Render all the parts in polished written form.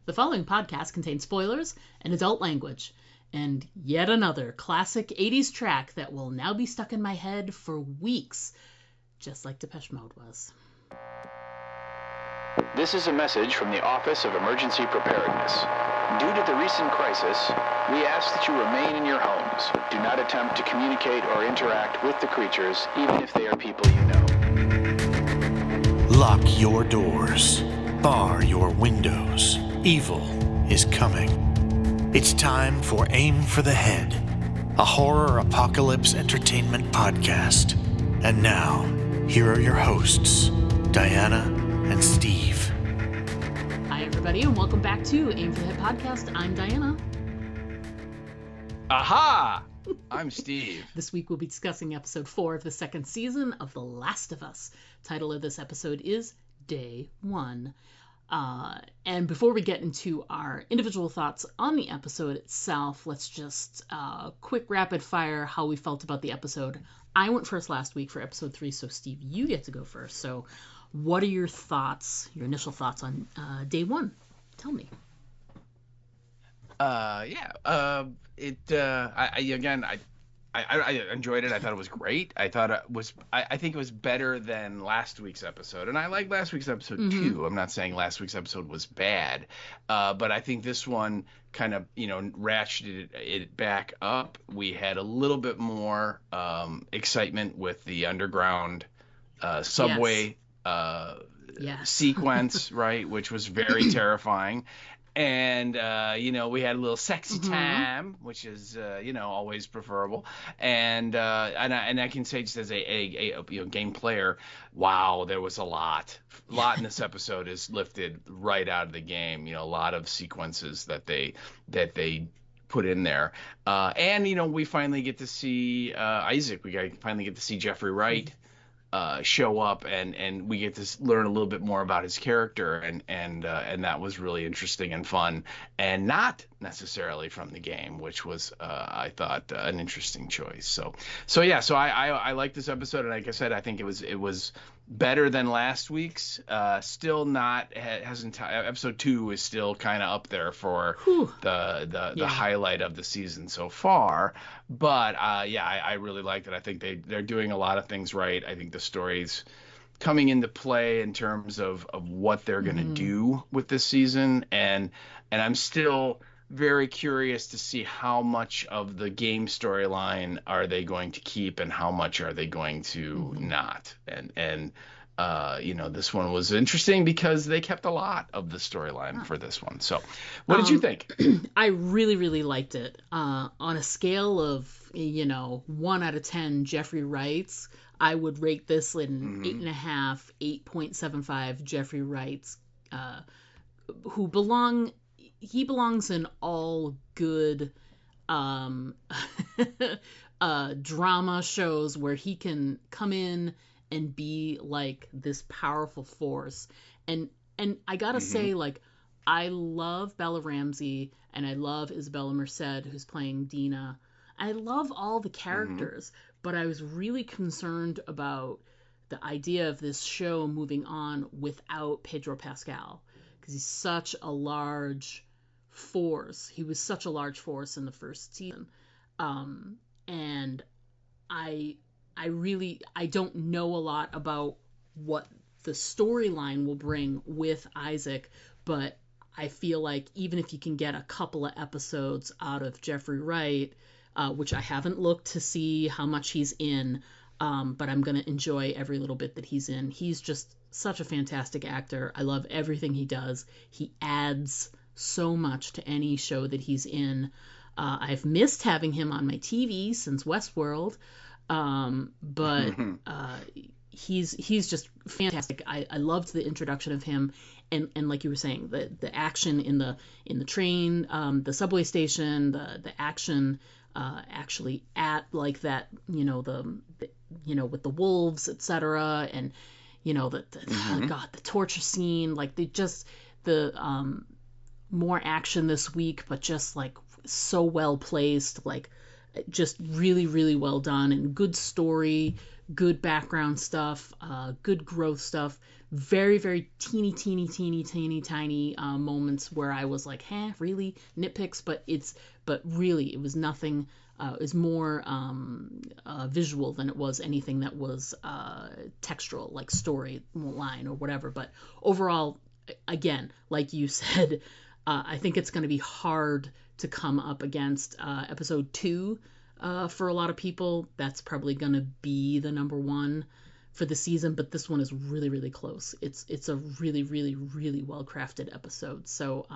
The following podcast contains spoilers and adult language, and yet another classic 80s track that will now be stuck in my head for weeks, just like Depeche Mode was. This is a message from the Office of Emergency Preparedness. Due to the recent crisis, we ask that you remain in your homes. Do not attempt to communicate or interact with the creatures, even if they are people you know. Lock your doors. Bar your windows. Evil is coming. It's time for Aim for the Head, a horror apocalypse entertainment podcast. And now, here are your hosts, Diana and Steve. Hi, everybody, and welcome back to Aim for the Head podcast. I'm Diana. Aha! I'm Steve. This week we'll be discussing episode 4 of the second season of The Last of Us. Title of this episode is Day 1. And before we get into our individual thoughts on the episode itself, let's just quick rapid fire how we felt about the episode. I went first last week for episode 3, so Steve, you get to go first. So what are your thoughts, your initial thoughts on Day 1? Tell me. I enjoyed it. I thought it was great. I think it was better than last week's episode, and I like last week's episode too. I'm not saying last week's episode was bad, but I think this one kind of ratcheted it back up. We had a little bit more excitement with the underground subway sequence, right, which was very terrifying. And, we had a little sexy time, which is, always preferable. And I can say just as a game player, wow, there was a lot in this episode is lifted right out of the game. A lot of sequences that they put in there. We finally get to see Isaac. Finally get to see Jeffrey Wright show up, and we get to learn a little bit more about his character, and that was really interesting and fun, and not necessarily from the game, which was I thought an interesting choice. So I like this episode, and like I said, I think it was better than last week's. Still not hasn't episode 2 is still kind of up there for the highlight of the season so far. But I really liked it. I think they're doing a lot of things right. I think the story's coming into play in terms of what they're going to do with this season, and I'm still very curious to see how much of the game storyline are they going to keep and how much are they going to not. And this one was interesting because they kept a lot of the storyline for this one. So what did you think? I really, really liked it. On a scale of, 1 out of 10 Jeffrey Wrights, I would rate this in 8.5, 8.75 Jeffrey Wrights, he belongs in all good drama shows where he can come in and be like this powerful force. And I gotta say, like, I love Bella Ramsey and I love Isabella Merced, who's playing Dina. I love all the characters, but I was really concerned about the idea of this show moving on without Pedro Pascal, because he's such a large force. He was such a large force in the first season. And I don't know a lot about what the storyline will bring with Isaac, but I feel like even if you can get a couple of episodes out of Jeffrey Wright, which I haven't looked to see how much he's in, but I'm going to enjoy every little bit that he's in. He's just such a fantastic actor. I love everything he does. He adds so much to any show that he's in. I've missed having him on my TV since Westworld, but he's just fantastic. I loved the introduction of him, and like you were saying, the action in the train, the subway station, the action actually at like that, with the wolves, etc., and the torture scene, like the more action this week, but just like so well placed, like just really, really well done, and good story, good background stuff, good growth stuff. Very, very teeny, teeny, teeny, teeny, tiny moments where I was like, really nitpicks, but really it was nothing. It was more visual than it was anything that was textual, like story line or whatever. But overall, again, like you said, I think it's going to be hard to come up against episode 2 for a lot of people. That's probably going to be the number 1 for the season, but this one is really, really close. It's a really, really, really well crafted episode. So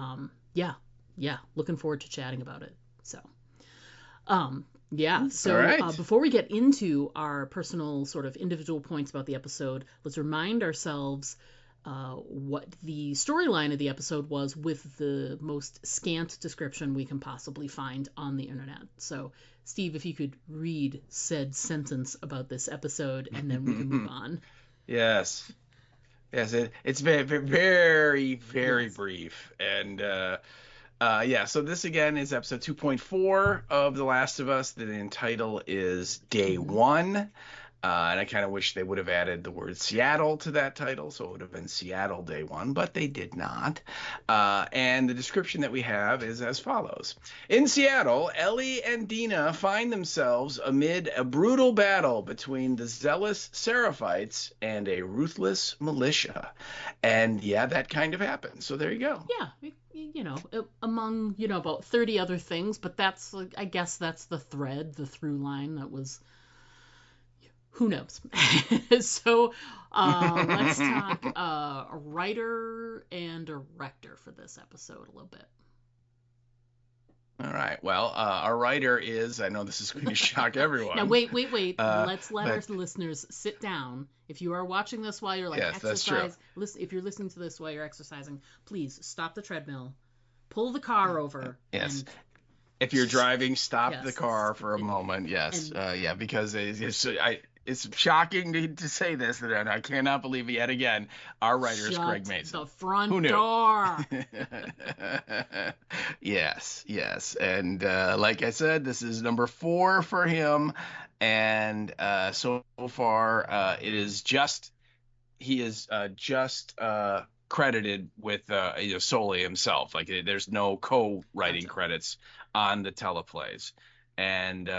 yeah, looking forward to chatting about it. So so right. Before we get into our personal sort of individual points about the episode, let's remind ourselves what the storyline of the episode was with the most scant description we can possibly find on the internet. So, Steve, if you could read said sentence about this episode, and then we can move on. Yes. It's very, very, very Yes. brief. And so this again is episode 2.4 of The Last of Us. The title is Day One. And I kind of wish they would have added the word Seattle to that title, so it would have been Seattle Day One, but they did not. And the description that we have is as follows. In Seattle, Ellie and Dina find themselves amid a brutal battle between the zealous Seraphites and a ruthless militia. And yeah, that kind of happened. So there you go. Yeah, among, about 30 other things, but I guess that's the through line that was... Who knows? So let's talk a writer and director for this episode a little bit. All right. Well, our writer is, I know this is going to shock everyone. Now, wait. Let's let our listeners sit down. If you are watching this while you're exercise, if you're listening to this while you're exercising, please stop the treadmill, pull the car over. Yes. If you're driving, stop the car for a moment. Yes. Because it's shocking to say this, and I cannot believe yet again our writer is Craig Mason. The front door. Yes, and like I said, this is number 4 for him, and so far he is just credited with solely himself. Like there's no co-writing credits on the teleplays, and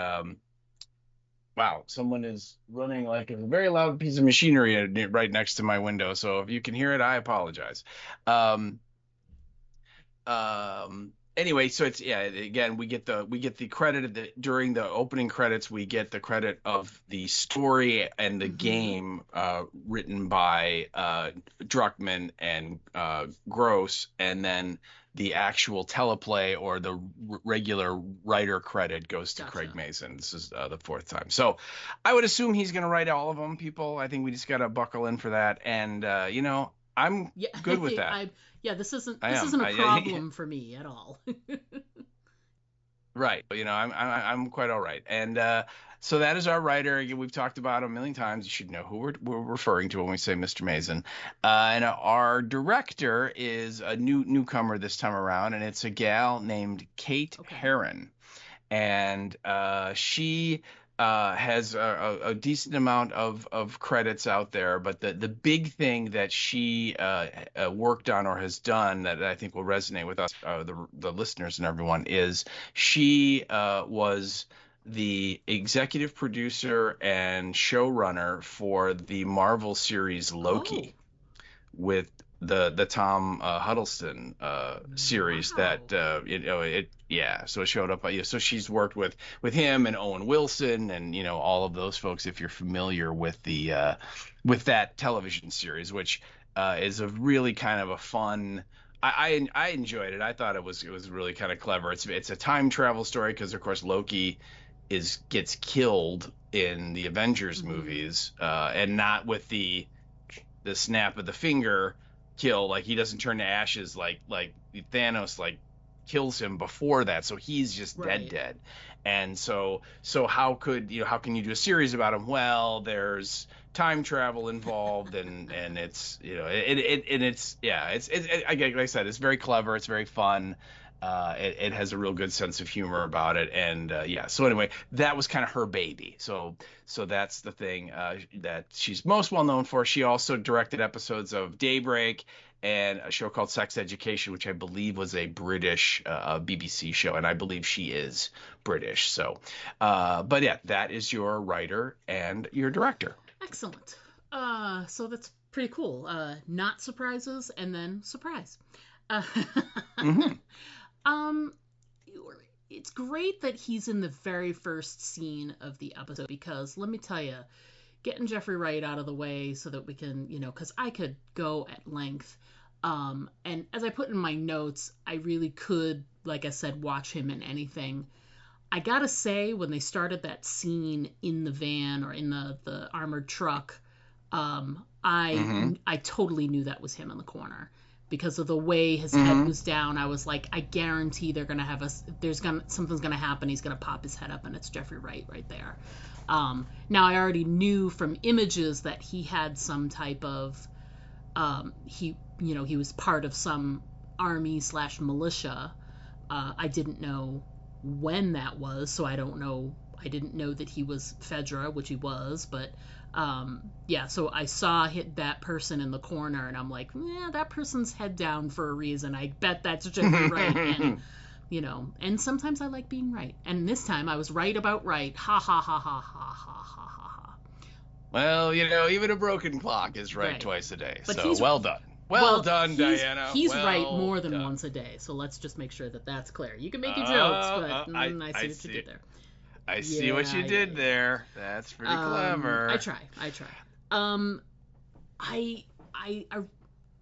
wow, someone is running like a very loud piece of machinery right next to my window. So if you can hear it, I apologize. Anyway, so it's again we get the credit during the opening credits. We get the credit of the story and the game written by Druckmann and Gross, and then the actual teleplay or the regular writer credit goes to Craig Mason. This is the 4th time. So I would assume he's going to write all of them, people. I think we just got to buckle in for that. And, I'm good with that. This isn't a problem for me at all. Right. I'm quite all right. And so that is our writer. We've talked about him a million times. You should know who we're referring to when we say Mr. Mason. And our director is a newcomer this time around, and it's a gal named Kate Herron. And she has a decent amount of credits out there, but the big thing that she worked on or has done that I think will resonate with us, the listeners and everyone, is she was the executive producer and showrunner for the Marvel series Loki with the Tom Huddleston series that so it showed up. So she's worked with him and Owen Wilson and all of those folks, if you're familiar with the with that television series, which is a really kind of a fun. I enjoyed it. I thought it was really kind of clever. It's a time travel story because of course Loki gets killed in the Avengers movies, and not with the snap of the finger kill. Like he doesn't turn to ashes like Thanos kills him before that, so he's just dead. And so how can you do a series about him? Well, there's time travel involved, and it's, you know, it's like I said, it's very clever, it's very fun. It has a real good sense of humor about it, and so anyway, that was kind of her baby. So that's the thing that she's most well known for. She also directed episodes of Daybreak and a show called Sex Education, which I believe was a British BBC show, and I believe she is British. So, but yeah, that is your writer and your director. Excellent. So that's pretty cool. Not surprises and then surprise. Mm-hmm. It's great that he's in the very first scene of the episode, because let me tell you, getting Jeffrey Wright out of the way so that we can, you know, because I could go at length. And as I put in my notes, I really could, like I said, watch him in anything. I gotta say, when they started that scene in the van or in the armored truck, I totally knew that was him in the corner. Because of the way his head was down, I was like, I guarantee they're gonna have something's gonna happen. He's gonna pop his head up, and it's Jeffrey Wright right there. Now I already knew from images that he had some type of, he was part of some army/militia. I didn't know when that was, so I didn't know that he was Fedra, which he was, but. So I saw that person in the corner, and I'm like, yeah, that person's head down for a reason. I bet that's Jeffrey Wright. And, you know, and sometimes I like being right. And this time I was right about right. Ha ha ha ha ha ha ha ha. Well, you know, even a broken clock is right twice a day. But so well done. Well done, Diana. He's right more than once a day. So let's just make sure that that's clear. You can make your jokes, but I see what you did there. I see what you did there. That's pretty clever. I try. I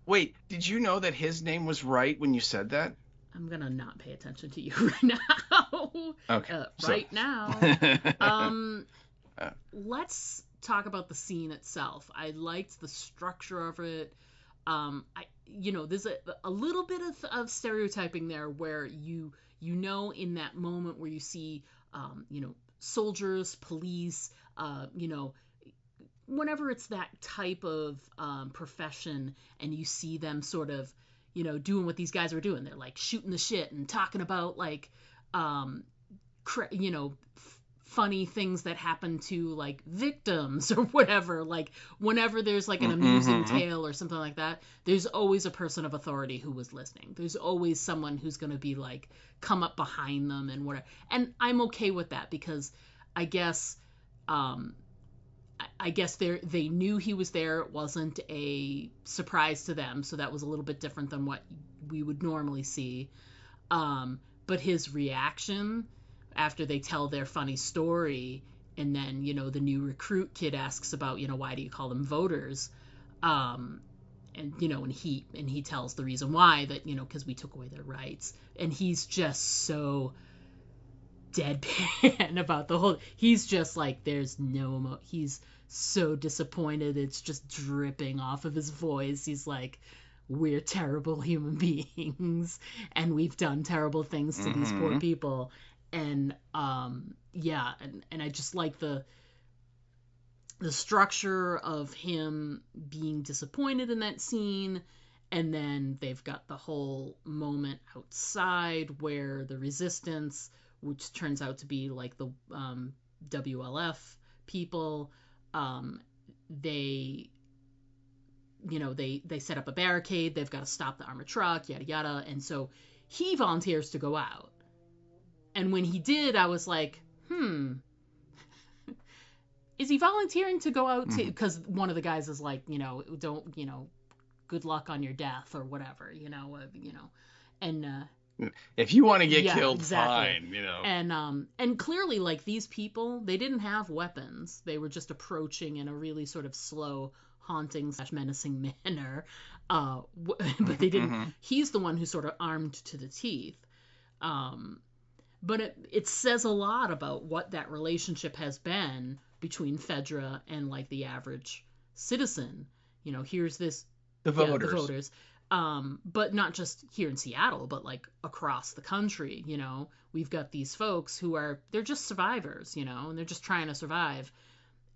Wait, did you know that his name was Wright when you said that? I'm gonna not pay attention to you right now. Okay. Right now. Let's talk about the scene itself. I liked the structure of it. There's a little bit of stereotyping there, where you know, in that moment where you see soldiers, police, whenever it's that type of profession, and you see them sort of, doing what these guys were doing. They're like shooting the shit and talking about like, funny things that happen to like victims or whatever. Like whenever there's like an amusing tale or something like that, there's always a person of authority who was listening. There's always someone who's going to be like, come up behind them and whatever. And I'm okay with that, because I guess they knew he was there. It wasn't a surprise to them. So that was a little bit different than what we would normally see. But his reaction after they tell their funny story, and then, the new recruit kid asks about, why do you call them voters? And he tells the reason why, that, because we took away their rights. And he's just so deadpan about the whole, he's just like, there's no he's so disappointed. It's just dripping off of his voice. He's like, we're terrible human beings, and we've done terrible things to these poor people. And and I just like the structure of him being disappointed in that scene. And then they've got the whole moment outside where the resistance, which turns out to be like the WLF people, they set up a barricade. They've got to stop the armored truck, yada yada. And so he volunteers to go out. And when he did, I was like, is he volunteering to go out to, because one of the guys is like, don't, good luck on your death or whatever, and if you want to get killed, exactly. Fine, and clearly, like, these people, they didn't have weapons. They were just approaching in a really sort of slow, haunting / menacing manner, but they didn't. He's the one who's sort of armed to the teeth. But it says a lot about what that relationship has been between Fedra and like the average citizen. Here's this the voters. The voters. But not just here in Seattle, but like across the country. We've got these folks who they're just survivors, and they're just trying to survive.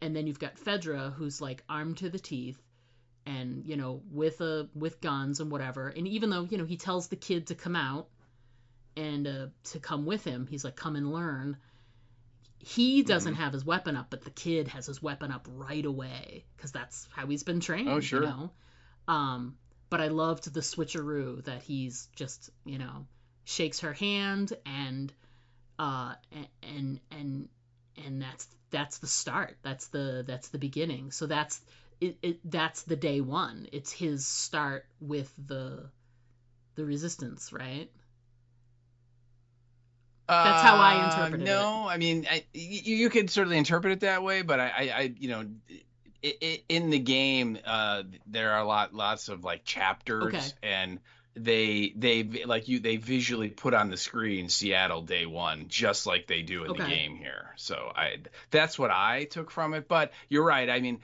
And then you've got Fedra, who's like armed to the teeth, and with guns and whatever. And even though he tells the kid to come out and to come with him, he's like, come and learn. He doesn't have his weapon up, but the kid has his weapon up right away because that's how he's been trained. Oh, sure. But I loved the switcheroo that he's just shakes her hand and that's the start. That's the beginning. So that's that's the day one. It's his start with the resistance, right? That's how I interpreted it. No, I mean, you could certainly interpret it that way, but in the game, there are lots of like chapters, and they visually put on the screen Seattle Day One, just like they do in the game here. So that's what I took from it. But you're right. I mean,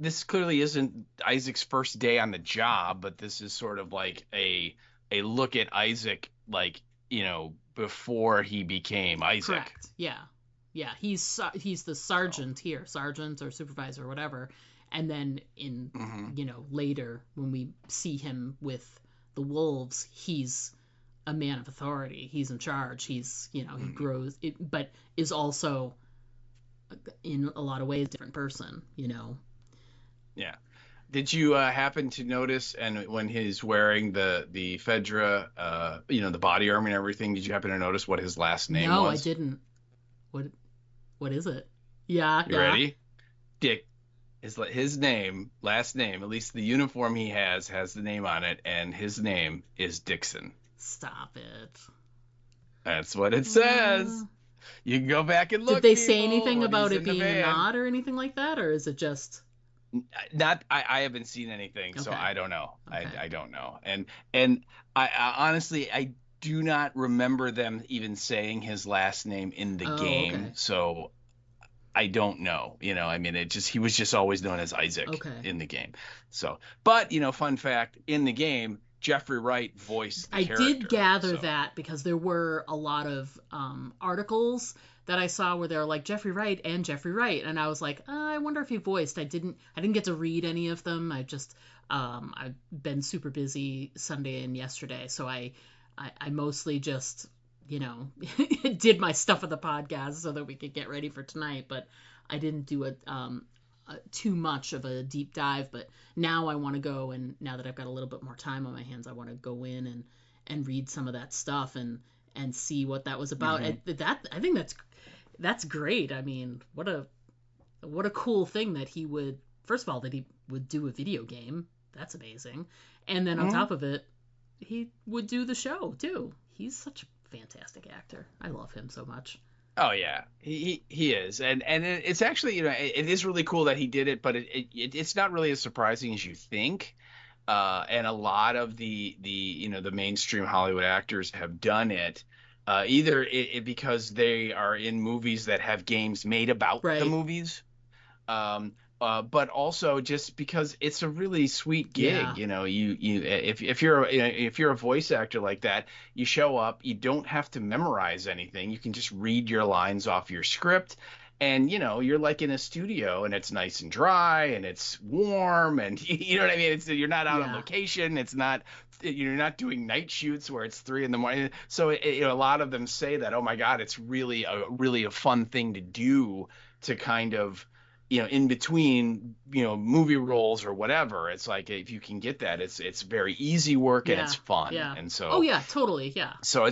this clearly isn't Isaac's first day on the job, but this is sort of like a look at Isaac, like before he became Isaac. Correct. Yeah. He's the sergeant here, sergeant or supervisor or whatever. And then in later when we see him with the wolves, he's a man of authority. He's in charge. He's he grows, but is also in a lot of ways a different person. Yeah. Did you happen to notice, and when he's wearing the Fedra, the body armor and everything, did you happen to notice what his last name was? No, I didn't. What is it? Yeah. You ready? Dick. His name, last name, at least the uniform he has the name on it, and his name is Dixon. Stop it. That's what it says. You can go back and look. Did they say anything about it being a nod or anything like that, or is it just... I haven't seen anything, so I don't know. Okay. I don't know. And I honestly, I do not remember them even saying his last name in the game. Okay. So I don't know. I mean, he was just always known as Isaac in the game. So, but fun fact, in the game, Jeffrey Wright voiced the character. I did gather that because there were a lot of articles that I saw where they're like Jeffrey Wright, and I was like, I wonder if he voiced. I didn't get to read any of them. I just I've been super busy Sunday and yesterday, so I mostly just did my stuff for the podcast so that we could get ready for tonight, but I didn't do too much of a deep dive. But now I want to go, and now that I've got a little bit more time on my hands, I want to go in and read some of that stuff and see what that was about. I think that's great. I mean, what a cool thing that he would, first of all, that he would do a video game. That's amazing. And then on top of it, he would do the show too. He's such a fantastic actor. I love him so much. Oh yeah, he is, and it's actually it is really cool that he did it, but it's not really as surprising as you think. And a lot of the mainstream Hollywood actors have done it. Either because they are in movies that have games made about the movies, but also just because it's a really sweet gig. Yeah. If you're a voice actor like that, you show up, you don't have to memorize anything. You can just read your lines off your script. And, you're like in a studio and it's nice and dry and it's warm and you know what I mean? You're not out on location. You're not doing night shoots where it's 3 a.m. So, a lot of them say that, oh my God, it's really a fun thing to do to kind of, in between, movie roles or whatever. It's like, if you can get that, it's very easy work and it's fun. Yeah. And so, oh yeah, totally. Yeah. So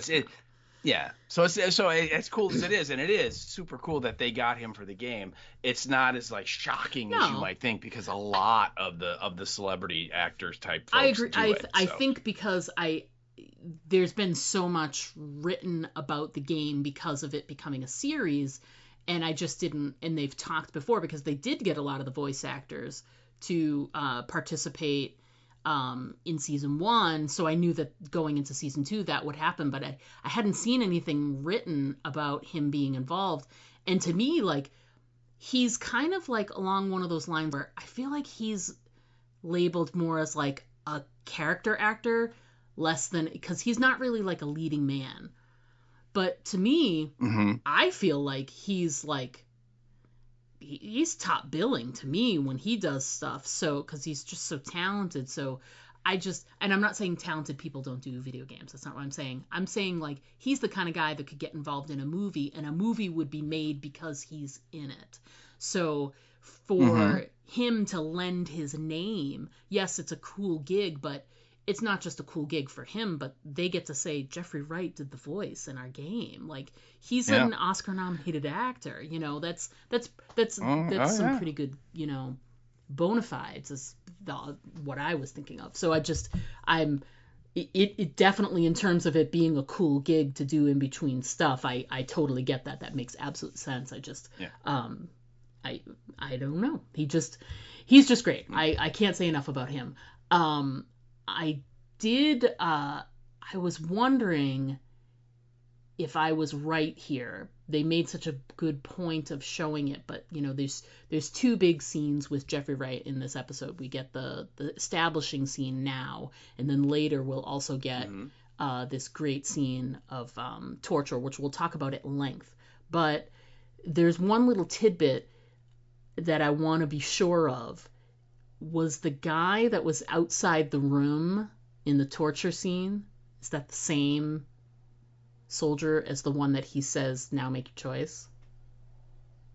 yeah, so as cool as it is, and it is super cool that they got him for the game. It's not as like shocking as you might think, because a lot of the celebrity actors type folks I agree. I so. think because there's been so much written about the game because of it becoming a series, and I just didn't. And they've talked before because they did get a lot of the voice actors to participate in season 1, so I knew that going into season 2 that would happen, but I hadn't seen anything written about him being involved. And to me, like, he's kind of like along one of those lines where I feel like he's labeled more as like a character actor, less than, because he's not really like a leading man. But to me, I feel like he's like he's top billing to me when he does stuff. So, because he's just so talented. So, and I'm not saying talented people don't do video games. That's not what I'm saying. I'm saying like he's the kind of guy that could get involved in a movie, and a movie would be made because he's in it. So for him to lend his name, yes, it's a cool gig, but it's not just a cool gig for him, but they get to say Jeffrey Wright did the voice in our game. Like he's an Oscar-nominated actor. You know, that's some pretty good, you know, bona fides is what I was thinking of. So it definitely, in terms of it being a cool gig to do in between stuff, I totally get that. That makes absolute sense. I just I don't know. He's just great. I can't say enough about him. I was wondering if I was right here. They made such a good point of showing it, but you know, there's two big scenes with Jeffrey Wright in this episode. We get the establishing scene now, and then later we'll also get this great scene of torture, which we'll talk about at length. But there's one little tidbit that I want to be sure of. Was the guy that was outside the room in the torture scene, is that the same soldier as the one that he says, now make your choice?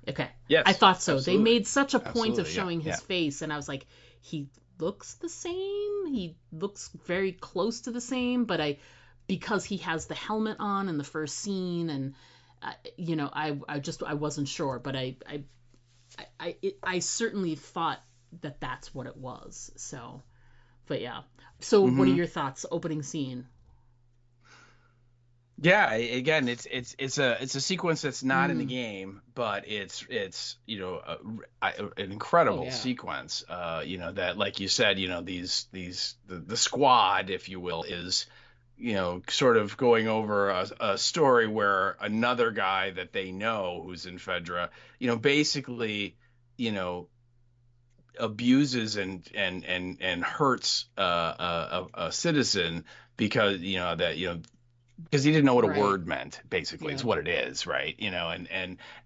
Okay. Yes. I thought so. Absolutely. They made such a point of showing yeah. his face, and I was like, he looks the same. He looks very close to the same, but because he has the helmet on in the first scene, and you know, I wasn't sure, but I certainly thought that's what it was. So, but yeah. So what are your thoughts? Opening scene. Yeah, again, it's a sequence that's not in the game, but it's you know an incredible sequence. You know, that, like you said, you know, the squad, if you will, is, you know, sort of going over a story where another guy that they know who's in Fedra, you know, basically, you know, abuses and hurts a citizen because, you know, that, you know, because he didn't know what a word meant, basically. It's what it is, right? You know,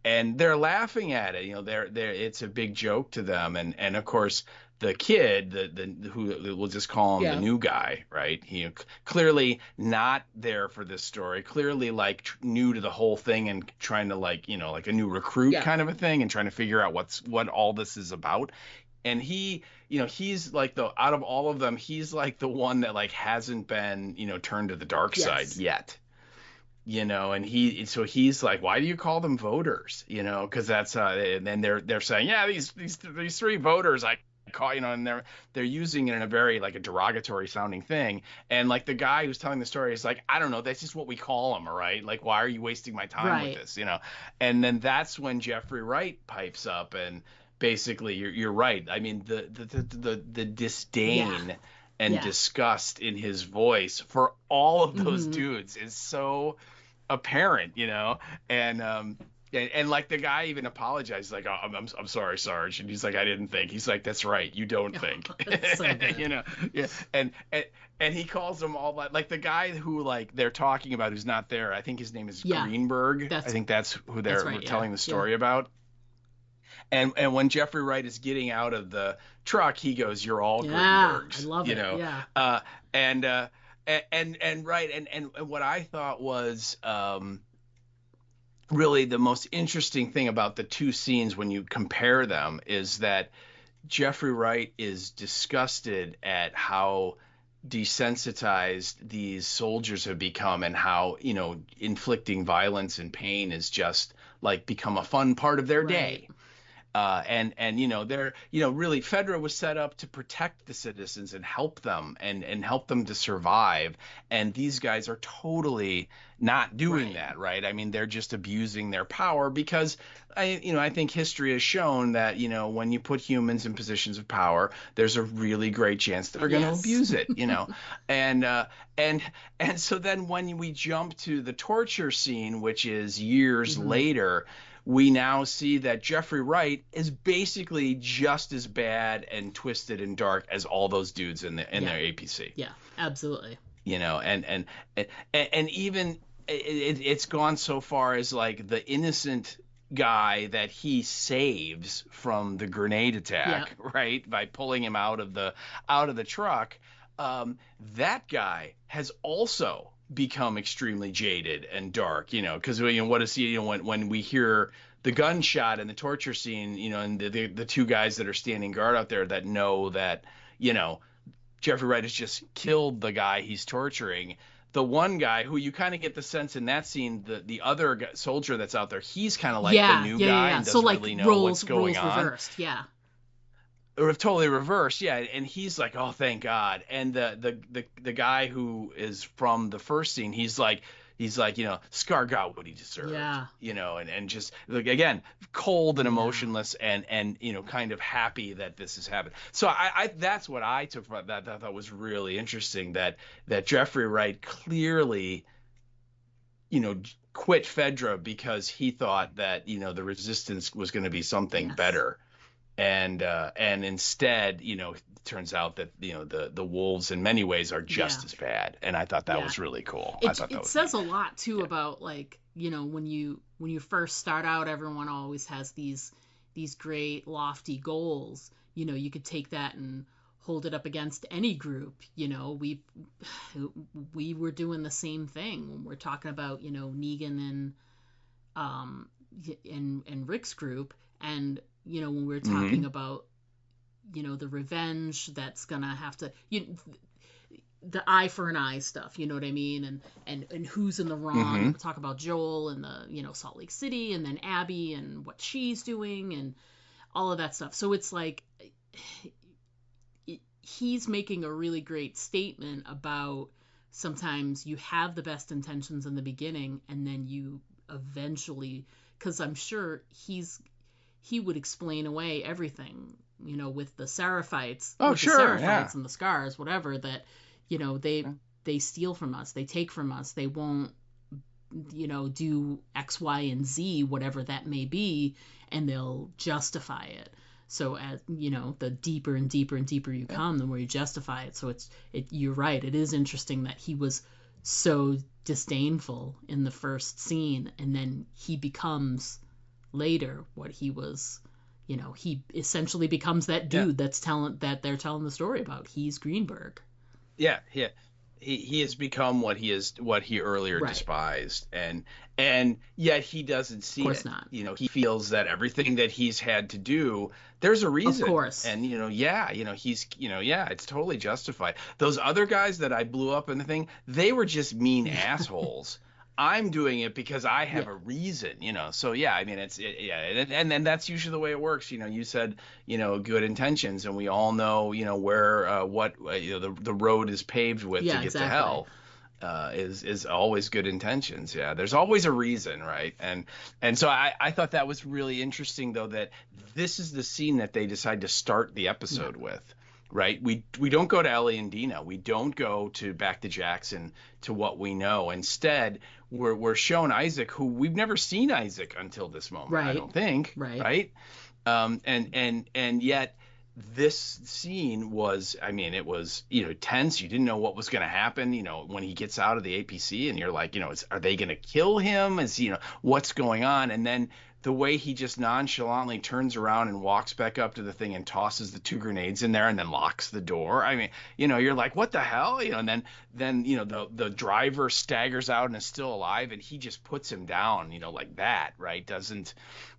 and they're laughing at it. You know, they're it's a big joke to them, and of course the kid, who we'll just call him the new guy, right? He clearly not there for this story, clearly like new to the whole thing and trying to, like, you know, like a new recruit kind of a thing, and trying to figure out what all this is about. And he, you know, he's like out of all of them, he's like the one that like hasn't been, you know, turned to the dark side yet, you know, and so he's like, why do you call them voters? You know, because that's and then they're saying, yeah, these three voters I call, you know, and they're using it in a very like a derogatory sounding thing. And like the guy who's telling the story is like, I don't know, that's just what we call them, all right? Like, why are you wasting my time with this, you know? And then that's when Jeffrey Wright pipes up, and basically, you're right. I mean, the disdain and disgust in his voice for all of those dudes is so apparent, you know. And like the guy even apologized, like, oh, I'm sorry, Sarge, and he's like, I didn't think. He's like, that's right, you don't think, so you know. Yeah, and he calls them all like the guy who like they're talking about who's not there. I think his name is Greenberg. I think that's who they're telling the story about. And when Jeffrey Wright is getting out of the truck, he goes, "You're all Greenbergs." I love you it. know? Yeah. And right, and what I thought was really the most interesting thing about the two scenes when you compare them is that Jeffrey Wright is disgusted at how desensitized these soldiers have become, and how, you know, inflicting violence and pain is just like become a fun part of their day. And you know, they're, you know, really Fedra was set up to protect the citizens and help them and help them to survive. And these guys are totally not doing that, right? I mean, they're just abusing their power because I think history has shown that, you know, when you put humans in positions of power, there's a really great chance they're going to abuse it, you know. And so then when we jump to the torture scene, which is years later, we now see that Jeffrey Wright is basically just as bad and twisted and dark as all those dudes in their APC. Yeah, absolutely. You know, and even it's gone so far as like the innocent guy that he saves from the grenade attack, Yeah. right, by pulling him out of the truck. That guy has also become extremely jaded and dark, because what is he, when we hear the gunshot and the torture scene, and the two guys that are standing guard out there that know that, Jeffrey Wright has just killed the guy he's torturing. The one guy who you kind of get the sense in that scene, the other soldier that's out there, he's kind of like the new guy and doesn't really know what's going on. Reversed, yeah. Or totally reversed, yeah. And he's like, oh, thank God. And the guy who is from the first scene, he's like, Scar got what he deserved. Yeah. And just like, again, cold and emotionless and kind of happy that this has happened. So I that's what I took from that. I thought was really interesting that Jeffrey Wright clearly, quit Fedra because he thought that, the resistance was going to be something better. And instead, it turns out that the wolves in many ways are just as bad, and I thought that was really cool. It says a lot too about, like, when you first start out, everyone always has these great lofty goals. You could take that and hold it up against any group. We were doing the same thing when we're talking about Negan and Rick's group, and when we're talking about, the revenge that's gonna have to, the eye for an eye stuff, you know what I mean? And who's in the wrong. We'll talk about Joel and the, Salt Lake City, and then Abby and what she's doing and all of that stuff. So it's like, he's making a really great statement about sometimes you have the best intentions in the beginning, and then you eventually, because I'm sure he would explain away everything, with the Seraphites. Oh, sure, the Seraphites and the Scars, whatever, that, they steal from us, they take from us, they won't, do X, Y, and Z, whatever that may be, and they'll justify it. So as the deeper and deeper and deeper you come, the more you justify it. So you're right. It is interesting that he was so disdainful in the first scene, and then he becomes later what he was. He essentially becomes that dude that they're telling the story about. He's Greenberg. Yeah. He has become what he earlier despised, and yet he doesn't see it. Of course not. He feels that everything that he's had to do, there's a reason. Of course. And he's it's totally justified. Those other guys that I blew up in the thing, they were just mean assholes. I'm doing it because I have a reason, So I mean, and then that's usually the way it works. You said, good intentions, and we all know, where the road is paved with to get to hell. Is always good intentions. Yeah, there's always a reason, right? And so I thought that was really interesting, though, that this is the scene that they decide to start the episode with. Right, we don't go to Ellie and Dina. We don't go back to Jackson to what we know. Instead, we're shown Isaac, who we've never seen Isaac until this moment. Right. I don't think. Right. And yet this scene was, it was tense. You didn't know what was going to happen. When he gets out of the APC, and you're like, are they going to kill him? What's going on? And then the way he just nonchalantly turns around and walks back up to the thing and tosses the 2 grenades in there and then locks the door. You're like, what the hell? And then the driver staggers out and is still alive, and he just puts him down, like that, right? Doesn't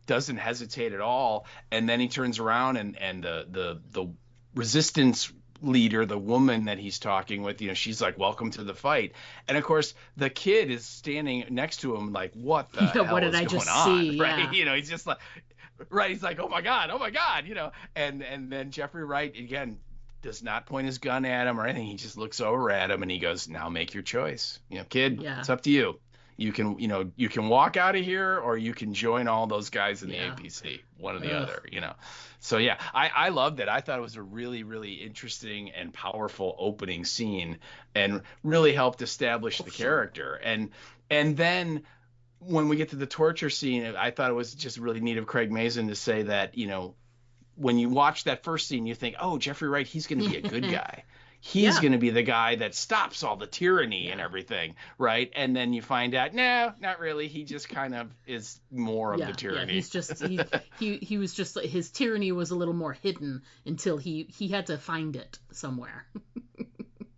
hesitate at all. And then he turns around and the resistance leader, the woman that he's talking with, she's like, welcome to the fight. And of course the kid is standing next to him like, what the hell what did is I going just on? see? Right. He's just like, right. He's like, oh my God. And then Jeffrey Wright again does not point his gun at him or anything. He just looks over at him and he goes, now make your choice. Kid, it's up to you. You can walk out of here, or you can join all those guys in the APC, one or the other, So yeah, I loved it. I thought it was a really, really interesting and powerful opening scene, and really helped establish the character. And then when we get to the torture scene, I thought it was just really neat of Craig Mazin to say that, when you watch that first scene, you think, oh, Jeffrey Wright, he's going to be a good guy. he's going to be the guy that stops all the tyranny and everything, right? And then you find out, no, not really. He just kind of is more of the tyranny. Yeah, he's just he was just, his tyranny was a little more hidden until he had to find it somewhere.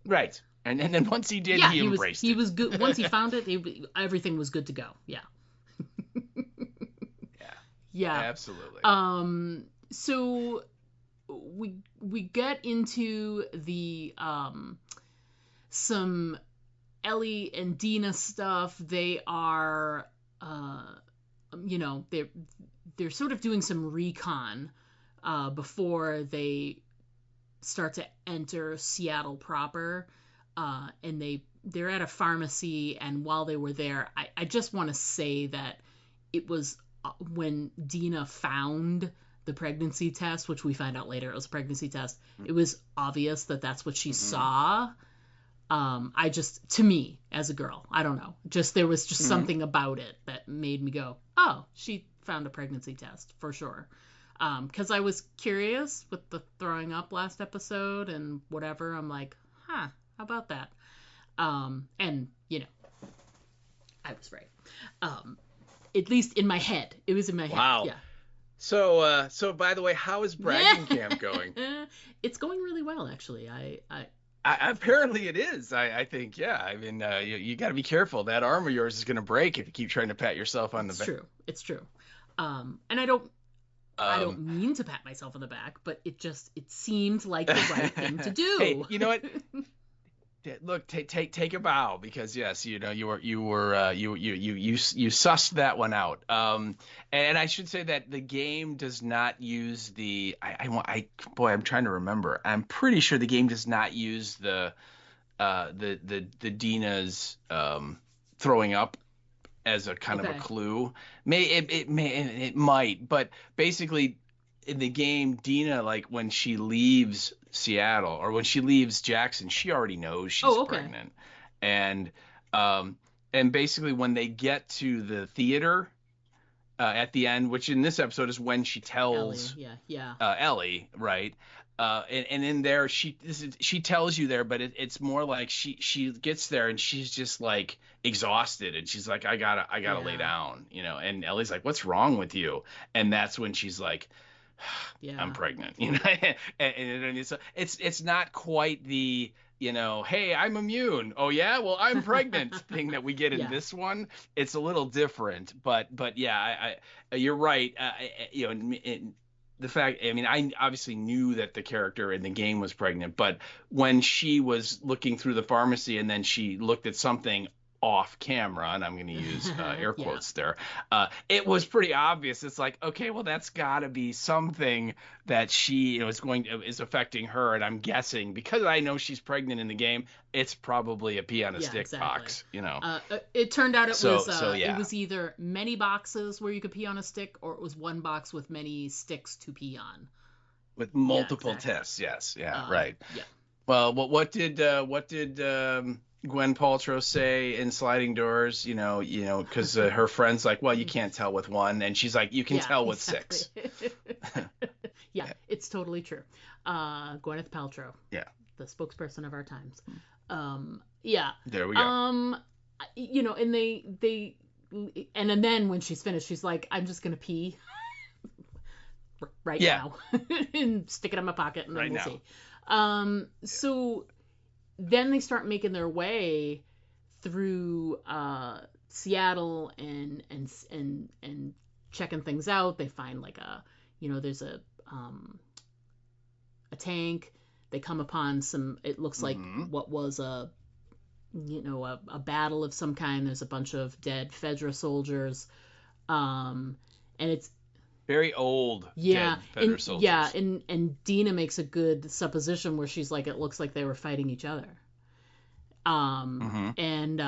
Right. And then once he did, he embraced it. He was good. Once he found it, everything was good to go. Yeah. Yeah. Absolutely. So we get into the some Ellie and Dina stuff. They are they're sort of doing some recon before they start to enter Seattle proper. And they're at a pharmacy, and while they were there, I just want to say that it was when Dina found the pregnancy test, which we find out later it was a pregnancy test, it was obvious that that's what she saw. To me, as a girl, I don't know, there was just something about it that made me go, oh, she found a pregnancy test for sure. Because I was curious with the throwing up last episode and whatever. I'm like, how about that? And I was right. At least in my head. It was in my head. Wow. Yeah. So by the way, how is bragging camp going? It's going really well, actually. Apparently it is. I think, yeah. I mean, you got to be careful. That arm of yours is going to break if you keep trying to pat yourself on the back. It's true. And I don't mean to pat myself on the back, but it seemed like the right thing to do. Hey, you know what? Look, take a bow, because yes, you sussed that one out. And I should say that the game does not use the I'm trying to remember. I'm pretty sure the game does not use the Dina's throwing up as a kind of a clue. It might, but basically in the game, Dina, like when she leaves Seattle or when she leaves Jackson, she already knows she's pregnant. And basically when they get to the theater at the end, which in this episode is when she tells Ellie, right? And in there she tells you there, but it's more like she gets there and she's just like exhausted and she's like, I gotta lay down, and Ellie's like, what's wrong with you? And that's when she's like, I'm pregnant, and it's not quite the hey, I'm immune, oh yeah, well I'm pregnant thing that we get in this one. It's a little different, but yeah, I you're right. The fact, I obviously knew that the character in the game was pregnant, but when she was looking through the pharmacy and then she looked at something off camera, and I'm going to use air quotes there, it was pretty obvious. It's like, okay, well, that's got to be something that she is affecting her, and I'm guessing because I know she's pregnant in the game, it's probably a pee on a stick box. It turned out it was either many boxes where you could pee on a stick, or it was one box with many sticks to pee on. With multiple tests, yes, right. Yeah. Well, what did Gwen Paltrow say in Sliding Doors, because her friend's like, well, you can't tell with one. And she's like, you can tell with six. It's totally true. Gwyneth Paltrow. Yeah. The spokesperson of our times. There we go. And then when she's finished, she's like, I'm just going to pee right now and stick it in my pocket and then we'll see. So then they start making their way through Seattle and checking things out. They find like there's a tank. They come upon some. It looks like what was a battle of some kind. There's a bunch of dead Fedra soldiers, and it's very old. Dead Fedra soldiers. Yeah, and Dina makes a good supposition where she's like, it looks like they were fighting each other. And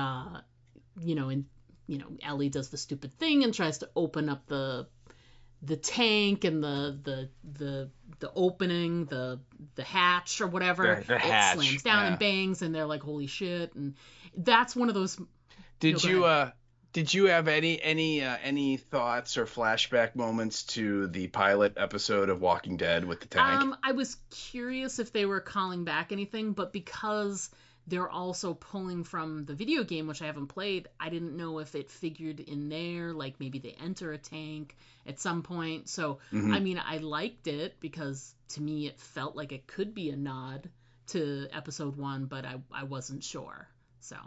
Ellie does the stupid thing and tries to open up the tank and the opening, the hatch or whatever. The hatch slams down and bangs, and they're like, holy shit. And that's one of those. Did you Did you have any thoughts or flashback moments to the pilot episode of Walking Dead with the tank? I was curious if they were calling back anything, but because they're also pulling from the video game, which I haven't played, I didn't know if it figured in there, like maybe they enter a tank at some point. So, I Hmm. mean, I liked it because to me it felt like it could be a nod to episode one, but I wasn't sure. So,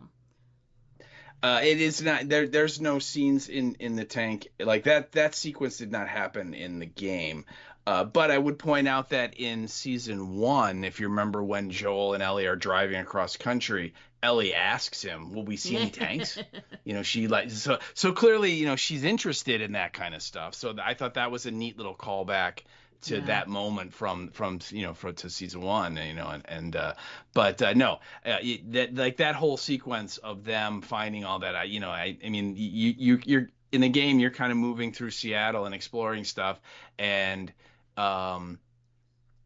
It is not there. There's no scenes in the tank like that. That sequence did not happen in the game. But I would point out that in season one, if you remember when Joel and Ellie are driving across country, Ellie asks him, "Will we see any tanks?" She like so clearly, she's interested in that kind of stuff. So I thought that was a neat little callback to yeah. that moment from to season one, but no, that like that whole sequence of them finding all that, I mean, you're in the game, you're kind of moving through Seattle and exploring stuff, and um,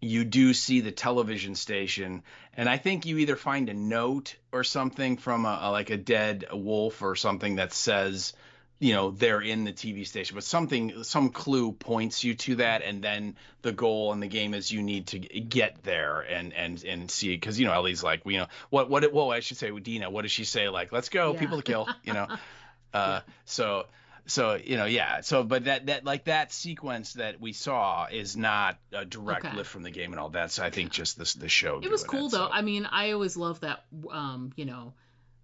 you do see the television station, and I think you either find a note or something from like a dead wolf or something that says, they're in the TV station, but some clue points you to that, and then the goal in the game is you need to get there and see, because Ellie's like, well, I should say with Dina, what does she say? Like, let's go, Yeah. people to kill, Yeah. so yeah, but that like that sequence that we saw is not a direct Okay. lift from the game and all that, so I think just the show It was doing cool it. though. So I mean, I always love that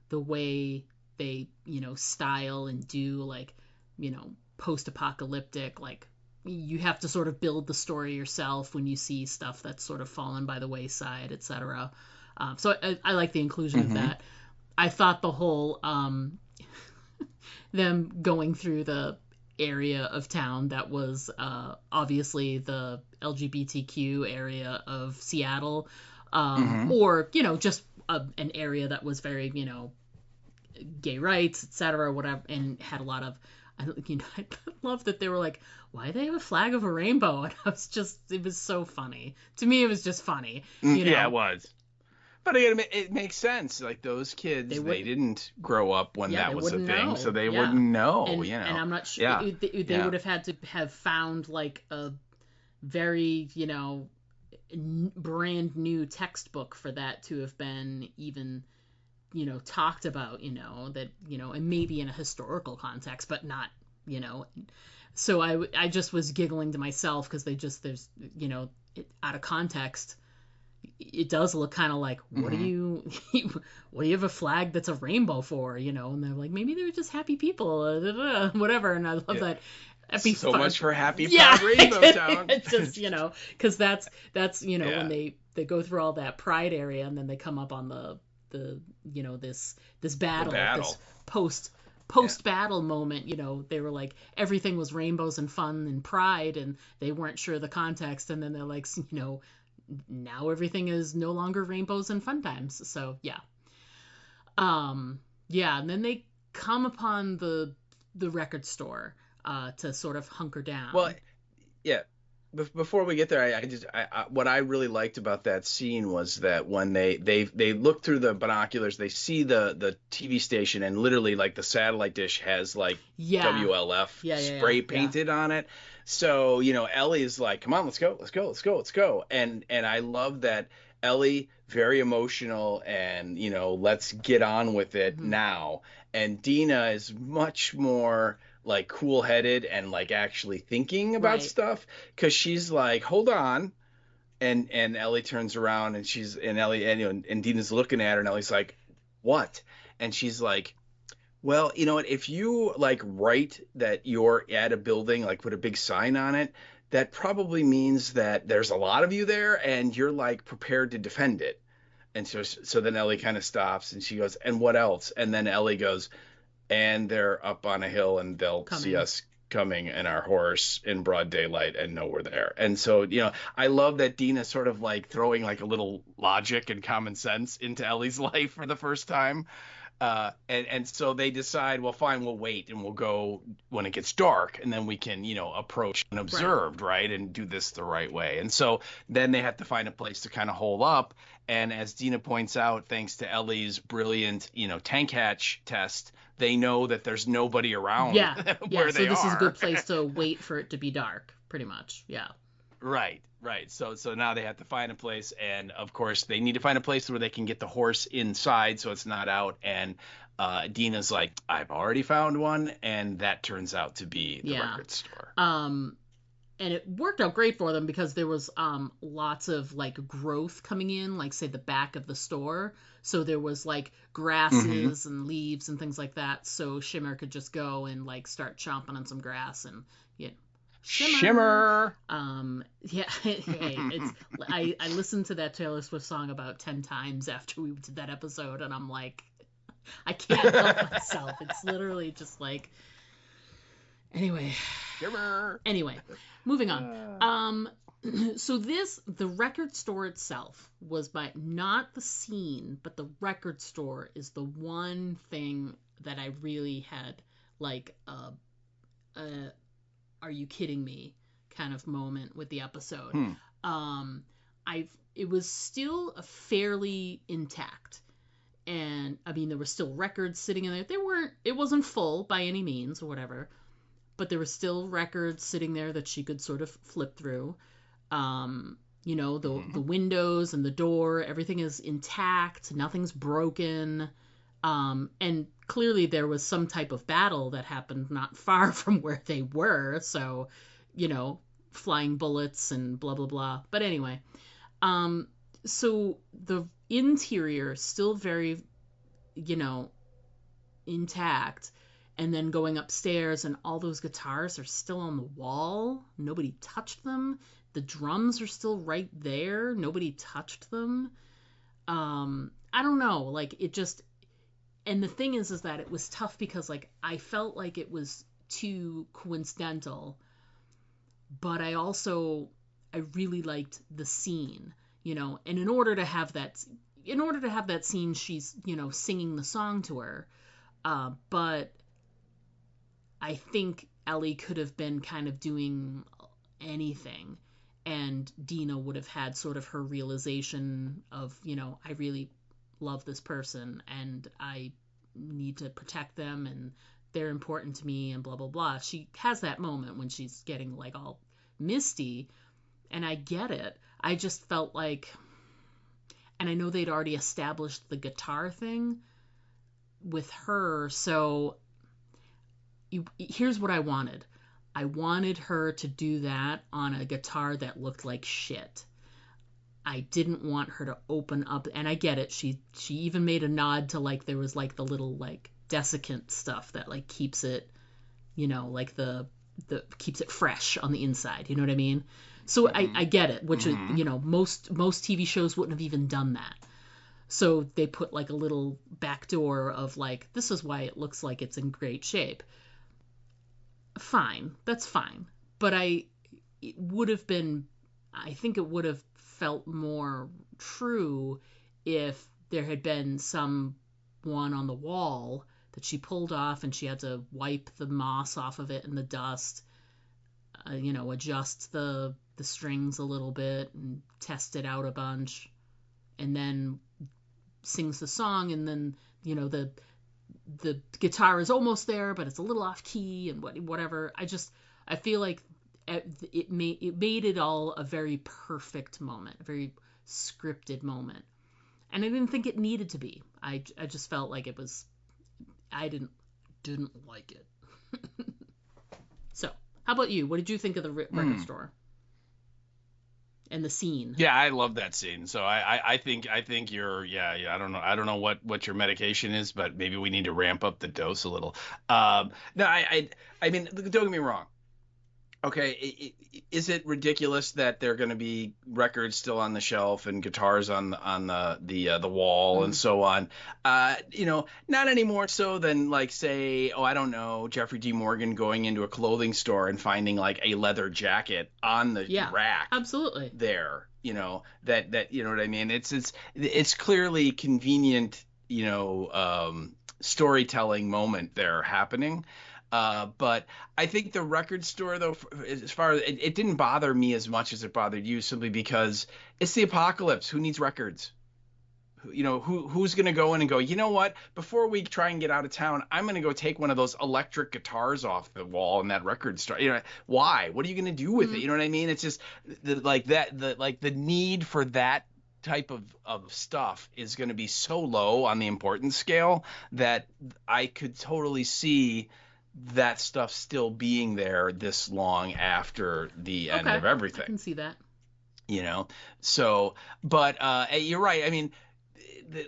the way they, style and do like, post-apocalyptic, like you have to sort of build the story yourself when you see stuff that's sort of fallen by the wayside, etc. So I like the inclusion of hmm that. I thought the whole them going through the area of town that was obviously the LGBTQ area of Seattle, hmm or just an area that was very gay rights, etc., whatever, and had a lot of. I love that they were like, "Why do they have a flag of a rainbow?" And it was so funny. To me, it was just funny. Yeah, it was. But again, it makes sense. Like those They kids, they would, didn't grow up when yeah, that they was a wouldn't thing, so know, they yeah, wouldn't know, and I'm not sure Yeah, they yeah. would have had to have found like a very brand new textbook for that to have been even talked about, that and maybe in a historical context, but not you know so I just was giggling to myself because there's out of context it does look kind of like, what do hmm you what do you have a flag that's a rainbow for, and they're like, maybe they're just happy people, whatever. And I love Yeah. that. That'd be So fun. much for Happy Yeah. Proud Rainbow Town. It's just because that's when Yeah, they go through all that pride area and then they come up on the this the battle, this battle. post Yeah. battle moment. They were like, everything was rainbows and fun and pride, and they weren't sure the context, and then they're like, now everything is no longer rainbows and fun times. So yeah, and then they come upon the record store to sort of hunker Well, down. yeah. Before we get there, what I really liked about that scene was that when they look through the binoculars, they see the TV station, and literally like the satellite dish has like Yeah, WLF yeah. spray painted on it. So, Ellie is like, "Come on, let's go, let's go, let's go, let's go." And I love that Ellie, very emotional, and let's get on with it Hmm. now. And Dina is much more like cool-headed and like actually thinking about Right. stuff, because she's like, "Hold on." And Ellie turns around, and Ellie, and Dina's looking at her, and Ellie's like, "What?" And she's like, "Well, you know what? If you like write that you're at a building, like put a big sign on it, that probably means that there's a lot of you there and you're like prepared to defend it." And so then Ellie kind of stops, and she goes, "And what else?" And then Ellie goes, "And they're up on a hill and they'll see Coming. us coming in our horse in broad daylight and know we're there." And so, I love that Dina's sort of like throwing like a little logic and common sense into Ellie's life for the first time. And so they decide, well, fine, we'll wait and we'll go when it gets dark, and then we can, approach unobserved, right, and do this the right way. And so then they have to find a place to kind of hole up. And as Dina points out, thanks to Ellie's brilliant, tank hatch test, they know that there's nobody around Yeah. where So they this are. is a good place to wait for it to be dark, pretty much. Yeah. Right. So now they have to find a place, and of course they need to find a place where they can get the horse inside so it's not out. And Dina's like, I've already found one, and that turns out to be the record store. And it worked out great for them because there was lots of like growth coming in, like say the back of the store. So there was like grasses and leaves and things like that. So Shimmer could just go and like start chomping on some grass and Shimmer. Yeah. Hey, I listened to that Taylor Swift song about 10 times after we did that episode, and I'm like, I can't help myself. It's literally just like, anyway. Shimmer. Anyway, moving on. So the record store itself was not the scene, but the record store is the one thing that I really had like are you kidding me kind of moment with the episode. It was still fairly intact, and I mean there were still records sitting in there. It wasn't full by any means or whatever, but there were still records sitting there that she could sort of flip through. The windows and the door, everything is intact, nothing's broken. And clearly there was some type of battle that happened not far from where they were. So, flying bullets and blah, blah, blah. But anyway, so the interior still very, intact. And then going upstairs and all those guitars are still on the wall. Nobody touched them. The drums are still right there. Nobody touched them. I don't know. Like it just... And the thing is that it was tough because, like, I felt like it was too coincidental, but I really liked the scene, and in order to have that scene, she's, singing the song to her. But I think Ellie could have been kind of doing anything, and Dina would have had sort of her realization of, I really love this person and I need to protect them and they're important to me and blah blah blah. She has that moment when she's getting like all misty, and I get it. I just felt like, and I know they'd already established the guitar thing with her, so here's what I wanted. I wanted her to do that on a guitar that looked like shit. I didn't want her to open up, and I get it. She even made a nod to like there was like the little like desiccant stuff that like keeps it, like the keeps it fresh on the inside. You know what I mean? So I get it, which is most TV shows wouldn't have even done that. So they put like a little back door of like, this is why it looks like it's in great shape. Fine, that's fine. But I think it would have felt more true if there had been someone on the wall that she pulled off and she had to wipe the moss off of it and the dust, adjust the strings a little bit and test it out a bunch, and then sings the song, and then the guitar is almost there but it's a little off key and whatever. I feel like it made it all a very perfect moment, a very scripted moment, and I didn't think it needed to be. I just felt like it was. I didn't like it. So, how about you? What did you think of the record store and the scene? Yeah, I love that scene. So I think you're I don't know what your medication is, but maybe we need to ramp up the dose a little. No, I mean, don't get me wrong. Okay, is it ridiculous that there are going to be records still on the shelf and guitars on the wall and so on? Not any more so than like, say, I don't know, Jeffrey D. Morgan going into a clothing store and finding like a leather jacket on the rack. Absolutely. There, that you know what I mean? It's clearly convenient, storytelling moment there happening. But I think the record store, though, as far as it didn't bother me as much as it bothered you, simply because it's the apocalypse. Who needs records? Who's going to go in and go, you know what? Before we try and get out of town, I'm going to go take one of those electric guitars off the wall in that record store. Why? What are you going to do with it? You know what I mean? It's just the need for that type of stuff is going to be so low on the importance scale that I could totally see that stuff still being there this long after the end of everything. I can see that. So, but you're right. I mean,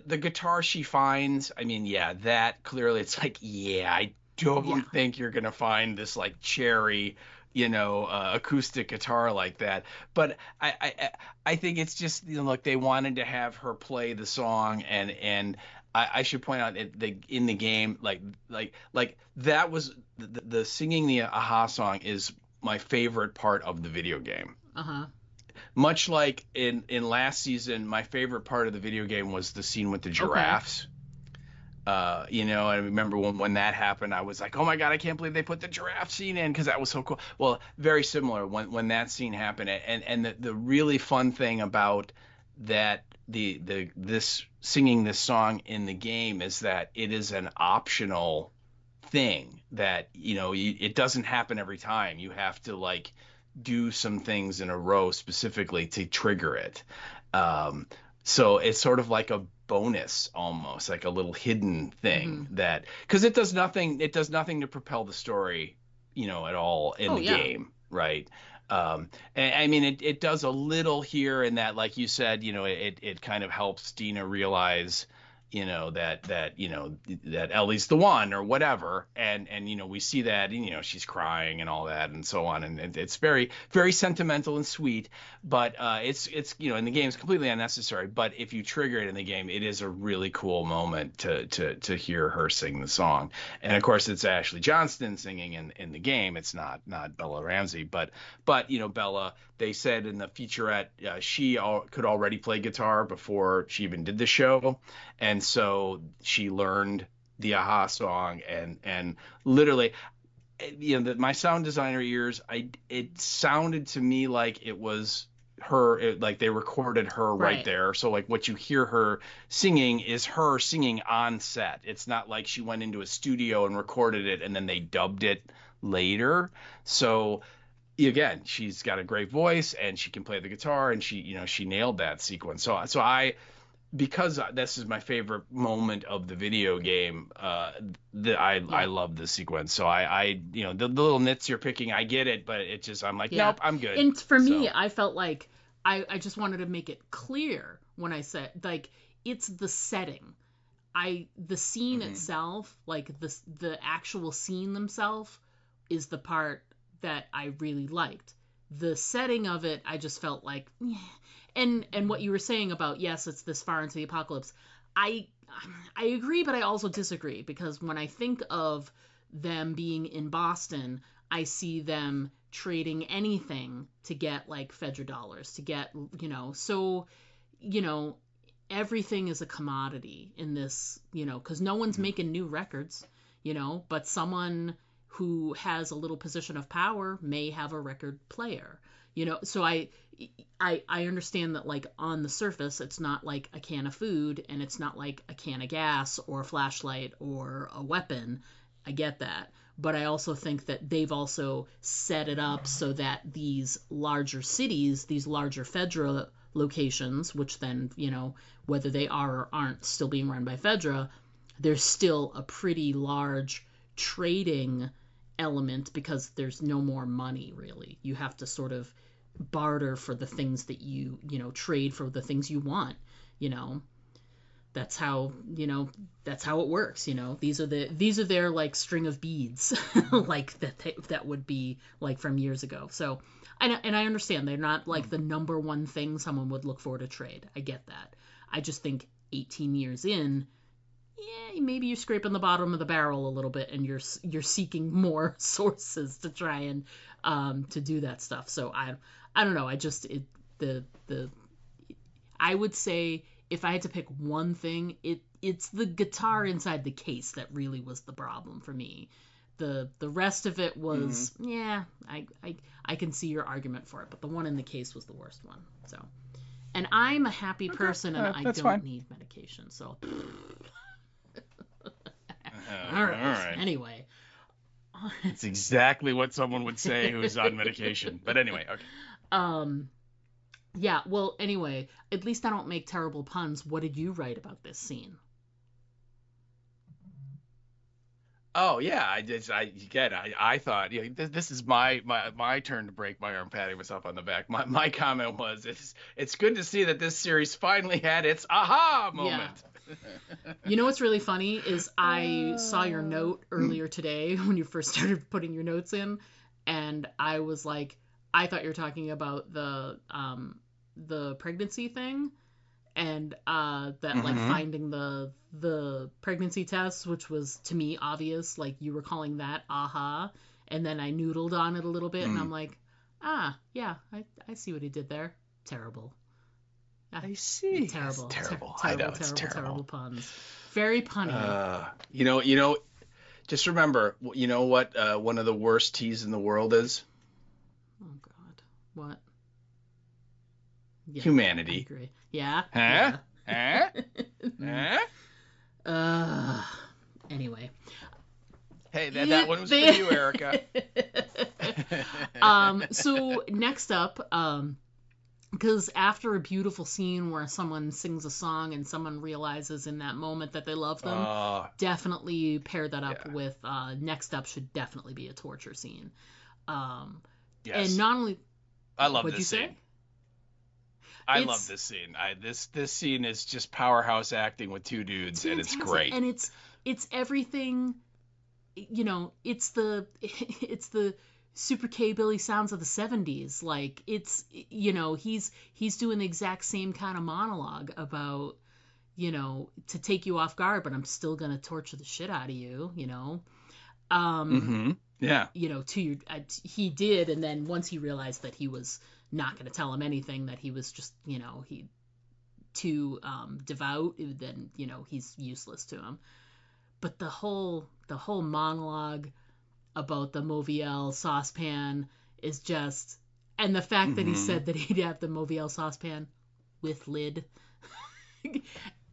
the guitar she finds, I mean, yeah, that clearly it's like, yeah, I don't think you're gonna find this like cherry, acoustic guitar like that. But I think it's just, look, they wanted to have her play the song, and I should point out in the game, like that was the singing the Aha song is my favorite part of the video game. Much like in last season, my favorite part of the video game was the scene with the giraffes. I remember when that happened, I was like, oh my God, I can't believe they put the giraffe scene in, because that was so cool. Well, very similar when that scene happened. And the really fun thing about that, this singing this song in the game, is that it is an optional thing that, it doesn't happen every time. You have to like do some things in a row specifically to trigger it. So it's sort of like a bonus, almost like a little hidden thing that, because it does nothing to propel the story, at all in the game. Right. And I mean, it does a little here and that, like you said, it kind of helps Dina realize, that Ellie's the one or whatever. And we see that, she's crying and all that and so on. And it's very, very sentimental and sweet, but it's in the game it's completely unnecessary. But if you trigger it in the game, it is a really cool moment to hear her sing the song. And of course, it's Ashley Johnston singing in the game. It's not Bella Ramsey, but Bella, they said in the featurette, she could already play guitar before she even did the show. And so she learned the Aha song, and literally, my sound designer ears, it sounded to me like it was her, like they recorded her right there. So like what you hear her singing is her singing on set. It's not like she went into a studio and recorded it and then they dubbed it later. So again, she's got a great voice and she can play the guitar, and she nailed that sequence. So because this is my favorite moment of the video game, I love this sequence. So the little nits you're picking, I get it, but it just, I'm like, nope, I'm good. And for me, I felt like I just wanted to make it clear when I said, like, it's the setting. The scene itself, like the actual scene themselves, is the part that I really liked. The setting of it, I just felt like, and what you were saying about, yes, it's this far into the apocalypse, I agree, but I also disagree, because when I think of them being in Boston, I see them trading anything to get like Fedra dollars, to get, so, everything is a commodity in this, because no one's making new records, but someone who has a little position of power may have a record player, so I understand that, like, on the surface, it's not like a can of food, and it's not like a can of gas or a flashlight or a weapon. I get that. But I also think that they've also set it up so that these larger cities, these larger Fedra locations, which then, whether they are or aren't still being run by Fedra, there's still a pretty large trading element, because there's no more money, really. You have to sort of barter for the things that you trade for the things you want. That's how it works. These are their like string of beads like that would be like from years ago. So I understand they're not like the number one thing someone would look for to trade. I get that. I just think 18 years in, maybe you're scraping the bottom of the barrel a little bit, and you're seeking more sources to try and to do that stuff. So I don't know. I would say, if I had to pick one thing, it's the guitar inside the case that really was the problem for me. The rest of it was, yeah, I can see your argument for it, but the one in the case was the worst one. So, and I'm a happy person, and I don't need medication. So, all right. Anyway, it's exactly what someone would say who's on medication. But anyway, okay. Yeah. Well, anyway, at least I don't make terrible puns. What did you write about this scene? Oh yeah, I thought, this is my turn to break my arm, patting myself on the back. My comment was, it's good to see that this series finally had its aha moment. Yeah. You know what's really funny is I saw your note earlier today when you first started putting your notes in, and I was like, I thought you were talking about the pregnancy thing, and that like finding the pregnancy test, which was to me obvious, like you were calling that aha, and then I noodled on it a little bit, and I'm like, yeah, I see what he did there. Terrible. I see. Terrible. It's terrible. I know, it's terrible. Terrible puns. Very punny. You know, just remember, you know what one of the worst teas in the world is? Oh God, what? Yeah, humanity. I agree. Yeah. Huh? Yeah. Huh? Anyway. Hey, that one was for you, Erica. So next up, because after a beautiful scene where someone sings a song and someone realizes in that moment that they love them, definitely pair that up with next up should definitely be a torture scene. Yes. And not only... I love this scene. Say? I love this scene. This scene is just powerhouse acting with two dudes, and it's great. And it's everything, you know. It's the Super K Billy sounds of the 70s. Like it's, you know, he's doing the exact same kind of monologue about, you know, to take you off guard, but I'm still gonna torture the shit out of you, you know. Yeah. You know, he did, and then once he realized that he was not going to tell him anything, that he was just, you know, too devout, then, you know, he's useless to him. But the whole monologue about the Mauviel saucepan is just, and the fact that he said that he'd have the Mauviel saucepan with lid.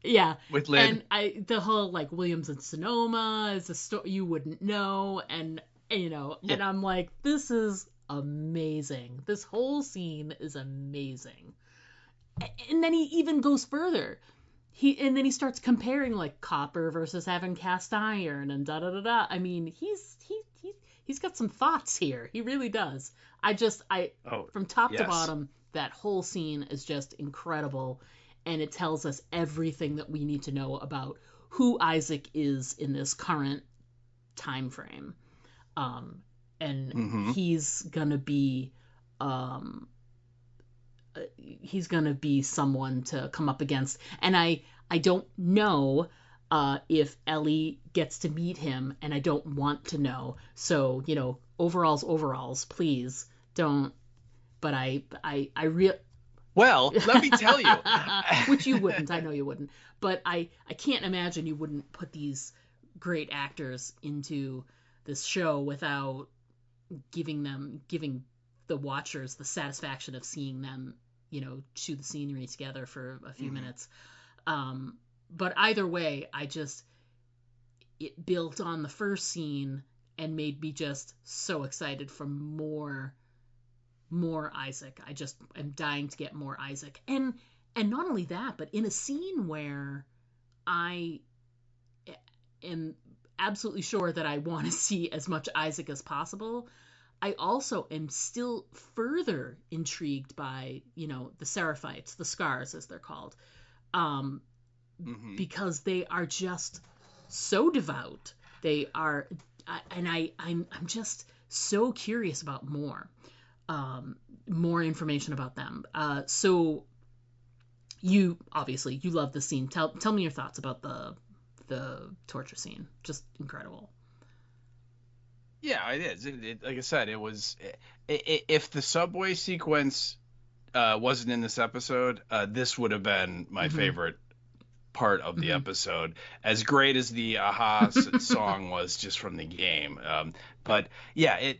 Yeah. With lid. And the whole, like, Williams and Sonoma is a story you wouldn't know, and, you know, and I'm like, this is amazing. This whole scene is amazing. And then he even goes further. And then he starts comparing, like, copper versus having cast iron and da-da-da-da. I mean, he's got some thoughts here. He really does. From top to bottom, that whole scene is just incredible. And it tells us everything that we need to know about who Isaac is in this current time frame. And he's gonna be someone to come up against. And I don't know if Ellie gets to meet him, and I don't want to know. So, you know, overalls, please don't. But well, let me tell you. Which you wouldn't. I know you wouldn't. But I can't imagine you wouldn't put these great actors into this show without giving the watchers the satisfaction of seeing them, you know, chew the scenery together for a few minutes. But either way, it built on the first scene and made me just so excited for more Isaac. I'm dying to get more Isaac. And not only that, but in a scene where I am absolutely sure that I want to see as much Isaac as possible, I also am still further intrigued by, you know, the Seraphites, the Scars as they're called, because they are just so devout. They are, I'm just so curious about more information about them. So you love the scene. Tell me your thoughts about the torture scene. Just incredible. Yeah, it is. Like I said, it was. If the subway sequence wasn't in this episode, this would have been my favorite part of the episode, as great as the song was just from the game. But yeah,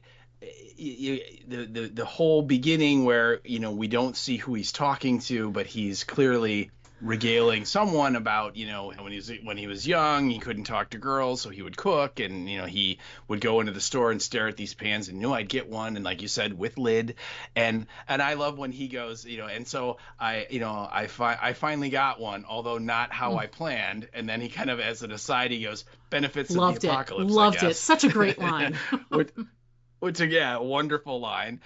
the whole beginning where, we don't see who he's talking to, but he's clearly regaling someone about, when he was young, he couldn't talk to girls, so he would cook, and he would go into the store and stare at these pans and knew I'd get one, and like you said, with lid, and I love when he goes, and so I finally got one, although not how I planned, and then he kind of, as an aside, he goes, benefits of the apocalypse. Loved it. Such a great line. which again, a wonderful line.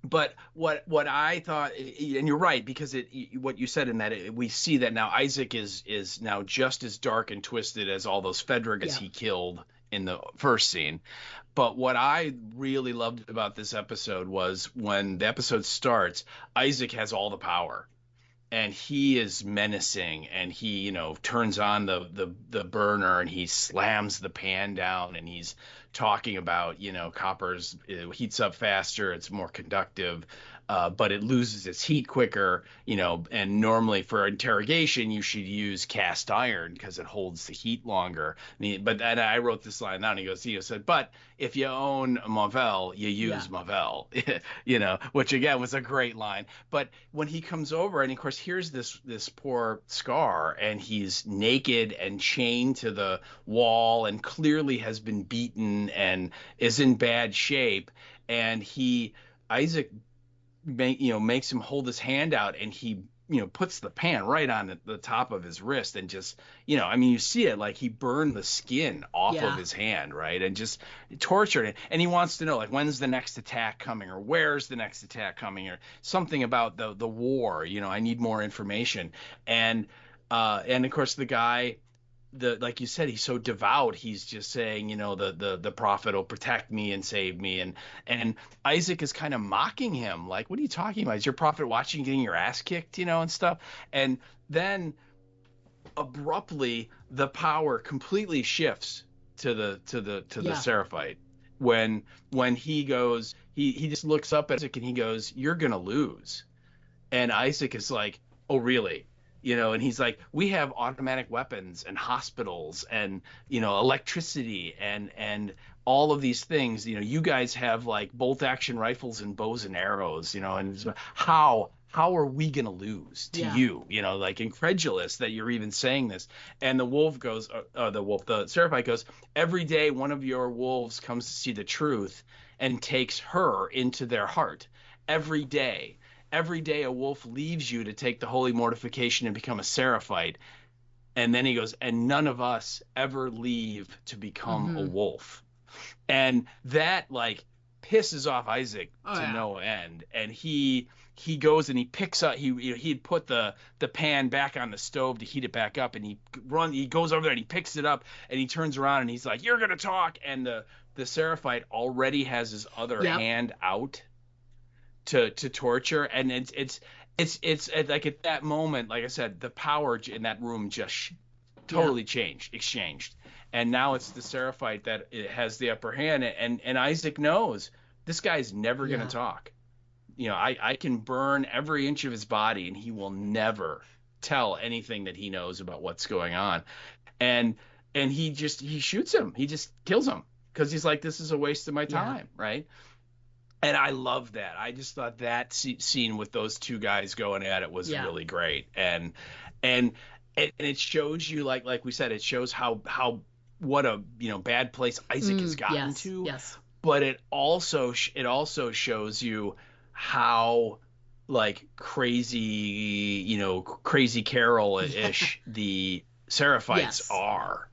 But what I thought, and you're right, because what you said in that, we see that now Isaac is now just as dark and twisted as all those Fedrigas he killed in the first scene. But what I really loved about this episode was when the episode starts, Isaac has all the power. And he is menacing, and he, turns on the burner, and he slams the pan down, and he's talking about, copper's, it heats up faster, it's more conductive, but it loses its heat quicker, and normally for interrogation, you should use cast iron because it holds the heat longer. But I wrote this line down, he said, but if you own Mavel, you use Mavel, which again was a great line. But when he comes over, and of course, here's this poor Scar, and he's naked and chained to the wall and clearly has been beaten and is in bad shape. And Isaac makes him hold his hand out, and he puts the pan right on the top of his wrist, and just you see it, like he burned the skin off of his hand, right, and just tortured it. And he wants to know, like, when's the next attack coming, or where's the next attack coming, or something about the war. I need more information. And of course the guy, like you said, he's so devout. He's just saying, the prophet will protect me and save me. And Isaac is kind of mocking him. Like, what are you talking about? Is your prophet watching you getting your ass kicked, and stuff? And then abruptly the power completely shifts to the Seraphite. When he goes, he just looks up at Isaac and he goes, "You're going to lose." And Isaac is like, "Oh, really?" And he's like, we have automatic weapons and hospitals and, electricity and all of these things. You guys have like bolt action rifles and bows and arrows, and how are we going to lose to you? Like incredulous that you're even saying this. And the wolf goes, the Seraphite goes, every day one of your wolves comes to see the truth and takes her into their heart. Every day a wolf leaves you to take the holy mortification and become a Seraphite. And then he goes, and none of us ever leave to become a wolf. And that like pisses off Isaac to no end. And he goes and he picks up, he'd put the pan back on the stove to heat it back up, and he goes over there and he picks it up and he turns around and he's like, "You're going to talk." And the Seraphite already has his other hand out to torture, and it's like at that moment, like I said, the power in that room just totally exchanged, and now it's the Seraphite that it has the upper hand, and Isaac knows this guy's never going to talk. I can burn every inch of his body, and he will never tell anything that he knows about what's going on, and he shoots him, he just kills him, because he's like, this is a waste of my time, right? And I love that. I just thought that scene with those two guys going at it was really great. And it shows you, like we said, it shows how what a bad place Isaac has gotten to. Yes. But it also shows you how like crazy Carol-ish the Seraphites are.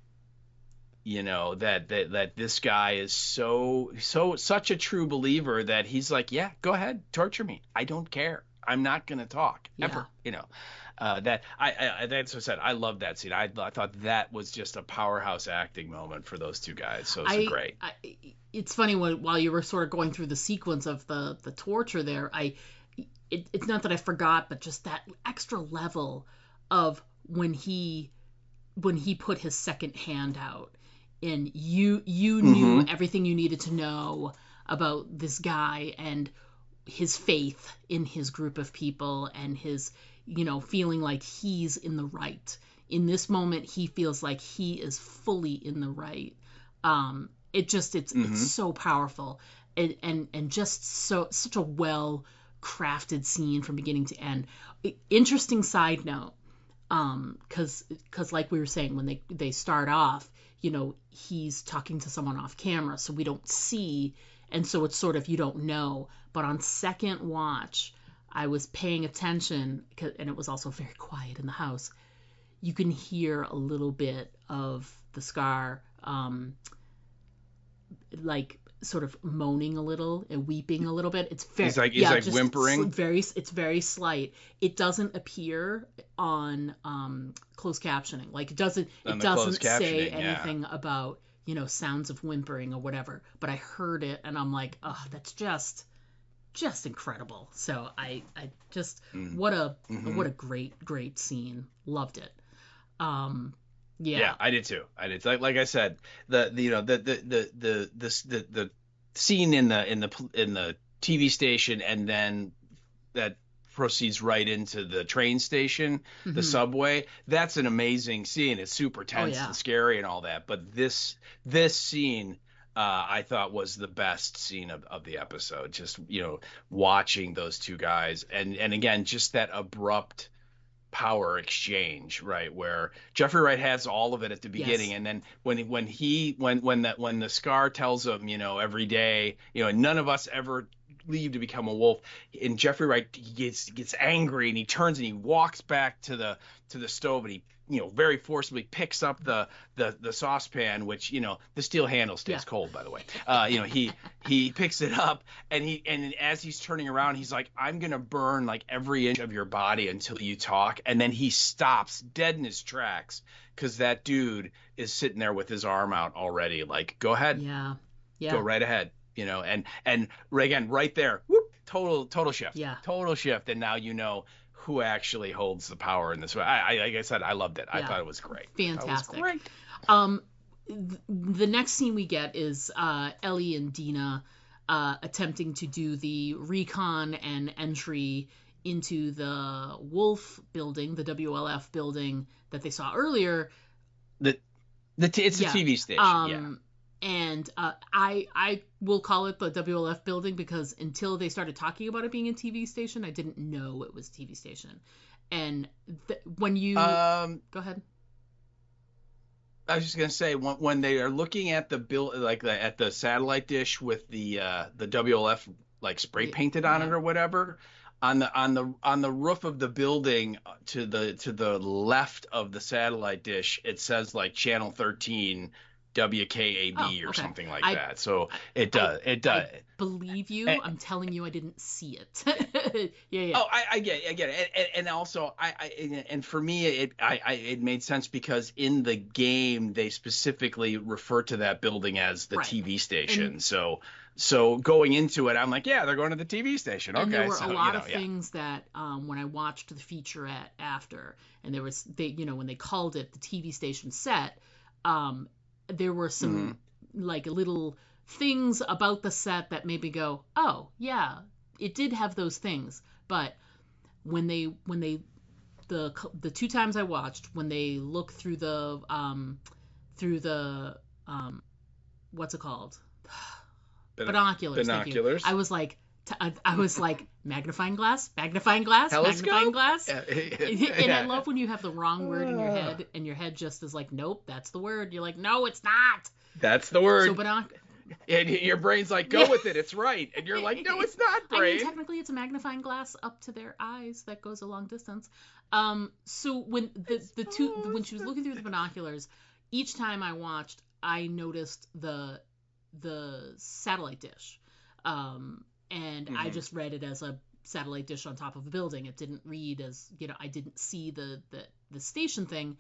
That this guy is such a true believer that he's like, yeah, go ahead, torture me. I don't care. I'm not going to talk ever. That's what I said. I love that scene. I thought that was just a powerhouse acting moment for those two guys. So it's great. It's funny while you were sort of going through the sequence of the torture there, it's not that I forgot, but just that extra level of when he put his second hand out. And you knew everything you needed to know about this guy and his faith in his group of people and his feeling like he's in the right. In this moment, he feels like he is fully in the right. It's so powerful, and just such a well crafted scene from beginning to end. Interesting side note, because like we were saying, when they start off, he's talking to someone off camera, so we don't see, and so it's sort of, you don't know. But on second watch, I was paying attention, and it was also very quiet in the house. You can hear a little bit of the Scar, like sort of moaning a little and weeping a little bit. It's very, he's like whimpering. It's very slight. It doesn't appear on closed captioning. Like it doesn't say anything about sounds of whimpering or whatever. But I heard it and I'm like, oh, that's just incredible. So I just what a great scene. Loved it. Yeah, I did too. Like I said, the scene in the TV station, and then that proceeds right into the train station, the subway. That's an amazing scene. It's super tense and scary and all that. But this scene, I thought was the best scene of the episode. Just watching those two guys, and again, just that abrupt power exchange, right, where Jeffrey Wright has all of it at the beginning, and then when the Scar tells him, every day, none of us ever leave to become a wolf, and Jeffrey Wright gets angry, and he turns and he walks back to the stove, and he very forcibly picks up the saucepan, which the steel handle stays cold, by the way. He picks it up, and as he's turning around, he's like, I'm gonna burn like every inch of your body until you talk. And then he stops dead in his tracks, because that dude is sitting there with his arm out already, like, go ahead, go right ahead, and again, right there, whoop, total shift, total shift, and now who actually holds the power in this way. Like I said, I loved it. I thought it was great. Fantastic. The next scene we get is Ellie and Dina attempting to do the recon and entry into the Wolf building, the WLF building that they saw earlier. It's a TV station. And I will call it the WLF building, because until they started talking about it being a TV station, I didn't know it was a TV station. And when you go ahead. I was just gonna say, when they are looking at the at the satellite dish with the WLF like spray painted on it or whatever, on the roof of the building to the left of the satellite dish, it says like channel 13 WKAB or something like that. So it does. I believe you. I'm telling you, I didn't see it. Yeah. Oh, I get it. And also, and for me, it made sense, because in the game they specifically refer to that building as the TV station. So going into it, I'm like, yeah, they're going to the TV station. Okay. And there were a lot of things that when I watched the featurette after, and there was when they called it the TV station set, there were some like little things about the set that made me go, oh yeah, it did have those things. But when the two times I watched, when they look through the what's it called? Binoculars. Thank you. I was like, magnifying glass, telescope? Magnifying glass. And I love when you have the wrong word in your head, and your head just is like, nope, that's the word. You're like, no, it's not. That's the word. So and your brain's like, go with it, it's right. And you're like, no, it's not, brain. I mean, technically, it's a magnifying glass up to their eyes that goes a long distance. So when when she was looking through the binoculars, each time I watched, I noticed the satellite dish. And I just read it as a satellite dish on top of a building. It didn't read as, I didn't see the station thing.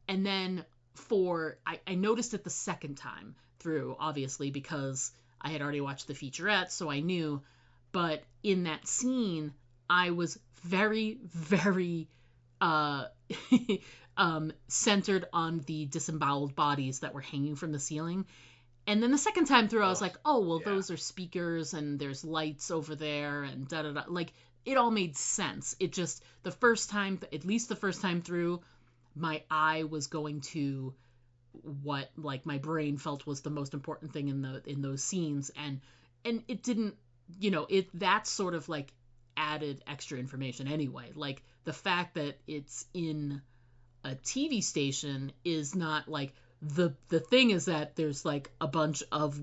And then I noticed it the second time through, obviously, because I had already watched the featurette, so I knew. But in that scene, I was very, very centered on the disemboweled bodies that were hanging from the ceiling. And then the second time through, I was like, oh, well, those are speakers, and there's lights over there, and da-da-da. Like, it all made sense. It just, the first time, at least the first time through, my eye was going to what like my brain felt was the most important thing in those scenes, and it didn't, that's sort of like added extra information anyway. Like the fact that it's in a TV station is not like the thing is that there's like a bunch of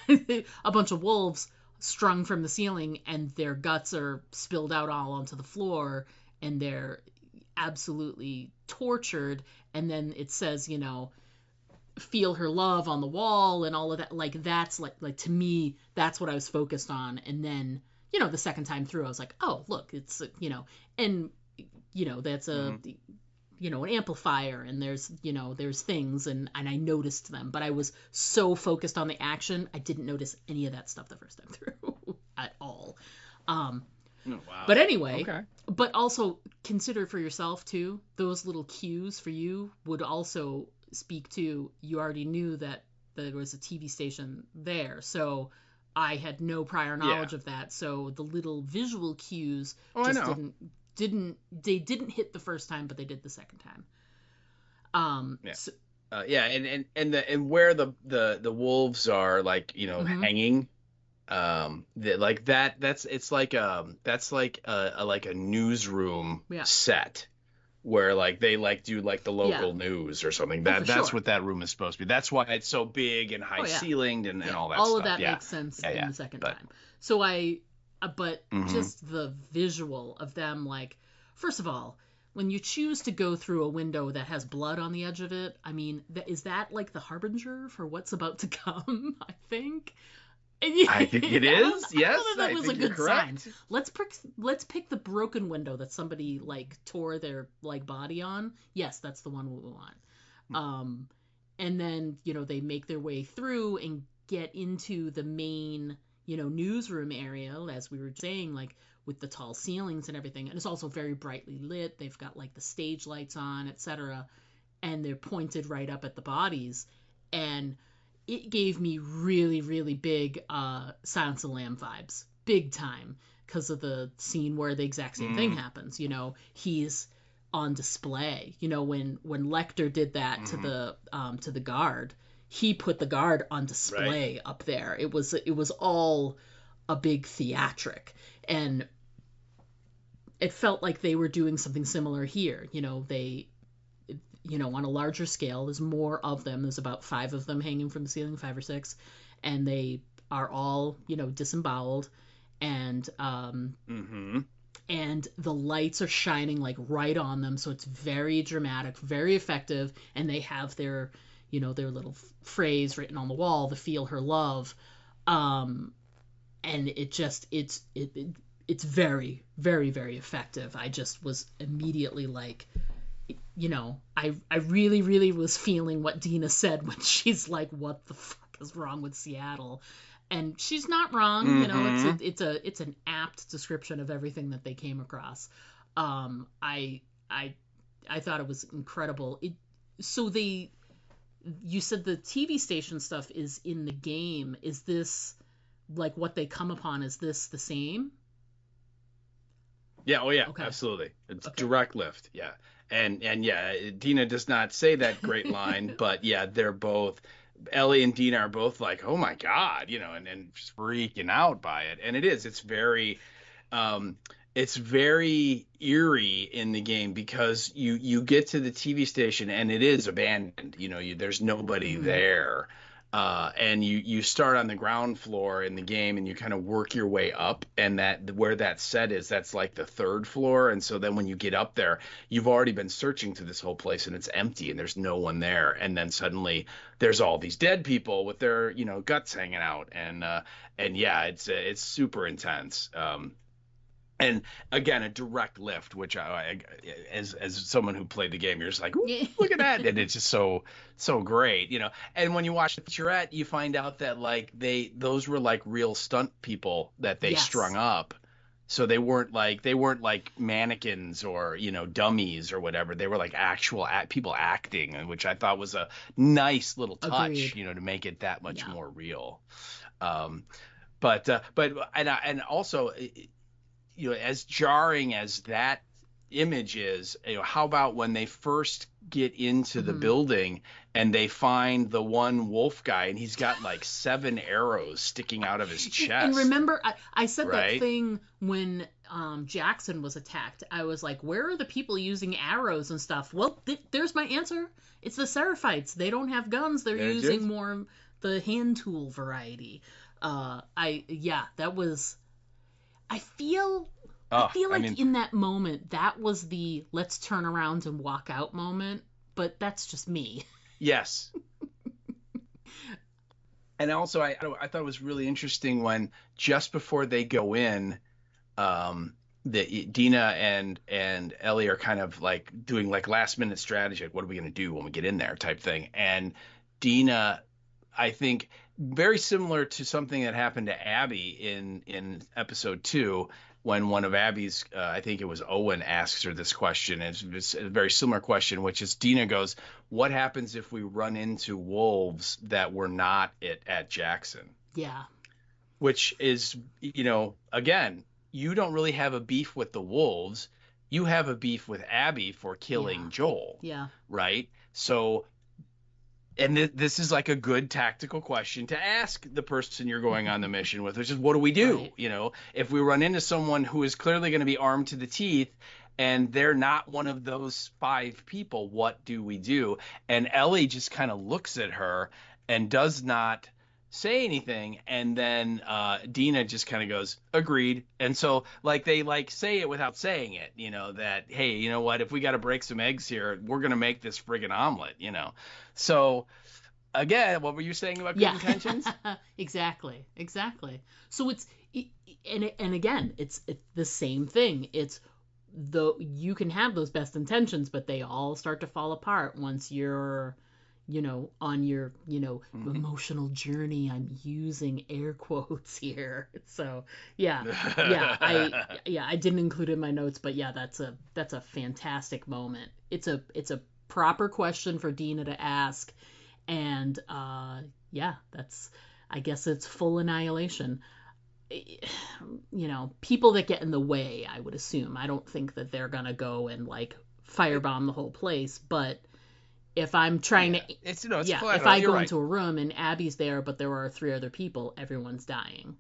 a bunch of wolves strung from the ceiling, and their guts are spilled out all onto the floor, and they're absolutely tortured. And then it says, feel her love on the wall and all of that. Like that's like to me, that's what I was focused on. And then, the second time through, I was like, oh, look, it's, and that's a, an amplifier, and there's things, and I noticed them, but I was so focused on the action, I didn't notice any of that stuff the first time through at all. Oh, wow. But anyway, okay. But also consider for yourself too, those little cues for you would also speak to, you already knew that there was a TV station there. So I had no prior knowledge of that. So the little visual cues didn't hit the first time, but they did the second time. So, and where the wolves are, like, hanging, that's like a newsroom set where like they like do like the local news or something. That's what that room is supposed to be. That's why it's so big and high ceilinged and all that stuff. All of that makes sense in the second time. So but just the visual of them, like, first of all, when you choose to go through a window that has blood on the edge of it, I mean, is that like the harbinger for what's about to come? I think. I think it is. Yes, that was a good sign. Let's pick the broken window that somebody like tore their like body on. Yes, that's the one we want. And then they make their way through and get into the main newsroom area, as we were saying, like with the tall ceilings and everything, and it's also very brightly lit. They've got like the stage lights on, etc., and they're pointed right up at the bodies, and it gave me really, really big Silence of the Lamb vibes, big time, because of the scene where the exact same thing happens. He's on display. When Lecter did that to the guard, he put the guard on display up there. It was all a big theatric, and it felt like they were doing something similar here. They, on a larger scale, there's more of them. There's about 5 of them hanging from the ceiling, 5 or 6, and they are all, disemboweled, and and the lights are shining like right on them, so it's very dramatic, very effective, and they have their, their little phrase written on the wall, the feel her love, and it's very, very, very effective. I just was immediately like, I really, really was feeling what Dina said when she's like, what the fuck is wrong with Seattle? And she's not wrong. It's an apt description of everything that they came across. I thought it was incredible. You said the TV station stuff is in the game. Is this like what they come upon? Is this the same? Yeah. Oh yeah. Okay. Absolutely. It's direct lift. Yeah. And yeah, Dina does not say that great line, but yeah, they're both, Ellie and Dina are both like, oh my God, and just freaking out by it. And it's very eerie in the game, because you get to the TV station and it is abandoned. There's nobody there. And you start on the ground floor in the game, and you kind of work your way up, and where that set is, that's like the 3rd floor. And so then when you get up there, you've already been searching through this whole place, and it's empty, and there's no one there. And then suddenly there's all these dead people with their guts hanging out, and yeah, it's super intense. And again, a direct lift, which I as someone who played the game, you're just like, look at that, and it's just so great, And when you watch the featurette, you find out that like those were like real stunt people that they strung up, so they weren't like mannequins or dummies or whatever. They were like actual people acting, which I thought was a nice little touch, Agreed. To make it that much more real. But also. as jarring as that image is, how about when they first get into the building and they find the one wolf guy and he's got like 7 arrows sticking out of his chest. And remember, I said right? that thing when Jackson was attacked. I was like, where are the people using arrows and stuff? Well, there's my answer. It's the Seraphites. They don't have guns. They're using more the hand tool variety. That was. I feel like in that moment, that was the let's turn around and walk out moment, but that's just me. Yes. And also, I thought it was really interesting when just before they go in, Dina and Ellie are kind of like doing like last minute strategy, like what are we going to do when we get in there type thing. And Dina, I think, very similar to something that happened to Abby in episode 2, when one of Abby's, I think it was Owen, asks her this question. It's a very similar question, which is Dina goes, what happens if we run into wolves that were not at Jackson? Yeah. Which is, again, you don't really have a beef with the wolves. You have a beef with Abby for killing Joel. Yeah. Right? So... And this is like a good tactical question to ask the person you're going on the mission with, which is, what do we do? Right. If we run into someone who is clearly going to be armed to the teeth and they're not one of those 5 people, what do we do? And Ellie just kind of looks at her and does not say anything. And then Dina just kind of goes, agreed. And so like they like say it without saying it, that, hey, you know what, if we got to break some eggs here, we're going to make this friggin' omelet, So again, what were you saying about good intentions? Exactly. So and again, it's the same thing. It's you can have those best intentions, but they all start to fall apart once you're on your, emotional journey. I'm using air quotes here. So I didn't include it in my notes, but that's a fantastic moment. It's a proper question for Dina to ask. And that's, I guess it's full annihilation. People that get in the way, I would assume. I don't think that they're going to go and like firebomb the whole place, but if I'm trying to, it's if I go into a room and Abby's there, but there are 3 other people, everyone's dying.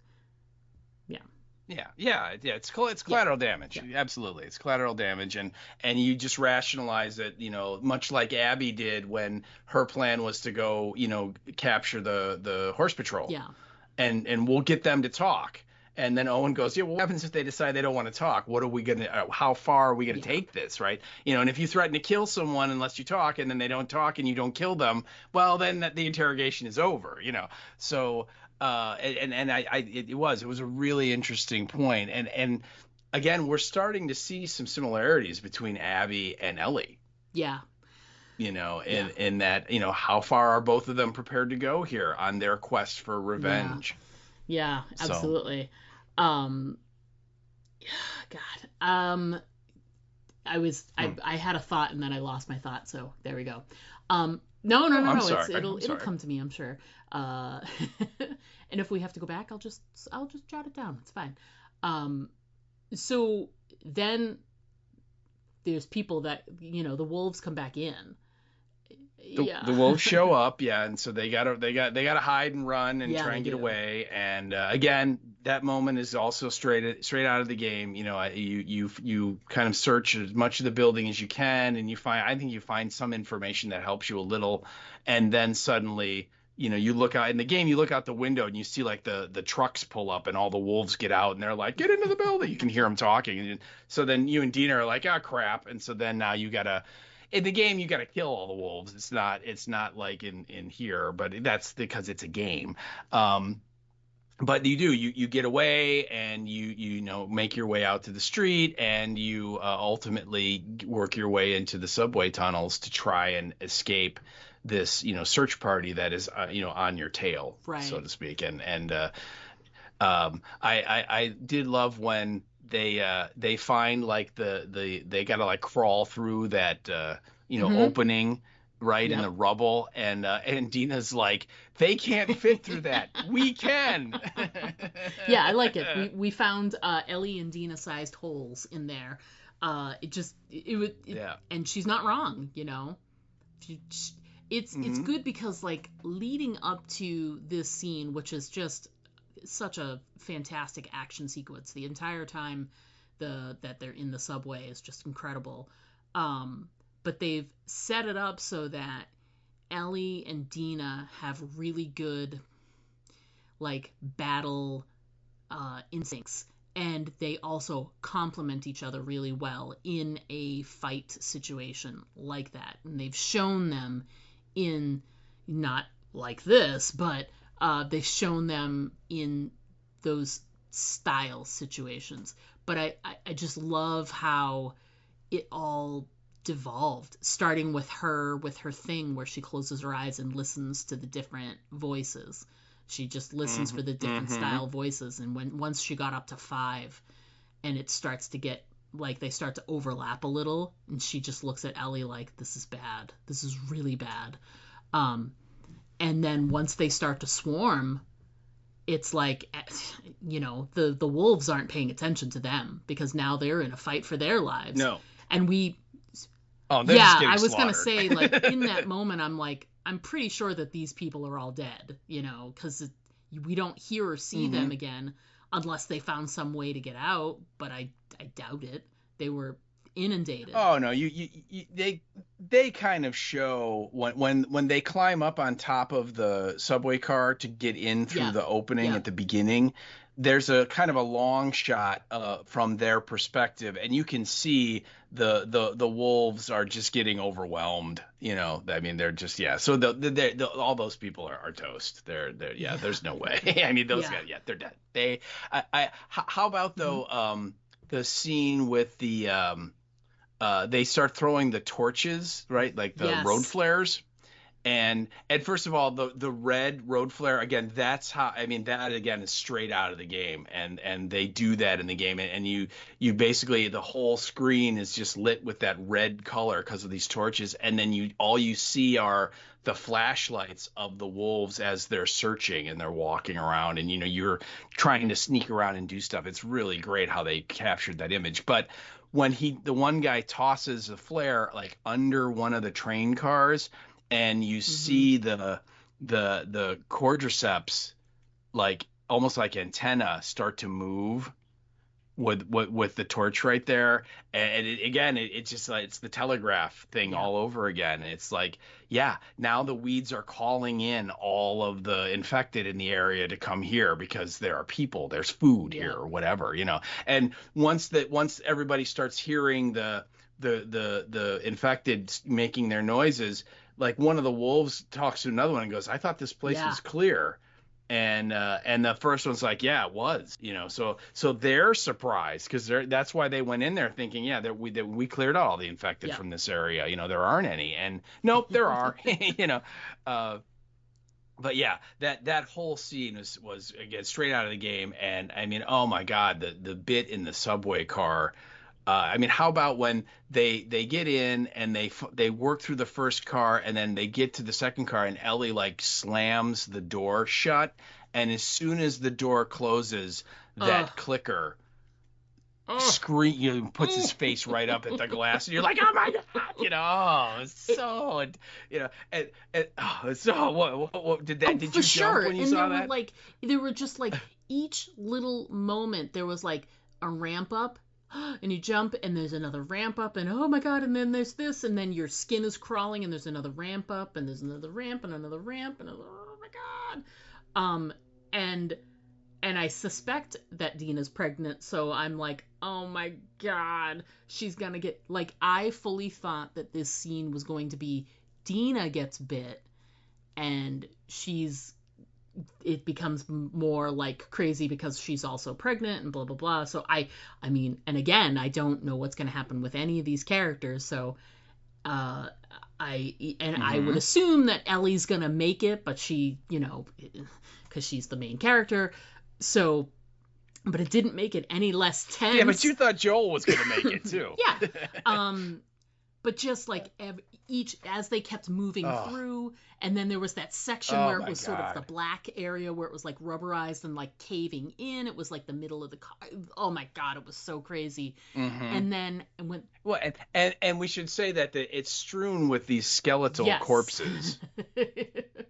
It's collateral damage. Yeah. Absolutely, it's collateral damage, and you just rationalize it, much like Abby did when her plan was to go, capture the horse patrol. Yeah, and we'll get them to talk. And then Owen goes, what happens if they decide they don't want to talk? What are we going to, how far are we going to take this, right? And if you threaten to kill someone unless you talk, and then they don't talk and you don't kill them, well, then the interrogation is over, So, it was a really interesting point. And again, we're starting to see some similarities between Abby and Ellie. Yeah. In that, how far are both of them prepared to go here on their quest for revenge? Yeah, absolutely. So. I had a thought and then I lost my thought, so there we go. No. It'll come to me, I'm sure. And if we have to go back, I'll just jot it down. It's fine. So then there's people that, the wolves come back in. The wolves show up, and so they gotta hide and run and try and get away. And again, that moment is also straight out of the game. You kind of search as much of the building as you can, and you find some information that helps you a little, and then suddenly, you look out in the game, you look out the window and you see like the trucks pull up and all the wolves get out and they're like, get into the building. You can hear them talking, and so then you and Dina are like, oh crap, and so then now you gotta. In the game, you got to kill all the wolves. It's not like in here, but that's because it's a game. But you get away and you make your way out to the street, and you ultimately work your way into the subway tunnels to try and escape this search party that is on your tail, right, so to speak. And I did love when they find like they gotta like crawl through that opening right in the rubble, and Dina's like, they can't fit through that, we can. Yeah, I like it. We found Ellie and Dina sized holes in there. Yeah. And she's not wrong, you know. She, it's good because like leading up to this scene, which is just such a fantastic action sequence, the entire time that they're in the subway is just incredible. But they've set it up so that Ellie and Dina have really good like battle instincts, and they also complement each other really well in a fight situation like that. And they've shown them in, not like this, but they've shown them in those style situations. But I just love how it all devolved, starting with her thing where she closes her eyes and listens to the different voices. She just listens for the different style voices, and once she got up to 5 and it starts to get like they start to overlap a little, and she just looks at Ellie like, this is bad, this is really bad. And then once they start to swarm, it's like, you know, the wolves aren't paying attention to them because now they're in a fight for their lives. No. And they're just getting I was slaughtered. gonna say, like, in that moment, I'm pretty sure that these people are all dead, you know, because we don't hear or see them again unless they found some way to get out. But I doubt it. They were inundated. Oh no, they kind of show when they climb up on top of the subway car to get in through the opening at the beginning. There's a kind of a long shot from their perspective, and you can see the wolves are just getting overwhelmed. You know, I mean, they're just So all those people are toast. They're There's no way. I mean, those guys, they're dead. How about though the scene with the they start throwing the torches, right? Like the road flares. And first of all, the red road flare, again, that's how, I mean, that again is straight out of the game, and they do that in the game, and you basically, the whole screen is just lit with that red color because of these torches, and then all you see are the flashlights of the wolves as they're searching and they're walking around, and you know, you're trying to sneak around and do stuff. It's really great how they captured that image. But when the one guy tosses a flare like under one of the train cars, and you see the quadriceps, like almost like antenna, start to move with the torch right there, and it's just like it's the telegraph thing all over again. It's like, now the weeds are calling in all of the infected in the area to come here because there are people, there's food here or whatever, you know. And once everybody starts hearing the infected making their noises, like one of the wolves talks to another one and goes, I thought this place was clear. And the first one's like, yeah, it was, you know, so they're surprised because that's why they went in there thinking, we cleared out all the infected from this area. You know, there aren't any. And nope, there are, you know. But yeah, that whole scene was again straight out of the game. And I mean, oh my God, the bit in the subway car. I mean, how about when they get in and they work through the first car, and then they get to the second car, and Ellie like slams the door shut, and as soon as the door closes, that clicker puts his face right up at the glass, and you're like, oh my God, you know, what did you jump when you saw that? There were just like each little moment there was like a ramp up. And you jump, and there's another ramp up, and oh my God, and then there's this, and then your skin is crawling, and there's another ramp up, and there's another ramp, and another ramp, and oh my God. And I suspect that Dina's pregnant, so I'm like, oh my God, she's gonna get, like, I fully thought that this scene was going to be Dina gets bit, and it becomes more like crazy because she's also pregnant and blah blah blah. So I mean, and again, I don't know what's going to happen with any of these characters, so I would assume that Ellie's going to make it, but she, you know, because she's the main character, so, but it didn't make it any less tense. Yeah, but you thought Joel was going to make it too. But just like as they kept moving through, and then there was that section where it was sort of the black area where it was like rubberized and like caving in. It was like the middle of the car. Oh my God, it was so crazy. And then when and we should say that it's strewn with these skeletal corpses,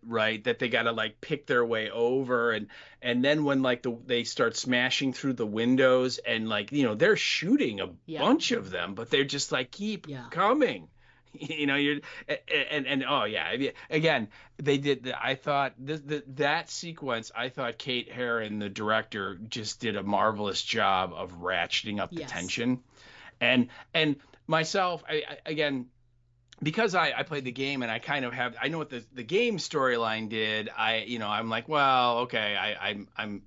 right? That they got to like pick their way over, and then when like they start smashing through the windows, and like, you know, they're shooting a bunch of them, but they're just like keep coming. You know, again, they did. I thought that sequence. I thought Kate Herron, the director, just did a marvelous job of ratcheting up the tension, and myself, I again, because I played the game and I kind of I know what the game storyline did. I'm like, well, okay, I'm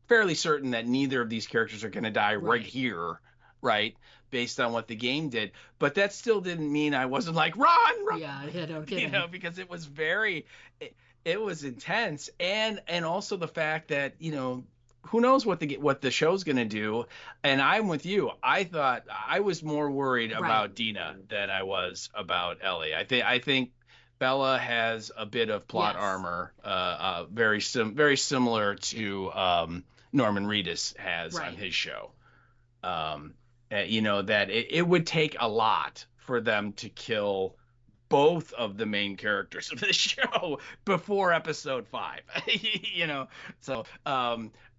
fairly certain that neither of these characters are going to die right here, right? Based on what the game did, but that still didn't mean I wasn't like run. Yeah, no kidding. You know, because it was it was intense, and also the fact that, you know, who knows what the show's gonna do. And I'm with you. I thought I was more worried about Dina than I was about Ellie. I think Bella has a bit of plot armor, very similar to Norman Reedus has on his show. You know, that it would take a lot for them to kill both of the main characters of the show before episode 5. You know, so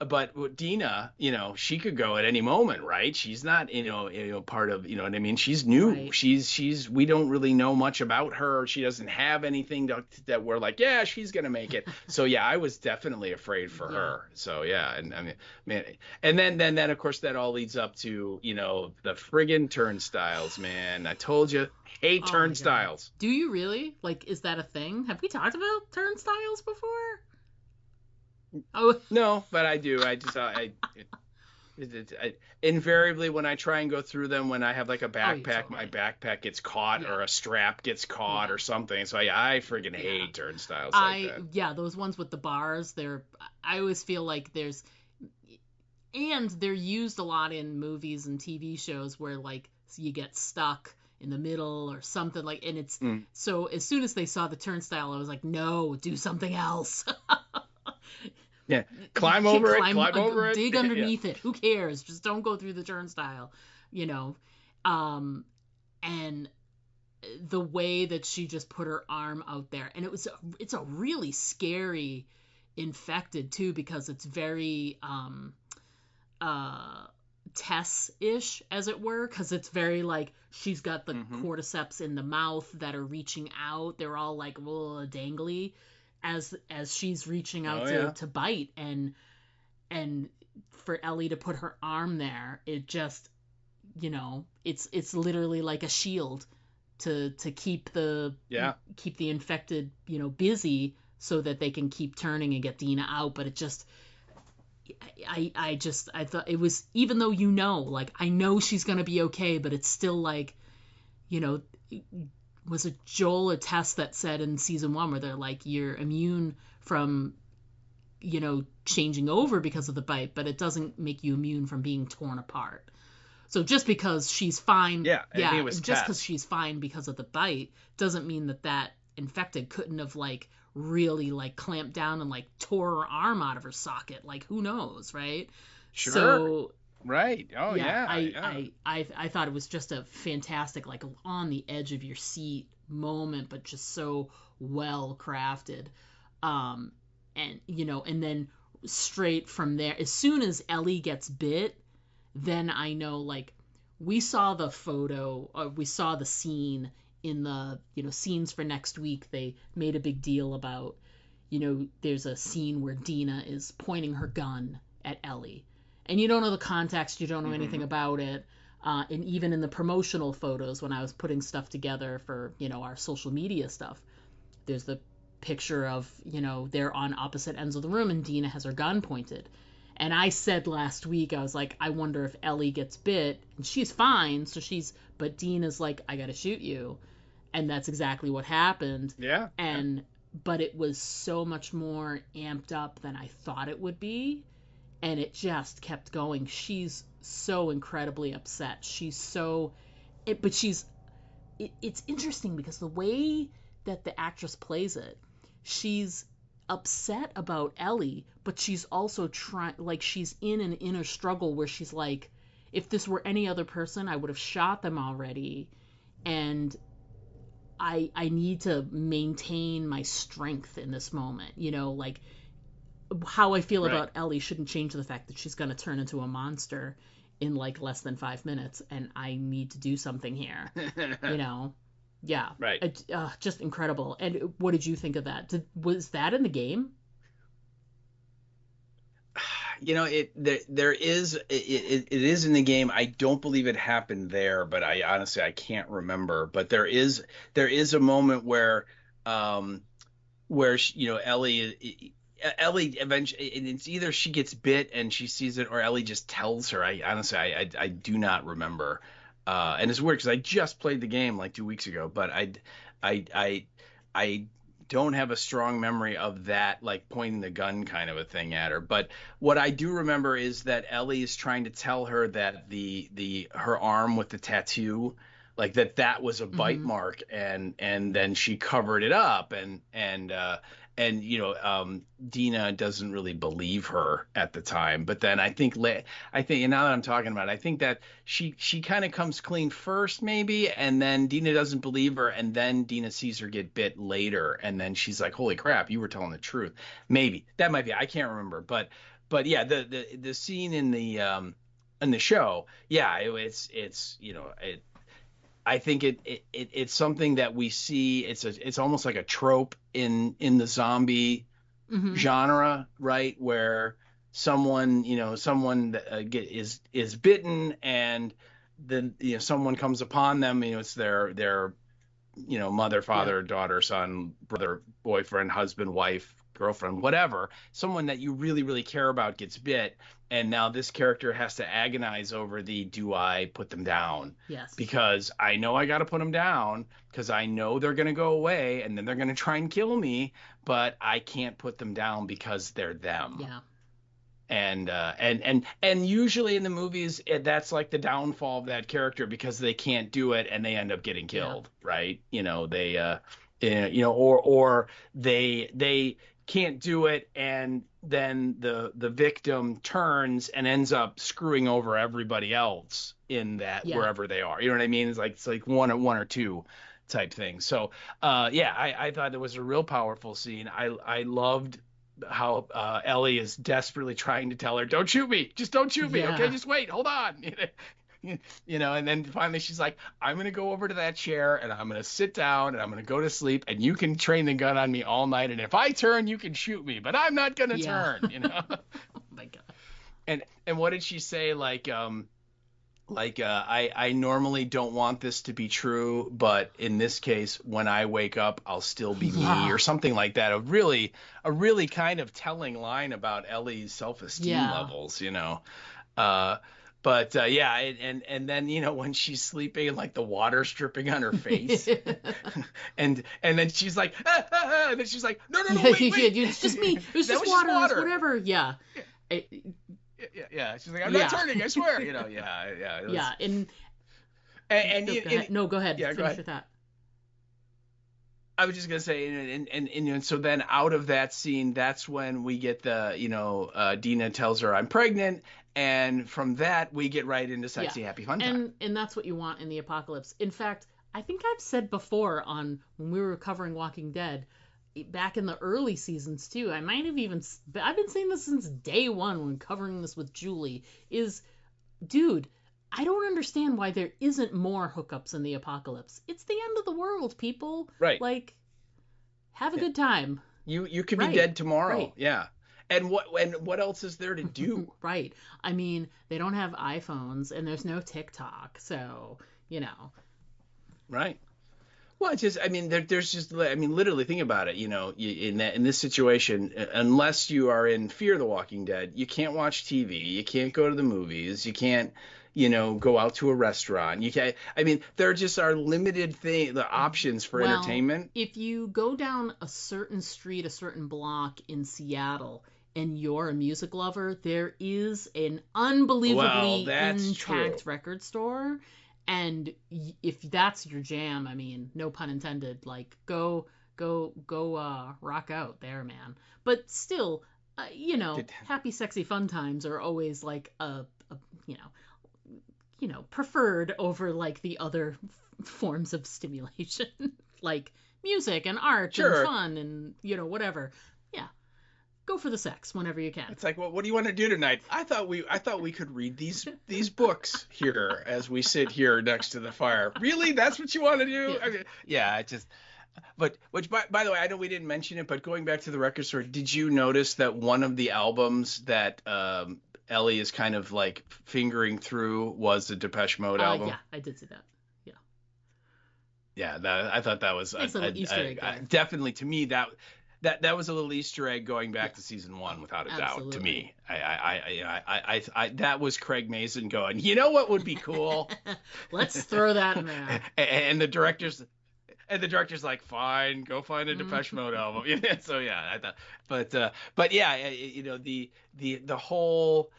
but Dina, you know, she could go at any moment, right? She's not, you know, part of, you know what I mean? She's new. Right. She's we don't really know much about her. She doesn't have anything that we're like, yeah, she's gonna make it. So yeah, I was definitely afraid for her. So yeah, and I mean, man, and then of course that all leads up to, you know, the friggin' turnstiles, man. I told you, hate turnstiles. Do you really? Like, is that a thing? Have we talked about turnstiles before? Oh no, but I do. Invariably when I try and go through them, when I have like a backpack, my backpack gets caught or a strap gets caught or something. So I friggin' hate turnstiles like that. Yeah, those ones with the bars. I always feel like and they're used a lot in movies and TV shows where like you get stuck in the middle or something like, and it's so as soon as they saw the turnstile, I was like, no, do something else. Yeah, climb over it, dig underneath it. Who cares? Just don't go through the turnstile, you know. And the way that she just put her arm out there, and it's a really scary infected too, because it's very Tess-ish, as it were, because it's very like she's got the cordyceps in the mouth that are reaching out. They're all like dangly as she's reaching out to bite, and for Ellie to put her arm there, it just, you know, it's literally like a shield to keep the infected, you know, busy so that they can keep turning and get Dina out. But it just I thought it was, even though, you know, like I know she's gonna be okay, but it's still like, you know, was it Joel or Tess that said in season 1 where they're like, you're immune from, you know, changing over because of the bite, but it doesn't make you immune from being torn apart. So just because she's fine, just because she's fine because of the bite doesn't mean that infected couldn't have like really like clamped down and like tore her arm out of her socket. Like, who knows, right? Sure. So right. Oh yeah. I thought it was just a fantastic, like on the edge of your seat moment, but just so well crafted. And you know, and then straight from there, as soon as Ellie gets bit, then I know, like, we saw the photo, we saw the scene in the, you know, scenes for next week. They made a big deal about, you know, there's a scene where Dina is pointing her gun at Ellie. And you don't know the context, you don't know anything about it. And even in the promotional photos, when I was putting stuff together for, you know, our social media stuff, there's the picture of, you know, they're on opposite ends of the room and Dina has her gun pointed. And I said last week, I was like, I wonder if Ellie gets bit. And she's fine, but Dina's like, I gotta shoot you. And that's exactly what happened. Yeah. But it was so much more amped up than I thought it would be. And it just kept going. She's so incredibly upset. But she's it's interesting because the way that the actress plays it, she's upset about Ellie, but she's also trying, like, she's in an inner struggle where she's like, if this were any other person, I would have shot them already, and I need to maintain my strength in this moment. Like, how I feel Right. about Ellie shouldn't change the fact that she's going to turn into a monster in like less than 5 minutes, and I need to do something here. Yeah. Right. Just incredible. And what did you think of that? Was that in the game? There is it is in the game. I don't believe it happened there, but I honestly I can't remember. But there is a moment where Ellie eventually, and it's either she gets bit and she sees it, or Ellie just tells her. I honestly I do not remember. And it's weird because I just played the game like 2 weeks ago, but I don't have a strong memory of that, like pointing the gun kind of a thing at her. But what I do remember is that Ellie is trying to tell her that the her arm with the tattoo, like that was a bite Mm-hmm. mark, and then she covered it up, and Dina doesn't really believe her at the time. But then I think and now that I'm talking about it, I think that she kind of comes clean first maybe, and then Dina doesn't believe her, and then Dina sees her get bit later, and then she's like, holy crap, you were telling the truth. Maybe that might be, I can't remember. But yeah, the scene in the show, yeah, it's I think it's something that we see. It's almost like a trope in the zombie Mm-hmm. genre, right? Where someone that, is bitten, and then someone comes upon them. It's their mother, Yep. father, daughter, son, brother, boyfriend, husband, wife, girlfriend, whatever. Someone that you really, really care about gets bit. And now this character has to agonize over do I put them down? Yes. Because I know I got to put them down because I know they're going to go away and then they're going to try and kill me, but I can't put them down because they're them. Yeah. And usually in the movies, that's like the downfall of that character because they can't do it and they end up getting killed, right? Or they can't do it, and then the victim turns and ends up screwing over everybody else in that Yeah. wherever they are. You know what I mean? It's like one or two type thing. So yeah, I thought it was a real powerful scene. I loved how Ellie is desperately trying to tell her, don't shoot me, just don't shoot me, Yeah. okay, just wait, hold on. And then finally she's like, I'm gonna go over to that chair and I'm gonna sit down and I'm gonna go to sleep, and you can train the gun on me all night, and if I turn you can shoot me, but I'm not gonna Yeah. turn. Oh my God. And what did she say, I normally don't want this to be true, but in this case, when I wake up, I'll still be me, or something like that. A really kind of telling line about Ellie's self-esteem Yeah. levels, But yeah, and then when she's sleeping and like the water's dripping on her face, and then she's like, and then she's like, no, wait, It's just me. It's That just was water. just It's water. whatever. Yeah. Yeah. She's like, I'm Yeah. not turning, I swear. Yeah. It was, Yeah. And and, go ahead. No, go ahead. Yeah, go Finish ahead. with that. I was just gonna say, and so then out of that scene, that's when we get Dina tells her I'm pregnant, and from that we get right into sexy, happy, fun time. And that's what you want in the apocalypse. In fact, I think I've said before on when we were covering Walking Dead, back in the early seasons too. I've been saying this since day one when covering this with Julie. Dude, I don't understand why there isn't more hookups in the apocalypse. It's the end of the world, people. Right. Like, have a good time. You could be Right, dead tomorrow. right. Yeah. And what else is there to do? Right. I mean, they don't have iPhones and there's no TikTok, so, Right. Well, it's just, I mean, there's just, I mean, literally think about it. In this situation, unless you are in Fear the Walking Dead, you can't watch TV, you can't go to the movies, you can't, go out to a restaurant. You can't. I mean, there just are limited the options for entertainment. If you go down a certain street, a certain block in Seattle, and you're a music lover, there is an unbelievably Well, that's intact true. record store. And if that's your jam, I mean, no pun intended, like go rock out there, man. But still, happy, sexy, fun times are always like a you know, preferred over like the other forms of stimulation, like music and art and Sure. fun and whatever. Yeah, go for the sex whenever you can. It's like, well, what do you want to do tonight? I thought we could read these books here as we sit here next to the fire. Really? That's what you want to do? Yeah. I mean, yeah, it just. But which, by the way, I know we didn't mention it, but going back to the record store, did you notice that one of the albums that Ellie is kind of like fingering through was the Depeche Mode album? Yeah, I did see that. Yeah. Yeah, I thought that was Nice little Easter egg there. definitely, to me, that was a little Easter egg going back to season 1, without a doubt. To me, I that was Craig Mazin going, you know what would be cool? Let's throw that in there. And the director's like, fine, go find a Depeche Mode album. So yeah, I thought, but yeah, the whole,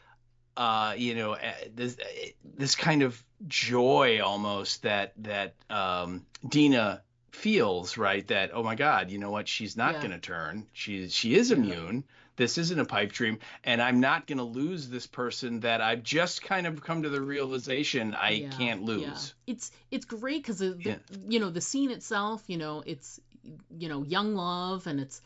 this kind of joy almost that Dina feels, right? That, oh my God, you know what? She's not going to turn. She is immune. This isn't a pipe dream, and I'm not going to lose this person that I've just kind of come to the realization I can't lose. Yeah. It's great because the scene itself, it's young love, and it's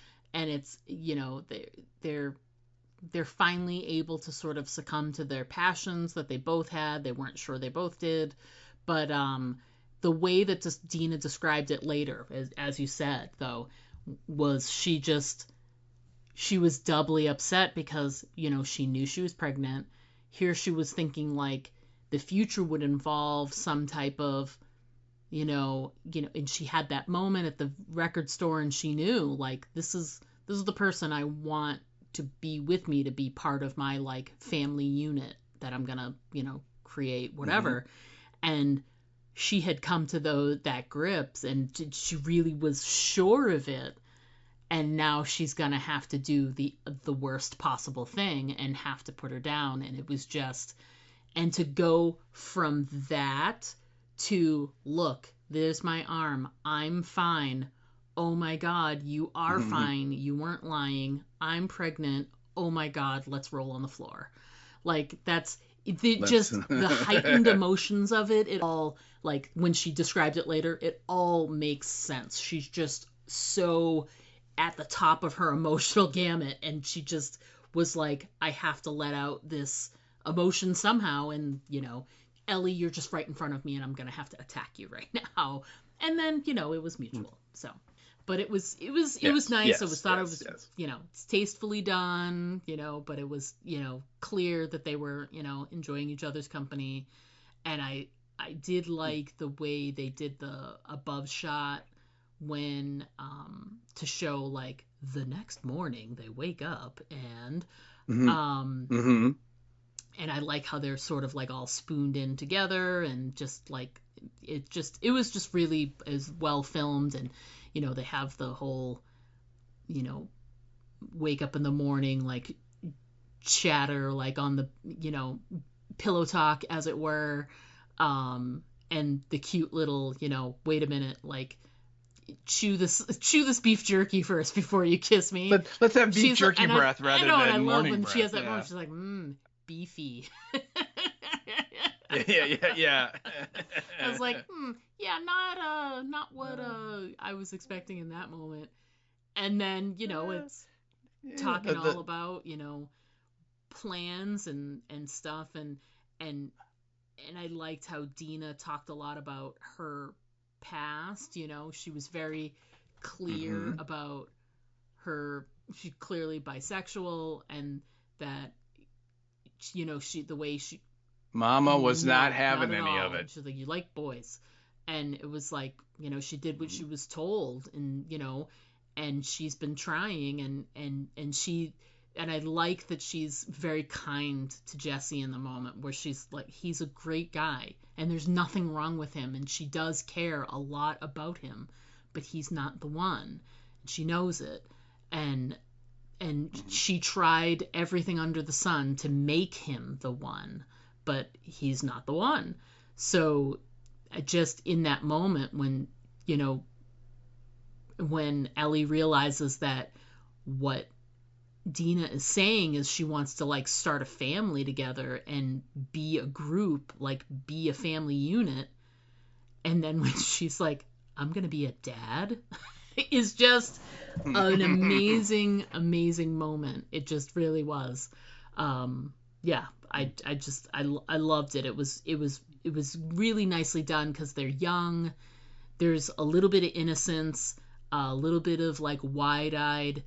they're finally able to sort of succumb to their passions that they both had. They weren't sure they both did, but the way that Dina described it later, as you said, though, was she was doubly upset because, she knew she was pregnant. Here she was thinking like the future would involve some type of, and she had that moment at the record store, and she knew like this is the person I want to be with me, to be part of my like family unit that I'm gonna, create, whatever. And she had come to that grips, and she really was sure of it. And now she's gonna have to do the worst possible thing and have to put her down. And it was just, and to go from that to, look, there's my arm, I'm fine. Oh my God, you are fine. You weren't lying. I'm pregnant. Oh my God, let's roll on the floor. Like just the heightened emotions of it. It all, like when she described it later, it all makes sense. She's just so at the top of her emotional gamut, and she just was like, I have to let out this emotion somehow, and Ellie, you're just right in front of me, and I'm gonna have to attack you right now. And then it was mutual. So, but it was nice. Yes, it was it's tastefully done, but it was clear that they were enjoying each other's company. And I did like the way they did the above shot when to show like the next morning they wake up, and and I like how they're sort of like all spooned in together, and just like it was just really as well filmed. And they have the whole wake up in the morning like chatter, like on the pillow talk, as it were, and the cute little wait a minute, like chew this beef jerky first before you kiss me. Let's have beef jerky breath rather than morning breath. I love when she has that moment. She's like, beefy. Yeah. I was like, not what I was expecting in that moment. And then it's talking all about plans and stuff, and I liked how Dina talked a lot about her past. She was very clear about she's clearly bisexual, and that the way she Mama was not having any of it. She's like, you like boys. And it was like, she did what she was told, and and she's been trying, and I like that she's very kind to Jesse in the moment, where she's like, he's a great guy and there's nothing wrong with him, and she does care a lot about him, but he's not the one, and she knows it. And she tried everything under the sun to make him the one, but he's not the one. So just in that moment when, you know, when Ellie realizes that what Dina is saying is she wants to like start a family together and be a group, like be a family unit. And then when she's like, I'm going to be a dad, is just an amazing, amazing moment. It just really was. Yeah, I loved it. It was really nicely done because they're young. There's a little bit of innocence, a little bit of like wide-eyed,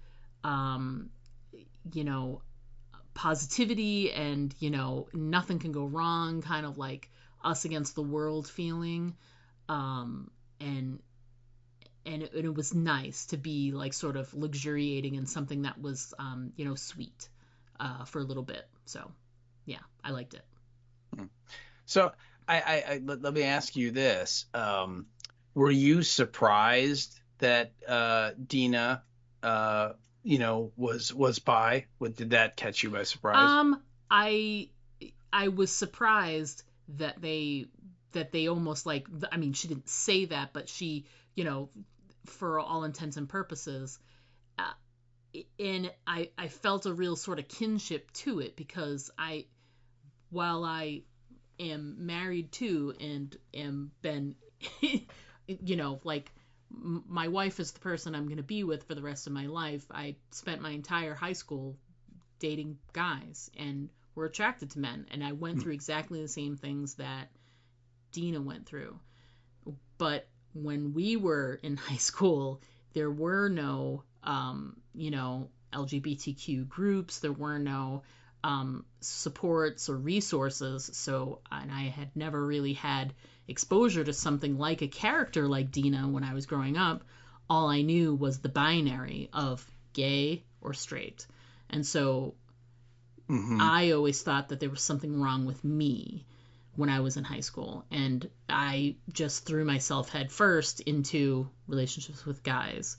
you know, positivity, and, you know, nothing can go wrong, kind of like us against the world feeling. And it was nice to be like sort of luxuriating in something that was, you know, sweet, for a little bit. So yeah, I liked it. So let me ask you this. Were you surprised that Dina, you know, was bi? Did that catch you by surprise? I was surprised that they almost like, I mean, she didn't say that, but she, you know, for all intents and purposes, and I felt a real sort of kinship to it, because while I am married to and am been, you know, like my wife is the person I'm going to be with for the rest of my life. I spent my entire high school dating guys and were attracted to men, and I went through exactly the same things that Dina went through. But when we were in high school, there were no, you know, LGBTQ groups. There were no supports or resources. So, and I had never really had exposure to something like a character like Dina when I was growing up. All I knew was the binary of gay or straight. And so I always thought that there was something wrong with me when I was in high school, and I just threw myself head first into relationships with guys,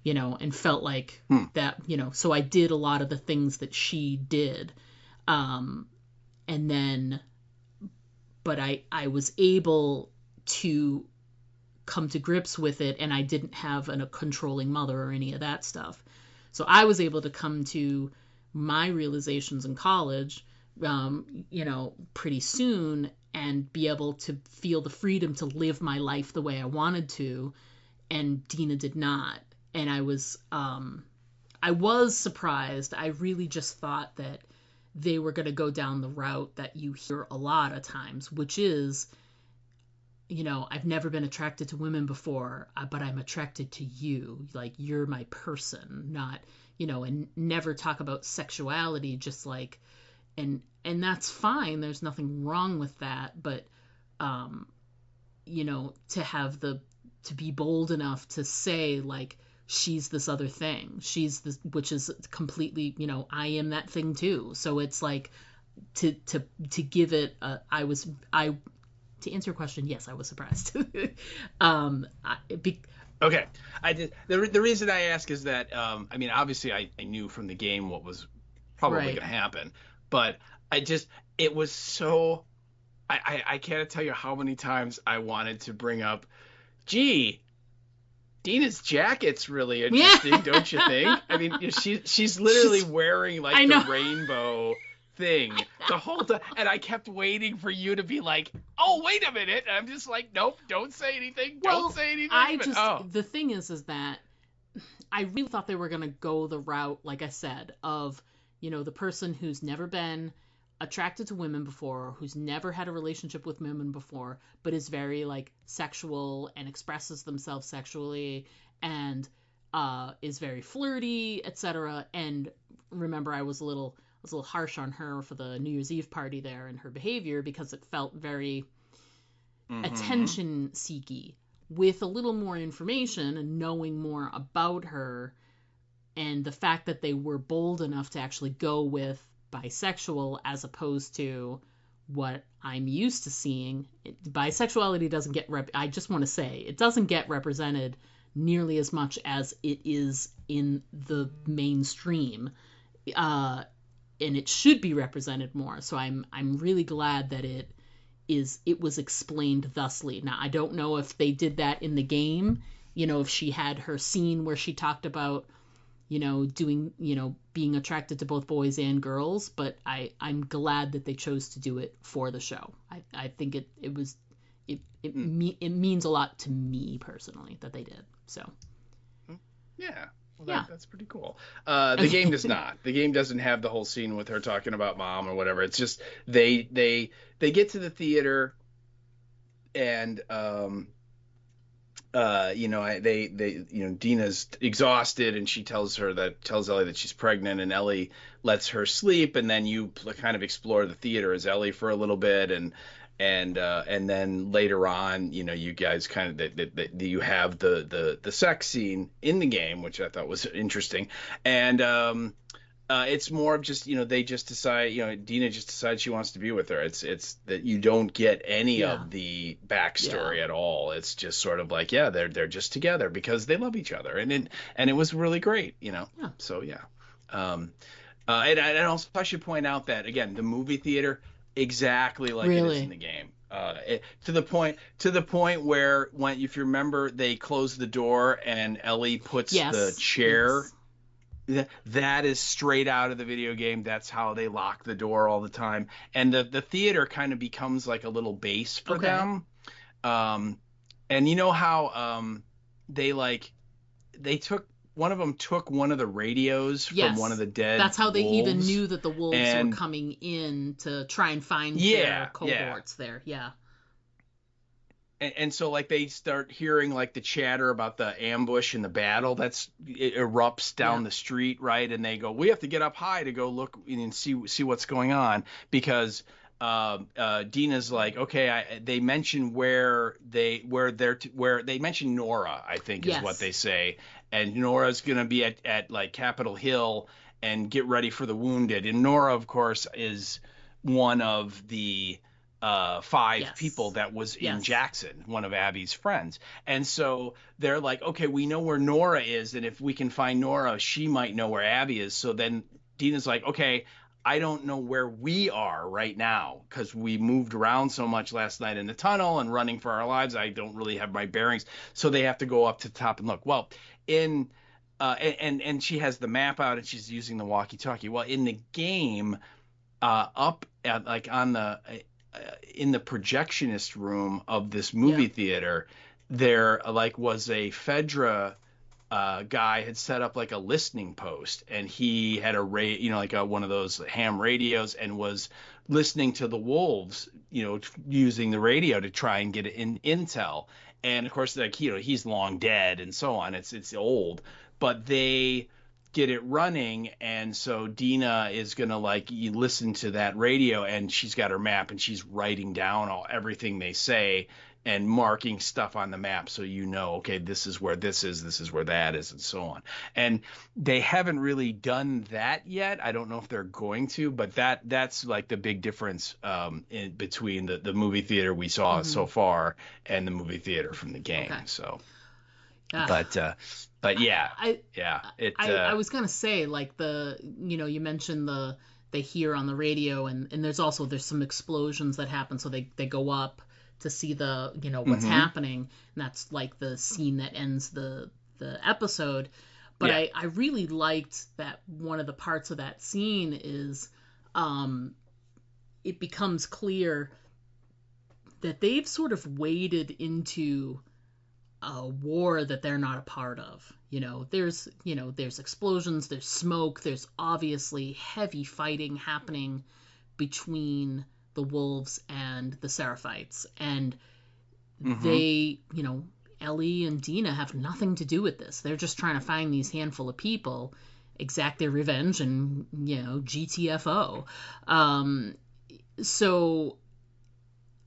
you know, and felt like that, you know, so I did a lot of the things that she did. And then, but I was able to come to grips with it, and I didn't have a controlling mother or any of that stuff. So I was able to come to my realizations in college, you know, pretty soon, and be able to feel the freedom to live my life the way I wanted to, and Dina did not. And I was surprised. I really just thought that they were going to go down the route that you hear a lot of times, which is, you know, I've never been attracted to women before, but I'm attracted to you. Like, you're my person, not, you know, and never talk about sexuality, just like, and that's fine. There's nothing wrong with that. But, you know, to be bold enough to say, like, she's this other thing. She's this, which is completely, you know, I am that thing too. So it's like, to give it, to answer your question, yes, I was surprised. Okay. I did. The reason I ask is that, I mean, obviously I knew from the game what was probably Right. going to happen, but it was so, I can't tell you how many times I wanted to bring up, gee, Dina's jacket's really interesting, don't you think? I mean, she's literally wearing like the rainbow thing the whole time, and I kept waiting for you to be like, oh, wait a minute. And I'm just like, nope, don't say anything. Don't say anything. The thing is that I really thought they were going to go the route, like I said, of, you know, the person who's never been attracted to women before, who's never had a relationship with women before, but is very like sexual and expresses themselves sexually, and is very flirty, etc. And remember, I was a little harsh on her for the New Year's Eve party there and her behavior, because it felt very attention seeky. With a little more information and knowing more about her, and the fact that they were bold enough to actually go with bisexual as opposed to what I'm used to seeing, bisexuality doesn't get I just want to say, it doesn't get represented nearly as much as it is in the mainstream, and it should be represented more. So I'm really glad that it it was explained thusly. Now, I don't know if they did that in the game, if she had her scene where she talked about, doing, being attracted to both boys and girls, but I'm glad that they chose to do it for the show. I think it means a lot to me personally that they did. So. Yeah. Well, Yeah. That's pretty cool. The game does not. The game doesn't have the whole scene with her talking about mom or whatever. It's just they get to the theater and Dina's exhausted and she tells Ellie that she's pregnant, and Ellie lets her sleep, and then you kind of explore the theater as Ellie for a little bit, and then later on, you guys kind of you have the sex scene in the game, which I thought was interesting, and it's more of just they just decide, Dina just decides she wants to be with her. It's that you don't get any of the backstory at all. It's just sort of like they're just together because they love each other, and it was really great, So yeah. And also I should point out that again, the movie theater, exactly like it is in the game. To the point where if you remember, they close the door and Ellie puts the chair. Yes. That is straight out of the video game. That's how they lock the door all the time. And the theater kind of becomes like a little base for them. And you know how one of them took one of the radios from one of the dead That's how they wolves, even knew that the wolves were coming in to try and find their cohorts there. Yeah. And so they start hearing the chatter about the ambush and the battle it erupts down the street, right? And they go, we have to get up high to go look and see what's going on, because Dina's like, okay, they mention where they mention Nora, I think is what they say, and Nora's gonna be at Capitol Hill and get ready for the wounded, and Nora, of course, is one of the 5 people that was in Jackson, one of Abby's friends. And so they're like, okay, we know where Nora is, and if we can find Nora, she might know where Abby is. So then Dina's like, okay, I don't know where we are right now because we moved around so much last night in the tunnel and running for our lives. I don't really have my bearings. So they have to go up to the top and look. Well, and she has the map out and she's using the walkie-talkie. Well, in the game, up at in the projectionist room of this movie theater, there was a Fedra guy had set up a listening post, and he had one of those ham radios and was listening to the wolves, using the radio to try and get intel. And of course, he's long dead and so on. It's old, but they get it running, and so Dina is gonna listen to that radio, and she's got her map and she's writing down everything they say and marking stuff on the map, so okay, this is where this is where that is, and so on. And they haven't really done that yet. I don't know if they're going to, but that's the big difference in between the movie theater we saw so far and the movie theater from the game. So but yeah, I was gonna say you mentioned they hear on the radio, and there's some explosions that happen, so they go up to see what's happening, and that's the scene that ends the episode. But I really liked that one of the parts of that scene is it becomes clear that they've sort of waded into a war that they're not a part of. There's explosions, there's smoke, there's obviously heavy fighting happening between the wolves and the Seraphites, and they, Ellie and Dina have nothing to do with this. They're just trying to find these handful of people, exact their revenge, and GTFO. So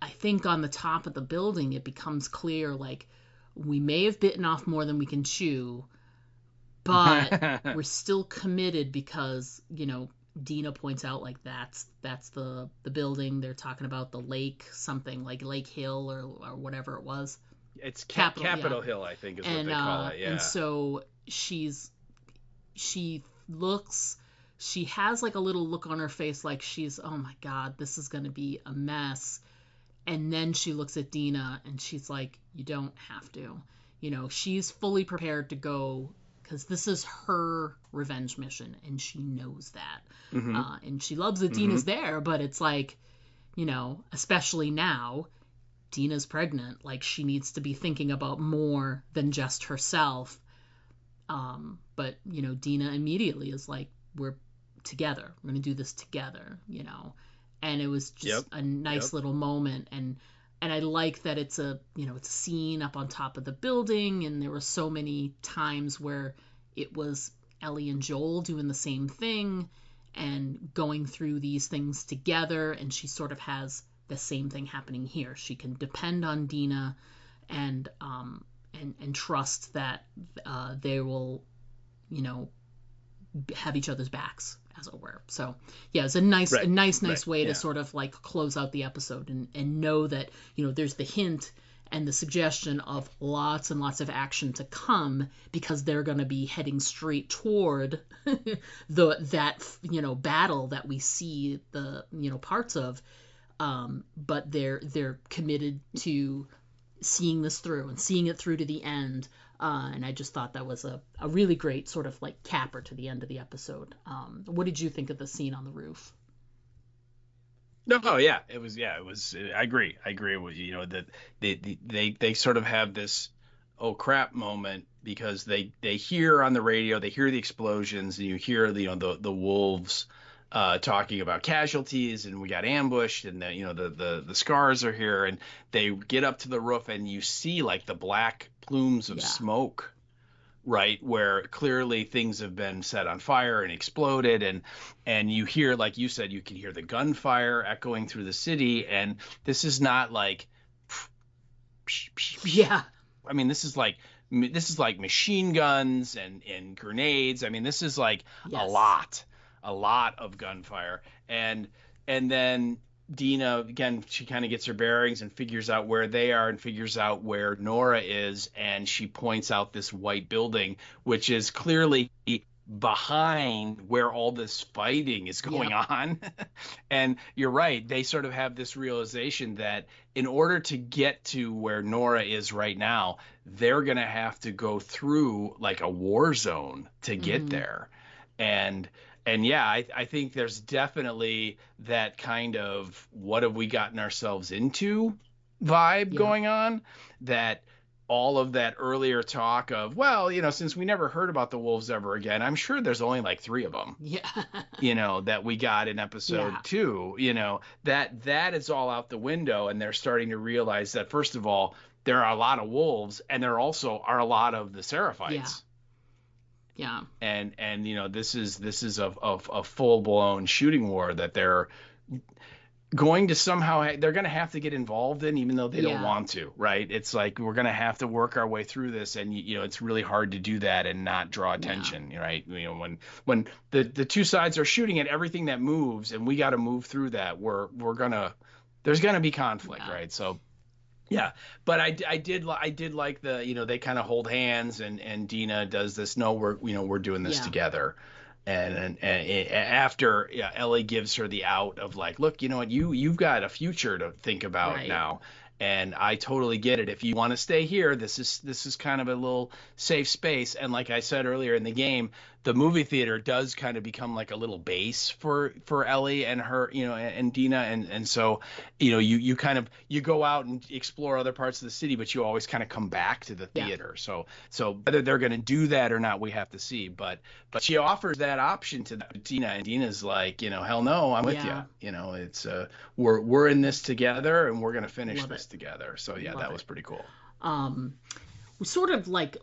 I think on the top of the building it becomes clear we may have bitten off more than we can chew, but we're still committed because Dina points out that's the building they're talking about, the lake, something like Lake Hill or whatever it was. It's Capitol Hill, I think is what they call it. Yeah. And so she has a little look on her face she's, oh my God, this is going to be a mess. And then she looks at Dina and she's like, you don't have to. You know, she's fully prepared to go because this is her revenge mission and she knows that. And she loves that Dina's there, but it's like, you know, especially now, Dina's pregnant. Like, she needs to be thinking about more than just herself. But, you know, Dina immediately is like, we're together. We're going to do this together, you know. And it was just a nice little moment. And I like that it's a, you know, it's a scene up on top of the building. And there were so many times where it was Ellie and Joel doing the same thing and going through these things together. And she sort of has the same thing happening here. She can depend on Dina and trust that they will, you know, have each other's backs, as it were. So yeah, it's a nice way to sort of like close out the episode and know that, you know, there's the hint and the suggestion of lots and lots of action to come because they're going to be heading straight toward that, you know, battle that we see the, you know, parts of. But they're committed to seeing this through and seeing it through to the end. And I just thought that was a really great sort of like capper to the end of the episode. What did you think of the scene on the roof? No, oh, yeah, it was. I agree with you. You know, that they sort of have this oh crap moment because they hear on the radio, they hear the explosions, and you hear the wolves talking about casualties, and we got ambushed, and the scars are here, and they get up to the roof, and you see like the black plumes of smoke, right, where clearly things have been set on fire and exploded, and you hear, like you said, you can hear the gunfire echoing through the city, and this is not like I mean, this is like machine guns and grenades. I mean, this is like a lot of gunfire, and then Dina, again, she kind of gets her bearings and figures out where they are and figures out where Nora is, and she points out this white building, which is clearly behind where all this fighting is going on. And you're right, they sort of have this realization that in order to get to where Nora is right now, they're going to have to go through like a war zone to get there. And yeah, I think there's definitely that kind of what have we gotten ourselves into vibe going on, that all of that earlier talk of, well, you know, since we never heard about the wolves ever again, I'm sure there's only like 3 of them, you know, that we got in episode 2, you know, that is all out the window. And they're starting to realize that, first of all, there are a lot of wolves and there also are a lot of the Seraphites. Yeah. And you know, this is a full blown shooting war that they're going to somehow they're going to have to get involved in, even though they don't want to, right? It's like we're going to have to work our way through this, and you know, it's really hard to do that and not draw attention, right? You know, when the two sides are shooting at everything that moves, and we got to move through that, there's gonna be conflict, right? So. Yeah, but I did like the, you know, they kind of hold hands and Dina does this. No, we're doing this together, and after Ellie gives her the out of like, look, you know what, you've got a future to think about now, and I totally get it. If you want to stay here, this is kind of a little safe space. And like I said earlier in the game, the movie theater does kind of become like a little base for Ellie and her, you know, and Dina, and so, you know, you go out and explore other parts of the city, but you always kind of come back to the theater. So whether they're going to do that or not, we have to see. But she offers that option to Dina, and Dina's like, you know, hell no, I'm with you. You know, it's we're in this together, and we're going to finish this together. So that was pretty cool. We sort of like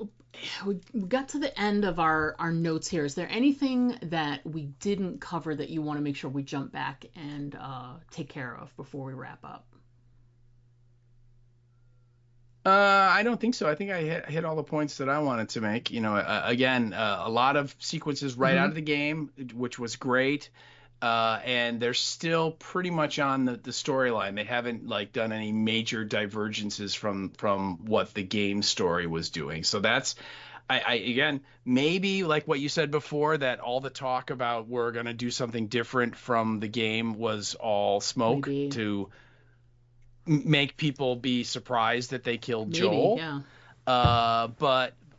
we got to the end of our notes here. Is there anything that we didn't cover that you want to make sure we jump back and take care of before we wrap up? I don't think so. I think I hit all the points that I wanted to make. You know, again, a lot of sequences right out of the game, which was great. And they're still pretty much on the storyline. They haven't like done any major divergences from what the game story was doing. So that's, I again, maybe like what you said before, that all the talk about we're going to do something different from the game was all smoke make people be surprised that they killed Maybe, Joel. yeah.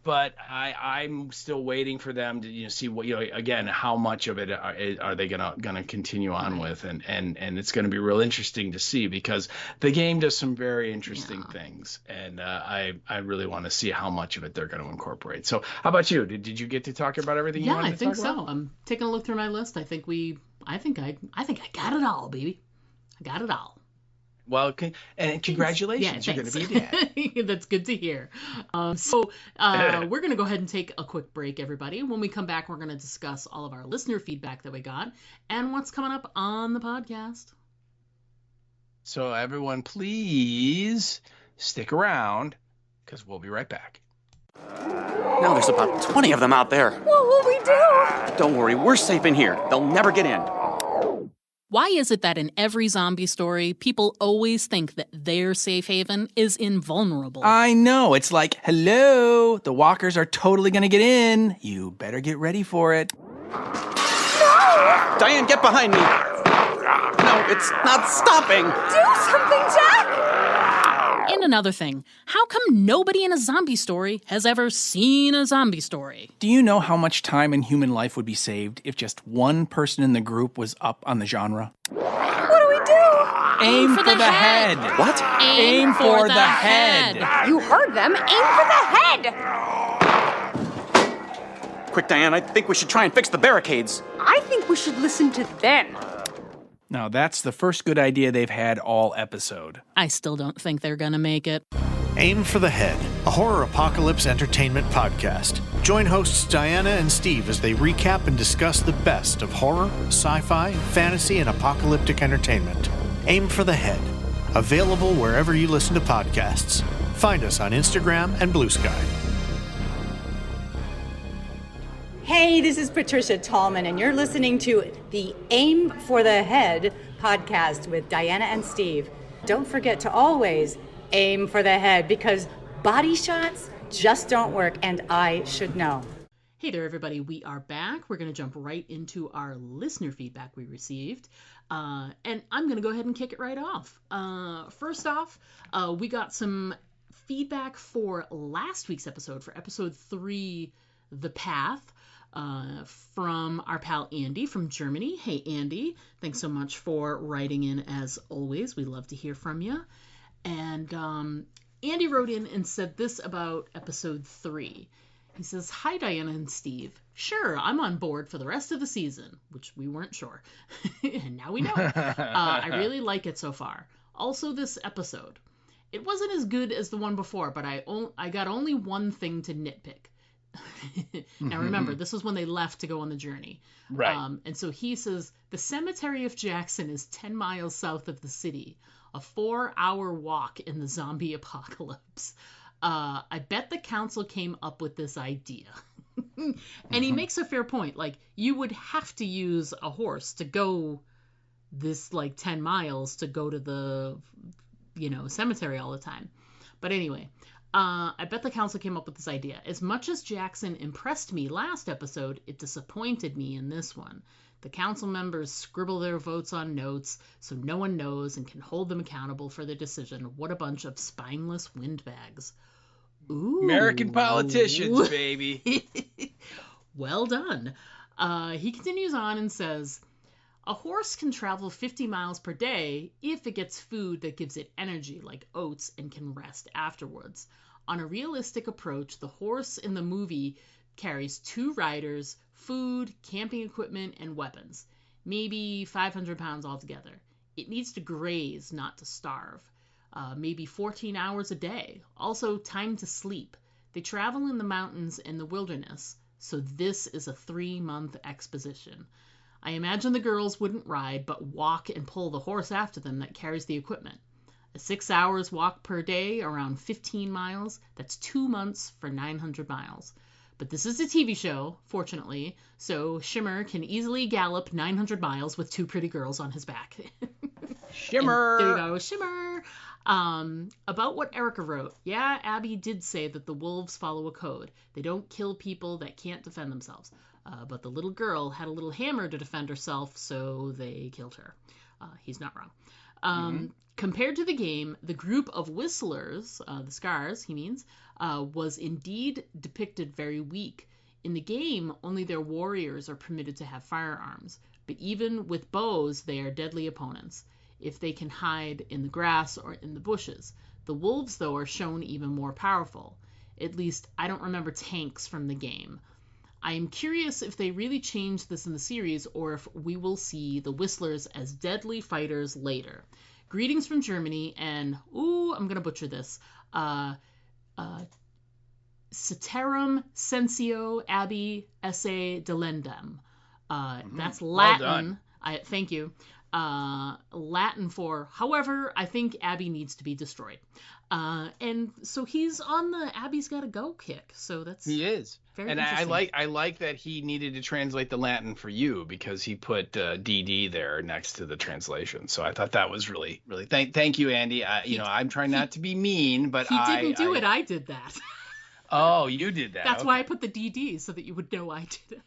But I'm still waiting for them to see what again, how much of it are they gonna continue on with, and it's gonna be real interesting to see, because the game does some very interesting things, and I really want to see how much of it they're going to incorporate. So how about you? Did you get to talk about everything you wanted to talk about? Yeah, I think so. I'm taking a look through my list. I think I got it all, baby. I got it all. Well, and congratulations, you're going to be a dad. That's good to hear. So we're going to go ahead and take a quick break, everybody. When we come back, we're going to discuss all of our listener feedback that we got and what's coming up on the podcast. So everyone, please stick around, because we'll be right back. Now there's about 20 of them out there. What will we do? Don't worry, we're safe in here. They'll never get in. Why is it that in every zombie story, people always think that their safe haven is invulnerable? I know. It's like, hello, the walkers are totally going to get in. You better get ready for it. No! Diane, get behind me. No, it's not stopping. Do something, Jack! And another thing, how come nobody in a zombie story has ever seen a zombie story? Do you know how much time in human life would be saved if just one person in the group was up on the genre? What do we do? Aim for the head. What? Aim for the head. You heard them. Aim for the head. Quick, Diane, I think we should try and fix the barricades. I think we should listen to them. Now, that's the first good idea they've had all episode. I still don't think they're gonna make it. Aim for the Head, a horror apocalypse entertainment podcast. Join hosts Diana and Steve as they recap and discuss the best of horror, sci-fi, fantasy, and apocalyptic entertainment. Aim for the Head, available wherever you listen to podcasts. Find us on Instagram and Blue Sky. Hey, this is Patricia Tallman, and you're listening to the Aim for the Head podcast with Diana and Steve. Don't forget to always aim for the head, because body shots just don't work, and I should know. Hey there, everybody. We are back. We're going to jump right into our listener feedback we received. And I'm going to go ahead and kick it right off. First off, we got some feedback for last week's episode, for episode 3, The Path. From our pal Andy from Germany. Hey, Andy, thanks so much for writing in as always. We love to hear from you. And Andy wrote in and said this about episode 3. He says, "Hi, Diana and Steve. Sure, I'm on board for the rest of the season," which we weren't sure. And now we know. I really like it so far. Also, this episode. It wasn't as good as the one before, but I got only one thing to nitpick. Now remember, this was when they left to go on the journey. Right. And so he says, the cemetery of Jackson is 10 miles south of the city, a 4-hour walk in the zombie apocalypse. I bet the council came up with this idea. And he makes a fair point. Like, you would have to use a horse to go this 10 miles to go to the, cemetery all the time. But anyway, I bet the council came up with this idea. As much as Jackson impressed me last episode, it disappointed me in this one. The council members scribble their votes on notes so no one knows and can hold them accountable for their decision. What a bunch of spineless windbags. Ooh. American politicians, baby. Well done. He continues on and says, a horse can travel 50 miles per day if it gets food that gives it energy, like oats, and can rest afterwards. On a realistic approach, the horse in the movie carries 2 riders, food, camping equipment, and weapons. Maybe 500 pounds altogether. It needs to graze, not to starve. Maybe 14 hours a day. Also, time to sleep. They travel in the mountains and the wilderness, so this is a 3-month exposition. I imagine the girls wouldn't ride, but walk and pull the horse after them that carries the equipment. A 6 hours walk per day, around 15 miles. That's 2 months for 900 miles. But this is a TV show, fortunately, so Shimmer can easily gallop 900 miles with 2 pretty girls on his back. Shimmer! And there you go, Shimmer! About what Erica wrote. Yeah, Abby did say that the wolves follow a code. They don't kill people that can't defend themselves. But the little girl had a little hammer to defend herself, so they killed her. He's not wrong. Compared to the game, the group of whistlers, the Scars, he means, was indeed depicted very weak. In the game, only their warriors are permitted to have firearms, but even with bows, they are deadly opponents, if they can hide in the grass or in the bushes. The wolves, though, are shown even more powerful. At least, I don't remember tanks from the game. I am curious if they really changed this in the series, or if we will see the Whistlers as deadly fighters later. Greetings from Germany, and, I'm going to butcher this, Ceterum Sensio Abi Esse Delendam. That's Latin. Thank you. Latin for, however, I think Abby needs to be destroyed. And so he's on the Abby's gotta go kick. So that's he is. Very and interesting. I like that he needed to translate the Latin for you, because he put DD there next to the translation. So I thought that was really thank you, Andy. I'm trying not to be mean, but he didn't do it. I did that. Oh, you did that. That's why I put the DD, so that you would know I did it.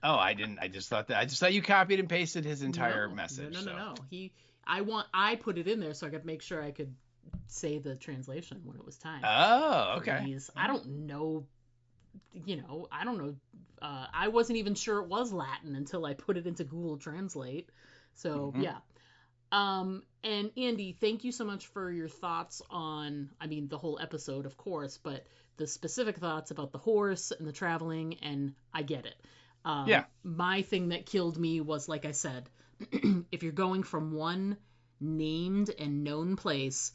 Oh, I didn't. I just thought you copied and pasted his entire message. No. I put it in there so I could make sure I could say the translation when it was time. Oh, okay. I don't know. I don't know. I wasn't even sure it was Latin until I put it into Google Translate. So yeah. And Andy, thank you so much for your thoughts on, the whole episode, of course, but the specific thoughts about the horse and the traveling, and I get it. My thing that killed me was, like I said, if you're going from one named and known place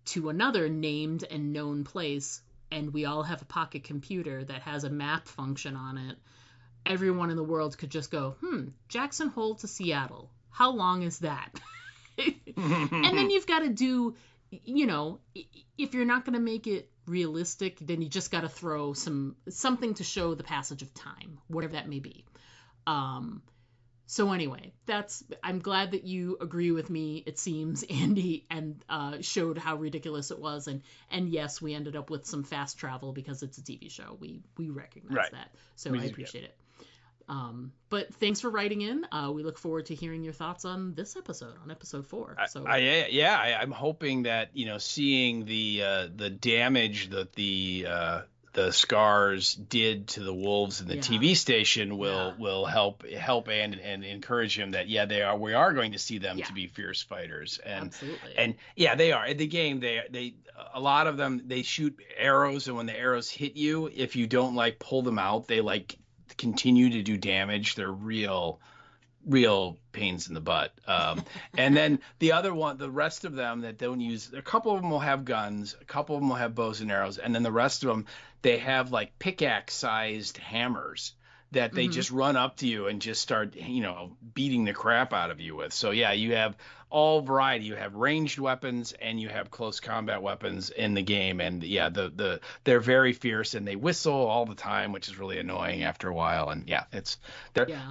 to another named and known place, and we all have a pocket computer that has a map function on it, everyone in the world could just go, Jackson Hole to Seattle. How long is that? And then you've got to do, if you're not going to make it realistic, then you just got to throw something to show the passage of time, whatever that may be. So anyway, I'm glad that you agree with me, it seems, Andy, and showed how ridiculous it was. And yes, we ended up with some fast travel because it's a TV show. We recognize that. So I appreciate it. But thanks for writing in. We look forward to hearing your thoughts on this episode, on episode 4. So I'm hoping that, seeing the damage that the Scars did to the wolves in the TV station will help and encourage him that we are going to see them to be fierce fighters. Absolutely. And they are. In the game, they a lot of them, they shoot arrows, and when the arrows hit you, if you don't pull them out, they continue to do damage. They're real pains in the butt. And then the rest of them that don't use, a couple of them will have guns, a couple of them will have bows and arrows, and then the rest of them, they have pickaxe sized hammers that they just run up to you and just start, beating the crap out of you with. So you have all variety. You have ranged weapons and you have close combat weapons in the game. And they're very fierce, and they whistle all the time, which is really annoying after a while. And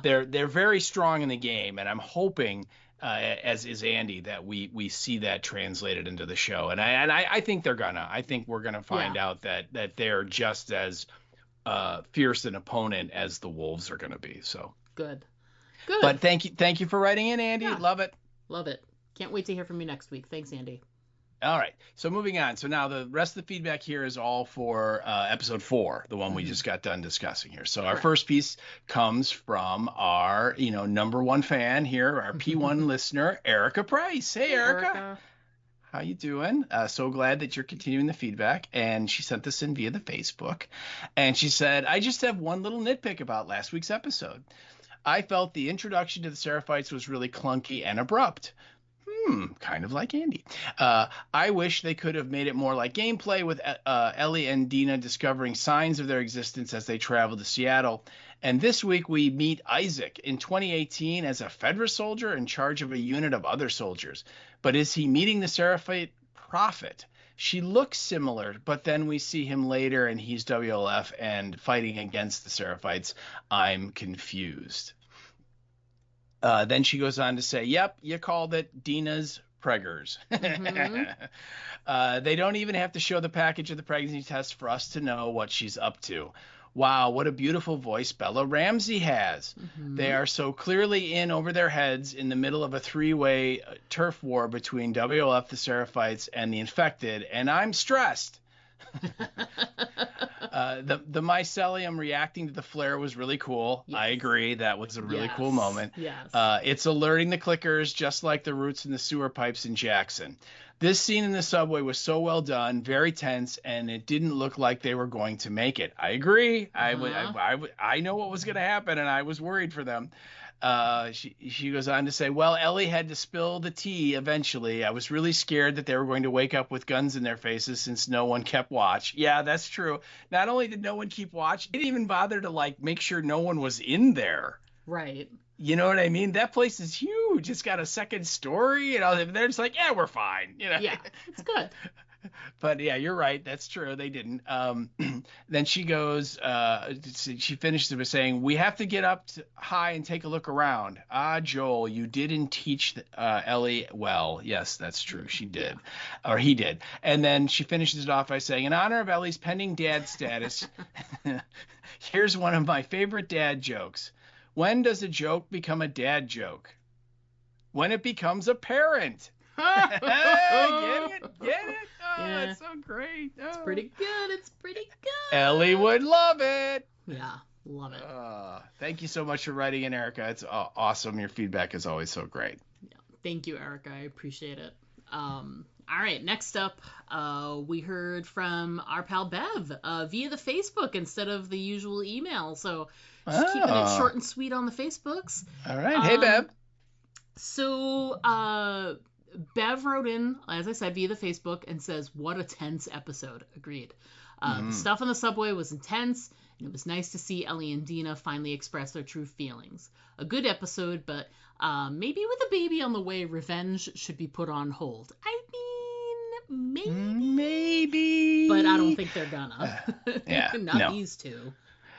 they're very strong in the game. And I'm hoping, as is Andy, that we see that translated into the show. And I think I think we're gonna find out that they're just as fierce an opponent as the wolves are going to be. So good. But thank you for writing in, Andy. Love it. Can't wait to hear from you next week. Thanks, Andy. All right, so moving on. So now the rest of the feedback here is all for episode 4, the one we just got done discussing here. So our first piece comes from our number 1 fan here, our P1 listener, Erica Price. Hey, Erica. How you doing? So glad that you're continuing the feedback. And she sent this in via the Facebook. And she said, I just have one little nitpick about last week's episode. I felt the introduction to the Seraphites was really clunky and abrupt. Kind of like Andy. I wish they could have made it more like gameplay, with Ellie and Dina discovering signs of their existence as they travel to Seattle. And this week we meet Isaac in 2018 as a Fedra soldier in charge of a unit of other soldiers. But is he meeting the Seraphite prophet? She looks similar, but then we see him later and he's WLF and fighting against the Seraphites. I'm confused. Then she goes on to say, yep, you called it, Dina's preggers. They don't even have to show the package of the pregnancy test for us to know what she's up to. Wow, what a beautiful voice Bella Ramsey has. They are so clearly in over their heads in the middle of a three-way turf war between WLF, the Seraphites, and the Infected, and I'm stressed. The mycelium reacting to the flare was really cool. Yes. I agree. That was a really cool moment. Yes. It's alerting the clickers just like the roots in the sewer pipes in Jackson. This scene in the subway was so well done, very tense, and it didn't look like they were going to make it. I agree. I know what was going to happen, and I was worried for them. She goes on to say, well, Ellie had to spill the tea eventually. I was really scared that they were going to wake up with guns in their faces since no one kept watch. Yeah, that's true. Not only did no one keep watch, they didn't even bother to like make sure no one was in there. Right. You know what I mean? That place is huge. It's got a second story. You know, they're just like, yeah, we're fine. You know? Yeah, it's good. But yeah, you're right. That's true. They didn't. Then she goes, she finishes it by saying, we have to get up high and take a look around. Ah, Joel, you didn't teach Ellie well. Yes, that's true. She did. Yeah. Or he did. And then she finishes it off by saying, in honor of Ellie's pending dad status, here's one of my favorite dad jokes. When does a joke become a dad joke? When it becomes a parent. Get it? Oh, yeah. That's so great. Oh. It's pretty good. It's pretty good. Ellie would love it. Yeah, love it. Thank you so much for writing in, Erica. It's awesome. Your feedback is always so great. Yeah, thank you, Erica. I appreciate it. All right, next up, we heard from our pal Bev via the Facebook instead of the usual email. So just keeping it short and sweet on the Facebooks. All right. Hey, Bev. So Bev wrote in, as I said, via the Facebook and says, what a tense episode. Agreed. The stuff on the subway was intense, and it was nice to see Ellie and Dina finally express their true feelings. A good episode, but maybe with a baby on the way, revenge should be put on hold. I mean, maybe. But I don't think they're gonna. Yeah. Not these two.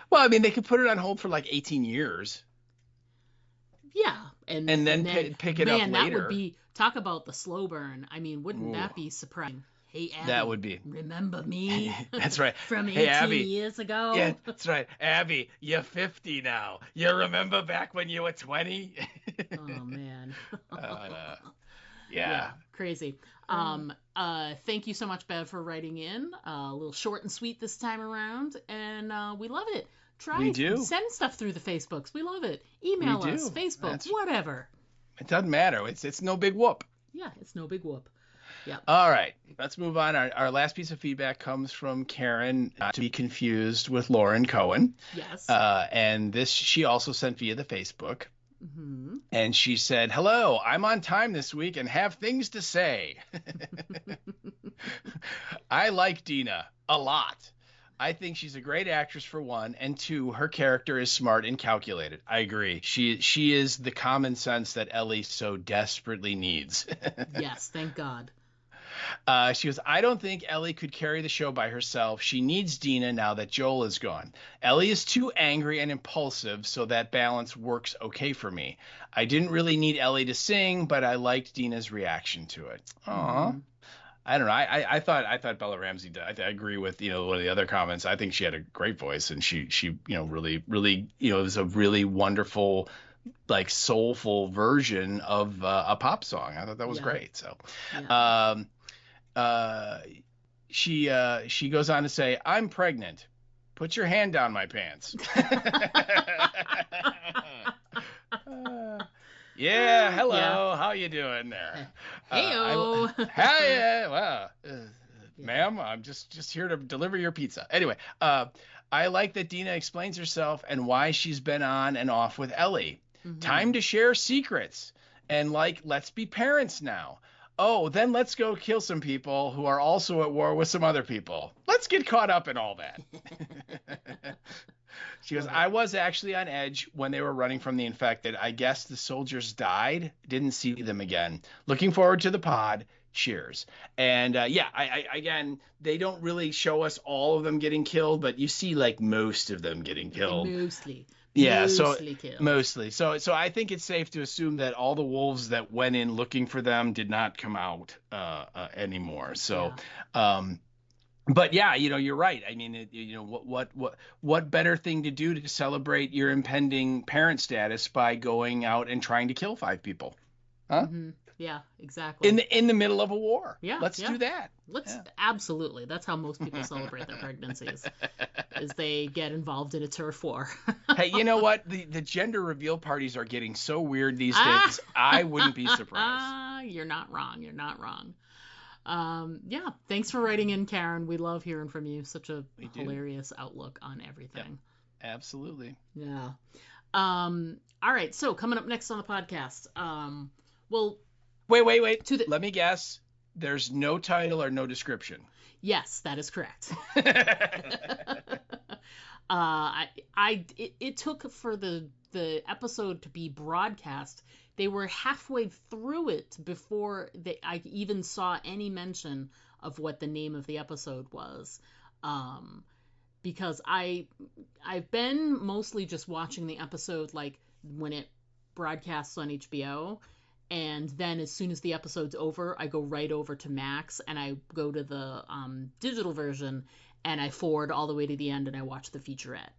Well, I mean, they could put it on hold for like 18 years. Yeah. And then pick it up later. That would be, talk about the slow burn. I mean, wouldn't that be surprising? Hey, Abby. That would be. Remember me? That's right. From 18 years ago? Yeah, that's right. Abby, you're 50 now. You remember back when you were 20? Oh, man. Yeah. Crazy. Thank you so much, Bev, for writing in. A little short and sweet this time around, and we love it. We do. Send stuff through the Facebooks. We love it. Email us, Facebook, whatever. It doesn't matter. It's no big whoop. Yeah, it's no big whoop. Yeah. All right, let's move on. Our last piece of feedback comes from Karen, not to be confused with Lauren Cohen. Yes. And this she also sent via the Facebook. Mm-hmm. And she said, hello, I'm on time this week and have things to say. I like Dina a lot. I think she's a great actress for one, and two, her character is smart and calculated. I agree. She is the common sense that Ellie so desperately needs. Yes, thank God. She goes, I don't think Ellie could carry the show by herself. She needs Dina now that Joel is gone. Ellie is too angry and impulsive, so that balance works okay for me. I didn't really need Ellie to sing, but I liked Dina's reaction to it. Aww. Mm-hmm. I don't know. I thought Bella Ramsey did. I agree with one of the other comments. I think she had a great voice, and she really it was a really wonderful, like soulful version of a pop song. I thought that was great. So, she goes on to say, "I'm pregnant. Put your hand down my pants." Yeah, hello. Yeah. How you doing there? Heyo. Hey, well, ma'am, I'm just here to deliver your pizza. Anyway, I like that Dina explains herself and why she's been on and off with Ellie. Mm-hmm. Time to share secrets and let's be parents now. Oh, then let's go kill some people who are also at war with some other people. Let's get caught up in all that. She goes, I was actually on edge when they were running from the infected. I guess the soldiers died. Didn't see them again. Looking forward to the pod. Cheers. And I again, they don't really show us all of them getting killed, but you see like most of them getting killed. Mostly. Yeah, Mostly. So I think it's safe to assume that all the wolves that went in looking for them did not come out anymore. So But yeah, you're right. I mean, what better thing to do to celebrate your impending parent status by going out and trying to kill 5 people, huh? Mm-hmm. Yeah, exactly. In the middle of a war. Yeah, Let's do that. Absolutely. That's how most people celebrate their pregnancies, is they get involved in a turf war. Hey, you know what? The gender reveal parties are getting so weird these days. I wouldn't be surprised. You're not wrong. You're not wrong. Yeah, thanks for writing in, Karen. We love hearing from you. Such a hilarious outlook on everything. Yep. Absolutely. Yeah. All right. So coming up next on the podcast, well, wait. Let me guess. There's no title or no description. Yes, that is correct. It took for the episode to be broadcast. They were halfway through it before I even saw any mention of what the name of the episode was. Because I've been mostly just watching the episode like when it broadcasts on HBO, and then as soon as the episode's over, I go right over to Max and I go to the digital version and I forward all the way to the end and I watch the featurette.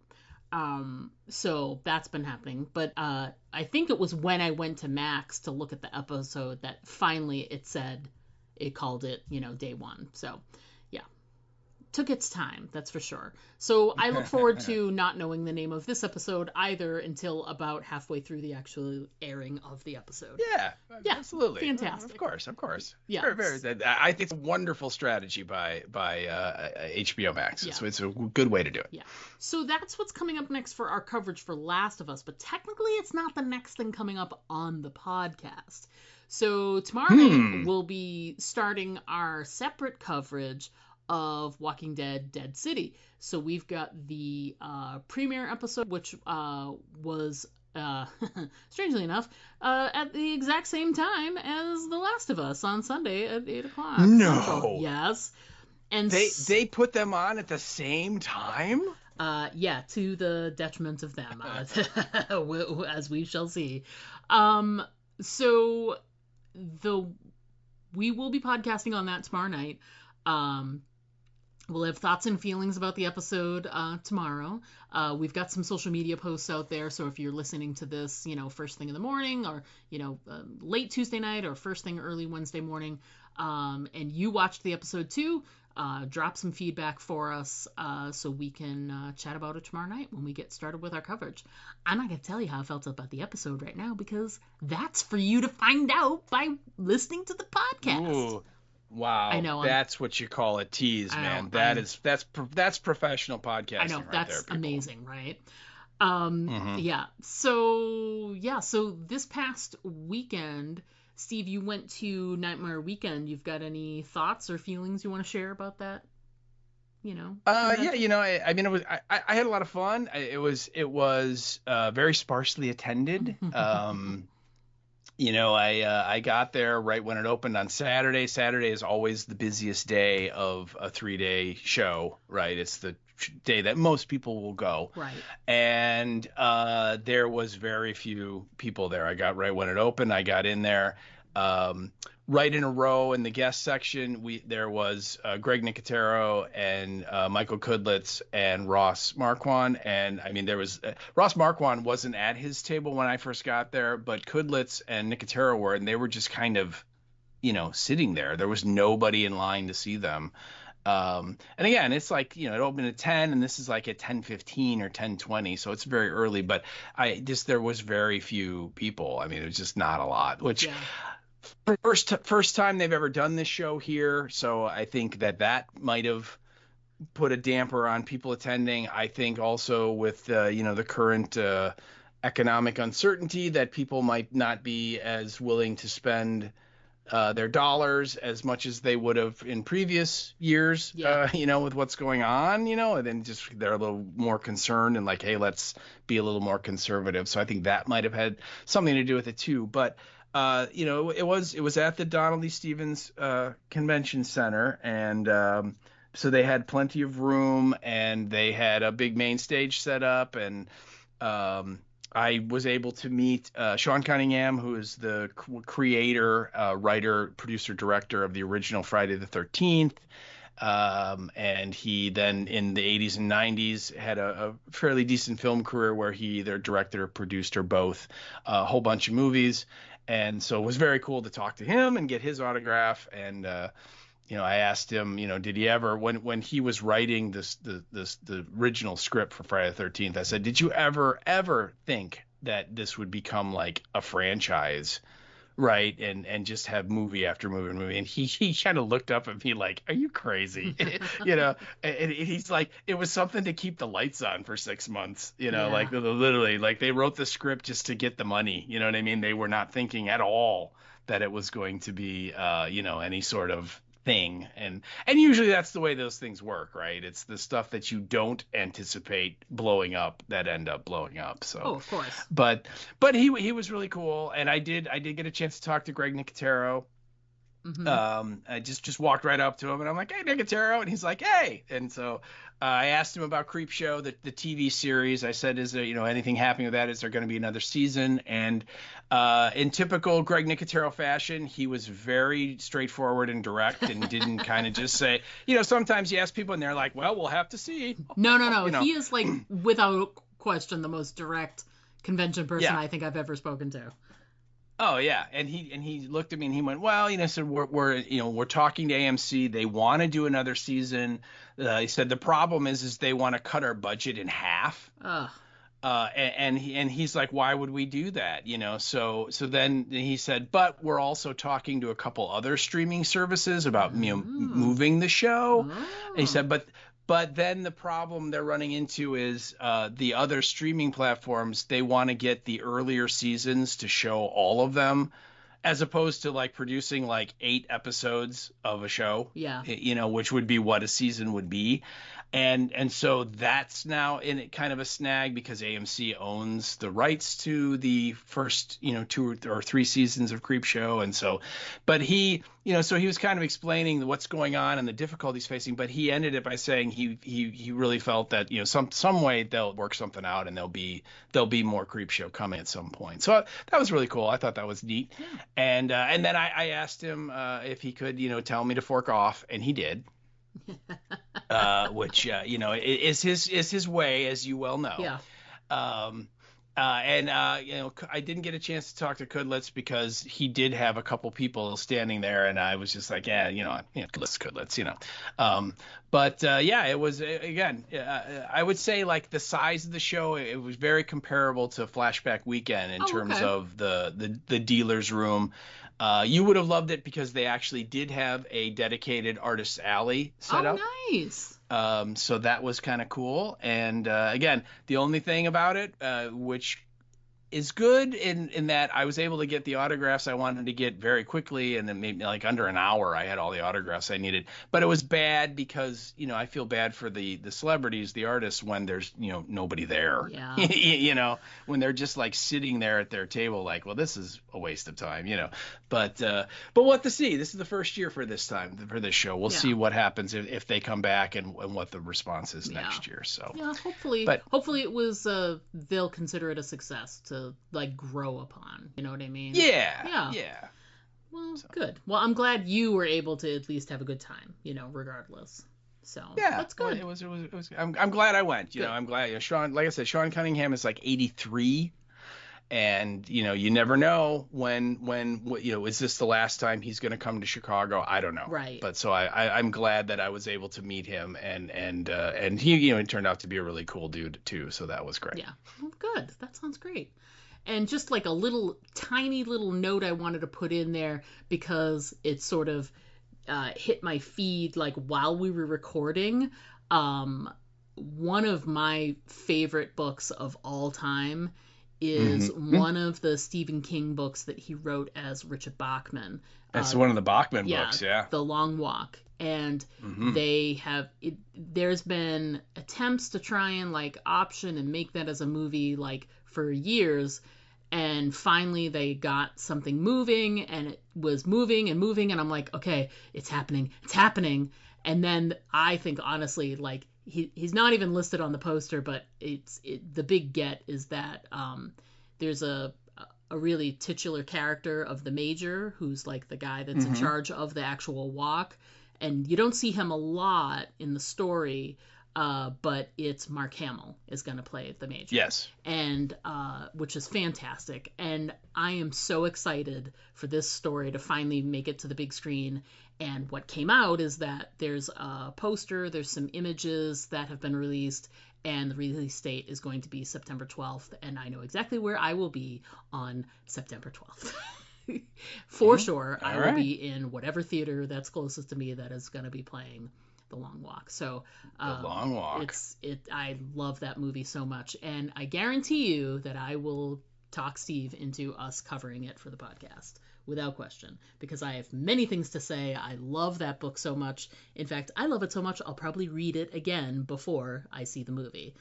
So that's been happening. But I think it was when I went to Max to look at the episode that finally it called it, day 1. So yeah, took its time, that's for sure. So I look forward to not knowing the name of this episode either until about halfway through the actual airing of the episode. Yeah, absolutely. Fantastic. Of course. Yeah. Very, I think it's a wonderful strategy by HBO Max. Yeah. It's a good way to do it. Yeah. So that's what's coming up next for our coverage for Last of Us, but technically it's not the next thing coming up on the podcast. So tomorrow night we'll be starting our separate coverage of Walking Dead Dead City. So we've got the premiere episode, which was strangely enough at the exact same time as The Last of Us on Sunday at 8:00. No. Central. Yes. And they put them on at the same time? Yeah, to the detriment of them, as we shall see. So we will be podcasting on that tomorrow night. We'll have thoughts and feelings about the episode tomorrow. We've got some social media posts out there, so if you're listening to this, first thing in the morning, or late Tuesday night, or first thing early Wednesday morning, and you watched the episode too, drop some feedback for us so we can chat about it tomorrow night when we get started with our coverage. I'm not going to tell you how I felt about the episode right now, because that's for you to find out by listening to the podcast. Ooh. Wow, I know. That's what you call a tease, man. That's professional podcasting. I know, right that's there, amazing, right? Yeah. So this past weekend, Steve, you went to Nightmare Weekend. You've got any thoughts or feelings you want to share about that? I mean, I had a lot of fun. It was very sparsely attended. I got there right when it opened on Saturday. Saturday is always the busiest day of a 3-day show, right? It's the day that most people will go. Right. And there was very few people there. I got right when it opened. I got in there right in a row in the guest section. There was Greg Nicotero and Michael Kudlitz and Ross Marquand. And I mean, there was Ross Marquand wasn't at his table when I first got there, but Kudlitz and Nicotero were, and they were just kind of, sitting there. There was nobody in line to see them. And again, it's like, it opened at 10 and this is like at 10:15 or 10:20. So it's very early, but there was very few people. I mean, it was just not a lot, which first time they've ever done this show here. So I think that might have put a damper on people attending. I think also with, the current, economic uncertainty, that people might not be as willing to spend their dollars as much as they would have in previous years, with what's going on, and then just they're a little more concerned and like, hey, let's be a little more conservative. So I think that might have had something to do with it too. But, it was at the Donald E. Stevens Convention Center, and so they had plenty of room, and they had a big main stage set up, and I was able to meet Sean Cunningham, who is the creator, writer, producer, director of the original Friday the 13th. And he then in the 80s and 90s had a fairly decent film career where he either directed or produced or both a whole bunch of movies. And so it was very cool to talk to him and get his autograph. And I asked him, did he ever, when he was writing the original script for Friday the 13th, I said, did you ever think that this would become like a franchise, right? And just have movie after movie and movie. And he kind of looked up at me like, are you crazy? And he's like, it was something to keep the lights on for 6 months, like literally, like they wrote the script just to get the money. You know what I mean? They were not thinking at all that it was going to be, any sort of thing. And usually that's the way those things work, right? It's the stuff that you don't anticipate blowing up that end up blowing up. So of course. But he was really cool, and I did get a chance to talk to Greg Nicotero. I just walked right up to him and I'm like, hey, Nicotero, and he's like, hey. And so I asked him about Creepshow, the TV series. I said, is there anything happening with that? Is there going to be another season? And in typical Greg Nicotero fashion, he was very straightforward and direct and didn't kind of just say, sometimes you ask people and they're like, well, we'll have to see. No. He is like without question the most direct convention person I think I've ever spoken to. Oh yeah, and he looked at me and he went, well, said we're talking to AMC. They want to do another season. He said the problem is they want to cut our budget in half. And he's like, why would we do that? So then he said, but we're also talking to a couple other streaming services about moving the show. And he said, but then the problem they're running into is the other streaming platforms, they want to get the earlier seasons to show all of them, as opposed to like producing like 8 episodes of a show, which would be what a season would be. And so that's now in kind of a snag because AMC owns the rights to the first, 2 or 3 seasons of Creepshow. And so, but he, so he was kind of explaining what's going on and the difficulties facing, but he ended it by saying he really felt that, some way they'll work something out and there'll be more Creepshow coming at some point. So that was really cool. I thought that was neat. Yeah. And then I asked him if he could, tell me to fork off, and he did. Which is his way, as you well know. Yeah. I didn't get a chance to talk to Kudlitz because he did have a couple people standing there, and I was just like, Kudlitz. It was again. I would say like the size of the show, it was very comparable to Flashback Weekend in terms of the dealer's room. You would have loved it because they actually did have a dedicated artist's alley set up. Oh, nice. So that was kind of cool. And again, the only thing about it, which is good in that I was able to get the autographs I wanted to get very quickly, and then maybe like under an hour I had all the autographs I needed. But it was bad because I feel bad for the celebrities, the artists, when there's nobody there. Yeah. When they're just like sitting there at their table, like, well, this is a waste of time. But what to see? This is the first year for this show. We'll see what happens if they come back and what the response is next year. So hopefully it was they'll consider it a success to like grow upon, you know what I mean? Yeah. Well, good. Well, I'm glad you were able to at least have a good time, regardless. So that's good. It was. I'm glad I went. I'm glad. Sean, like I said, Sean Cunningham is like 83, and you never know when is this the last time he's going to come to Chicago? I don't know. Right. But so I'm glad that I was able to meet him, and he it turned out to be a really cool dude too. So that was great. Yeah. Well, good. That sounds great. And just like a tiny little note I wanted to put in there because it sort of hit my feed like while we were recording. One of my favorite books of all time is one of the Stephen King books that he wrote as Richard Bachman. That's one of the Bachman books, yeah. The Long Walk. And there's been attempts to try and like option and make that as a movie like for years, and finally they got something moving, and it was moving, and I'm like, okay, it's happening, and then I think honestly like he's not even listed on the poster, but the big get is that there's a really titular character of the Major who's like the guy that's in charge of the actual walk. and you don't see him a lot in the story, but it's Mark Hamill is going to play the Major. Yes. And which is fantastic. And I am so excited for this story to finally make it to the big screen. And what came out is that there's a poster, there's some images that have been released, and the release date is going to be September 12th. And I know exactly where I will be on September 12th. For sure, I will be in whatever theater that's closest to me that is going to be playing The Long Walk. So The Long Walk. I love that movie so much, and I guarantee you that I will talk Steve into us covering it for the podcast without question, because I have many things to say. I love that book so much. In fact, I love it so much I'll probably read it again before I see the movie.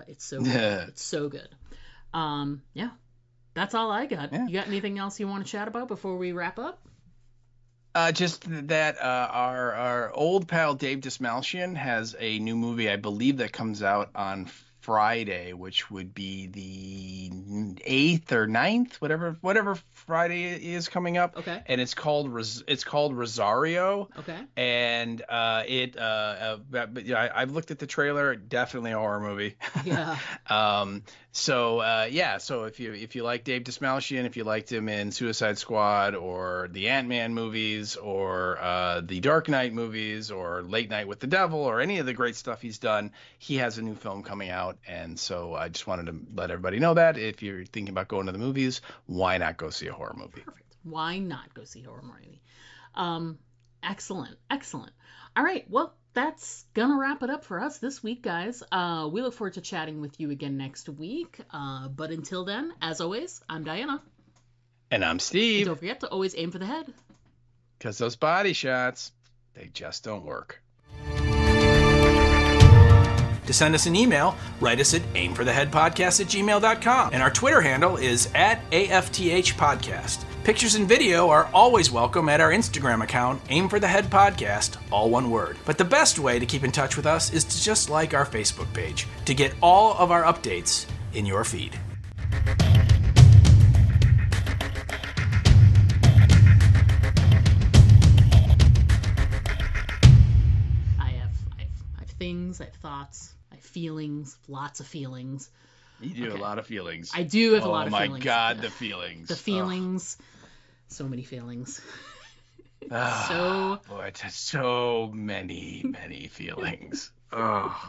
It's so good. It's so good. Yeah, that's all I got. You got anything else you want to chat about before we wrap up? Just that our old pal Dave Dismalchian has a new movie, I believe, that comes out on Friday, which would be the 8th or 9th, whatever Friday is coming up. Okay. And it's called Rosario. Okay. And I've looked at the trailer. Definitely a horror movie. Yeah. So if you like Dave Dismalchian, if you liked him in Suicide Squad or the Ant-Man movies or the Dark Knight movies or Late Night with the Devil or any of the great stuff he's done, he has a new film coming out. And so I just wanted to let everybody know that if you're thinking about going to the movies, why not go see a horror movie? Perfect. Why not go see a horror movie? Excellent. All right. Well, that's gonna wrap it up for us this week, guys. We look forward to chatting with you again next week. But until then, as always, I'm Diana. And I'm Steve. And don't forget to always aim for the head. Because those body shots, they just don't work. To send us an email, write us at aimfortheheadpodcast@gmail.com. And our Twitter handle is @AFTH Podcast. Pictures and video are always welcome at our Instagram account, Aim for the Head Podcast, all one word. But the best way to keep in touch with us is to just like our Facebook page to get all of our updates in your feed. I have things, I have thoughts, I have feelings, lots of feelings. You do a lot of feelings. I do have a lot of feelings. Oh my God, the feelings. The feelings. So many feelings. So many feelings. Oh.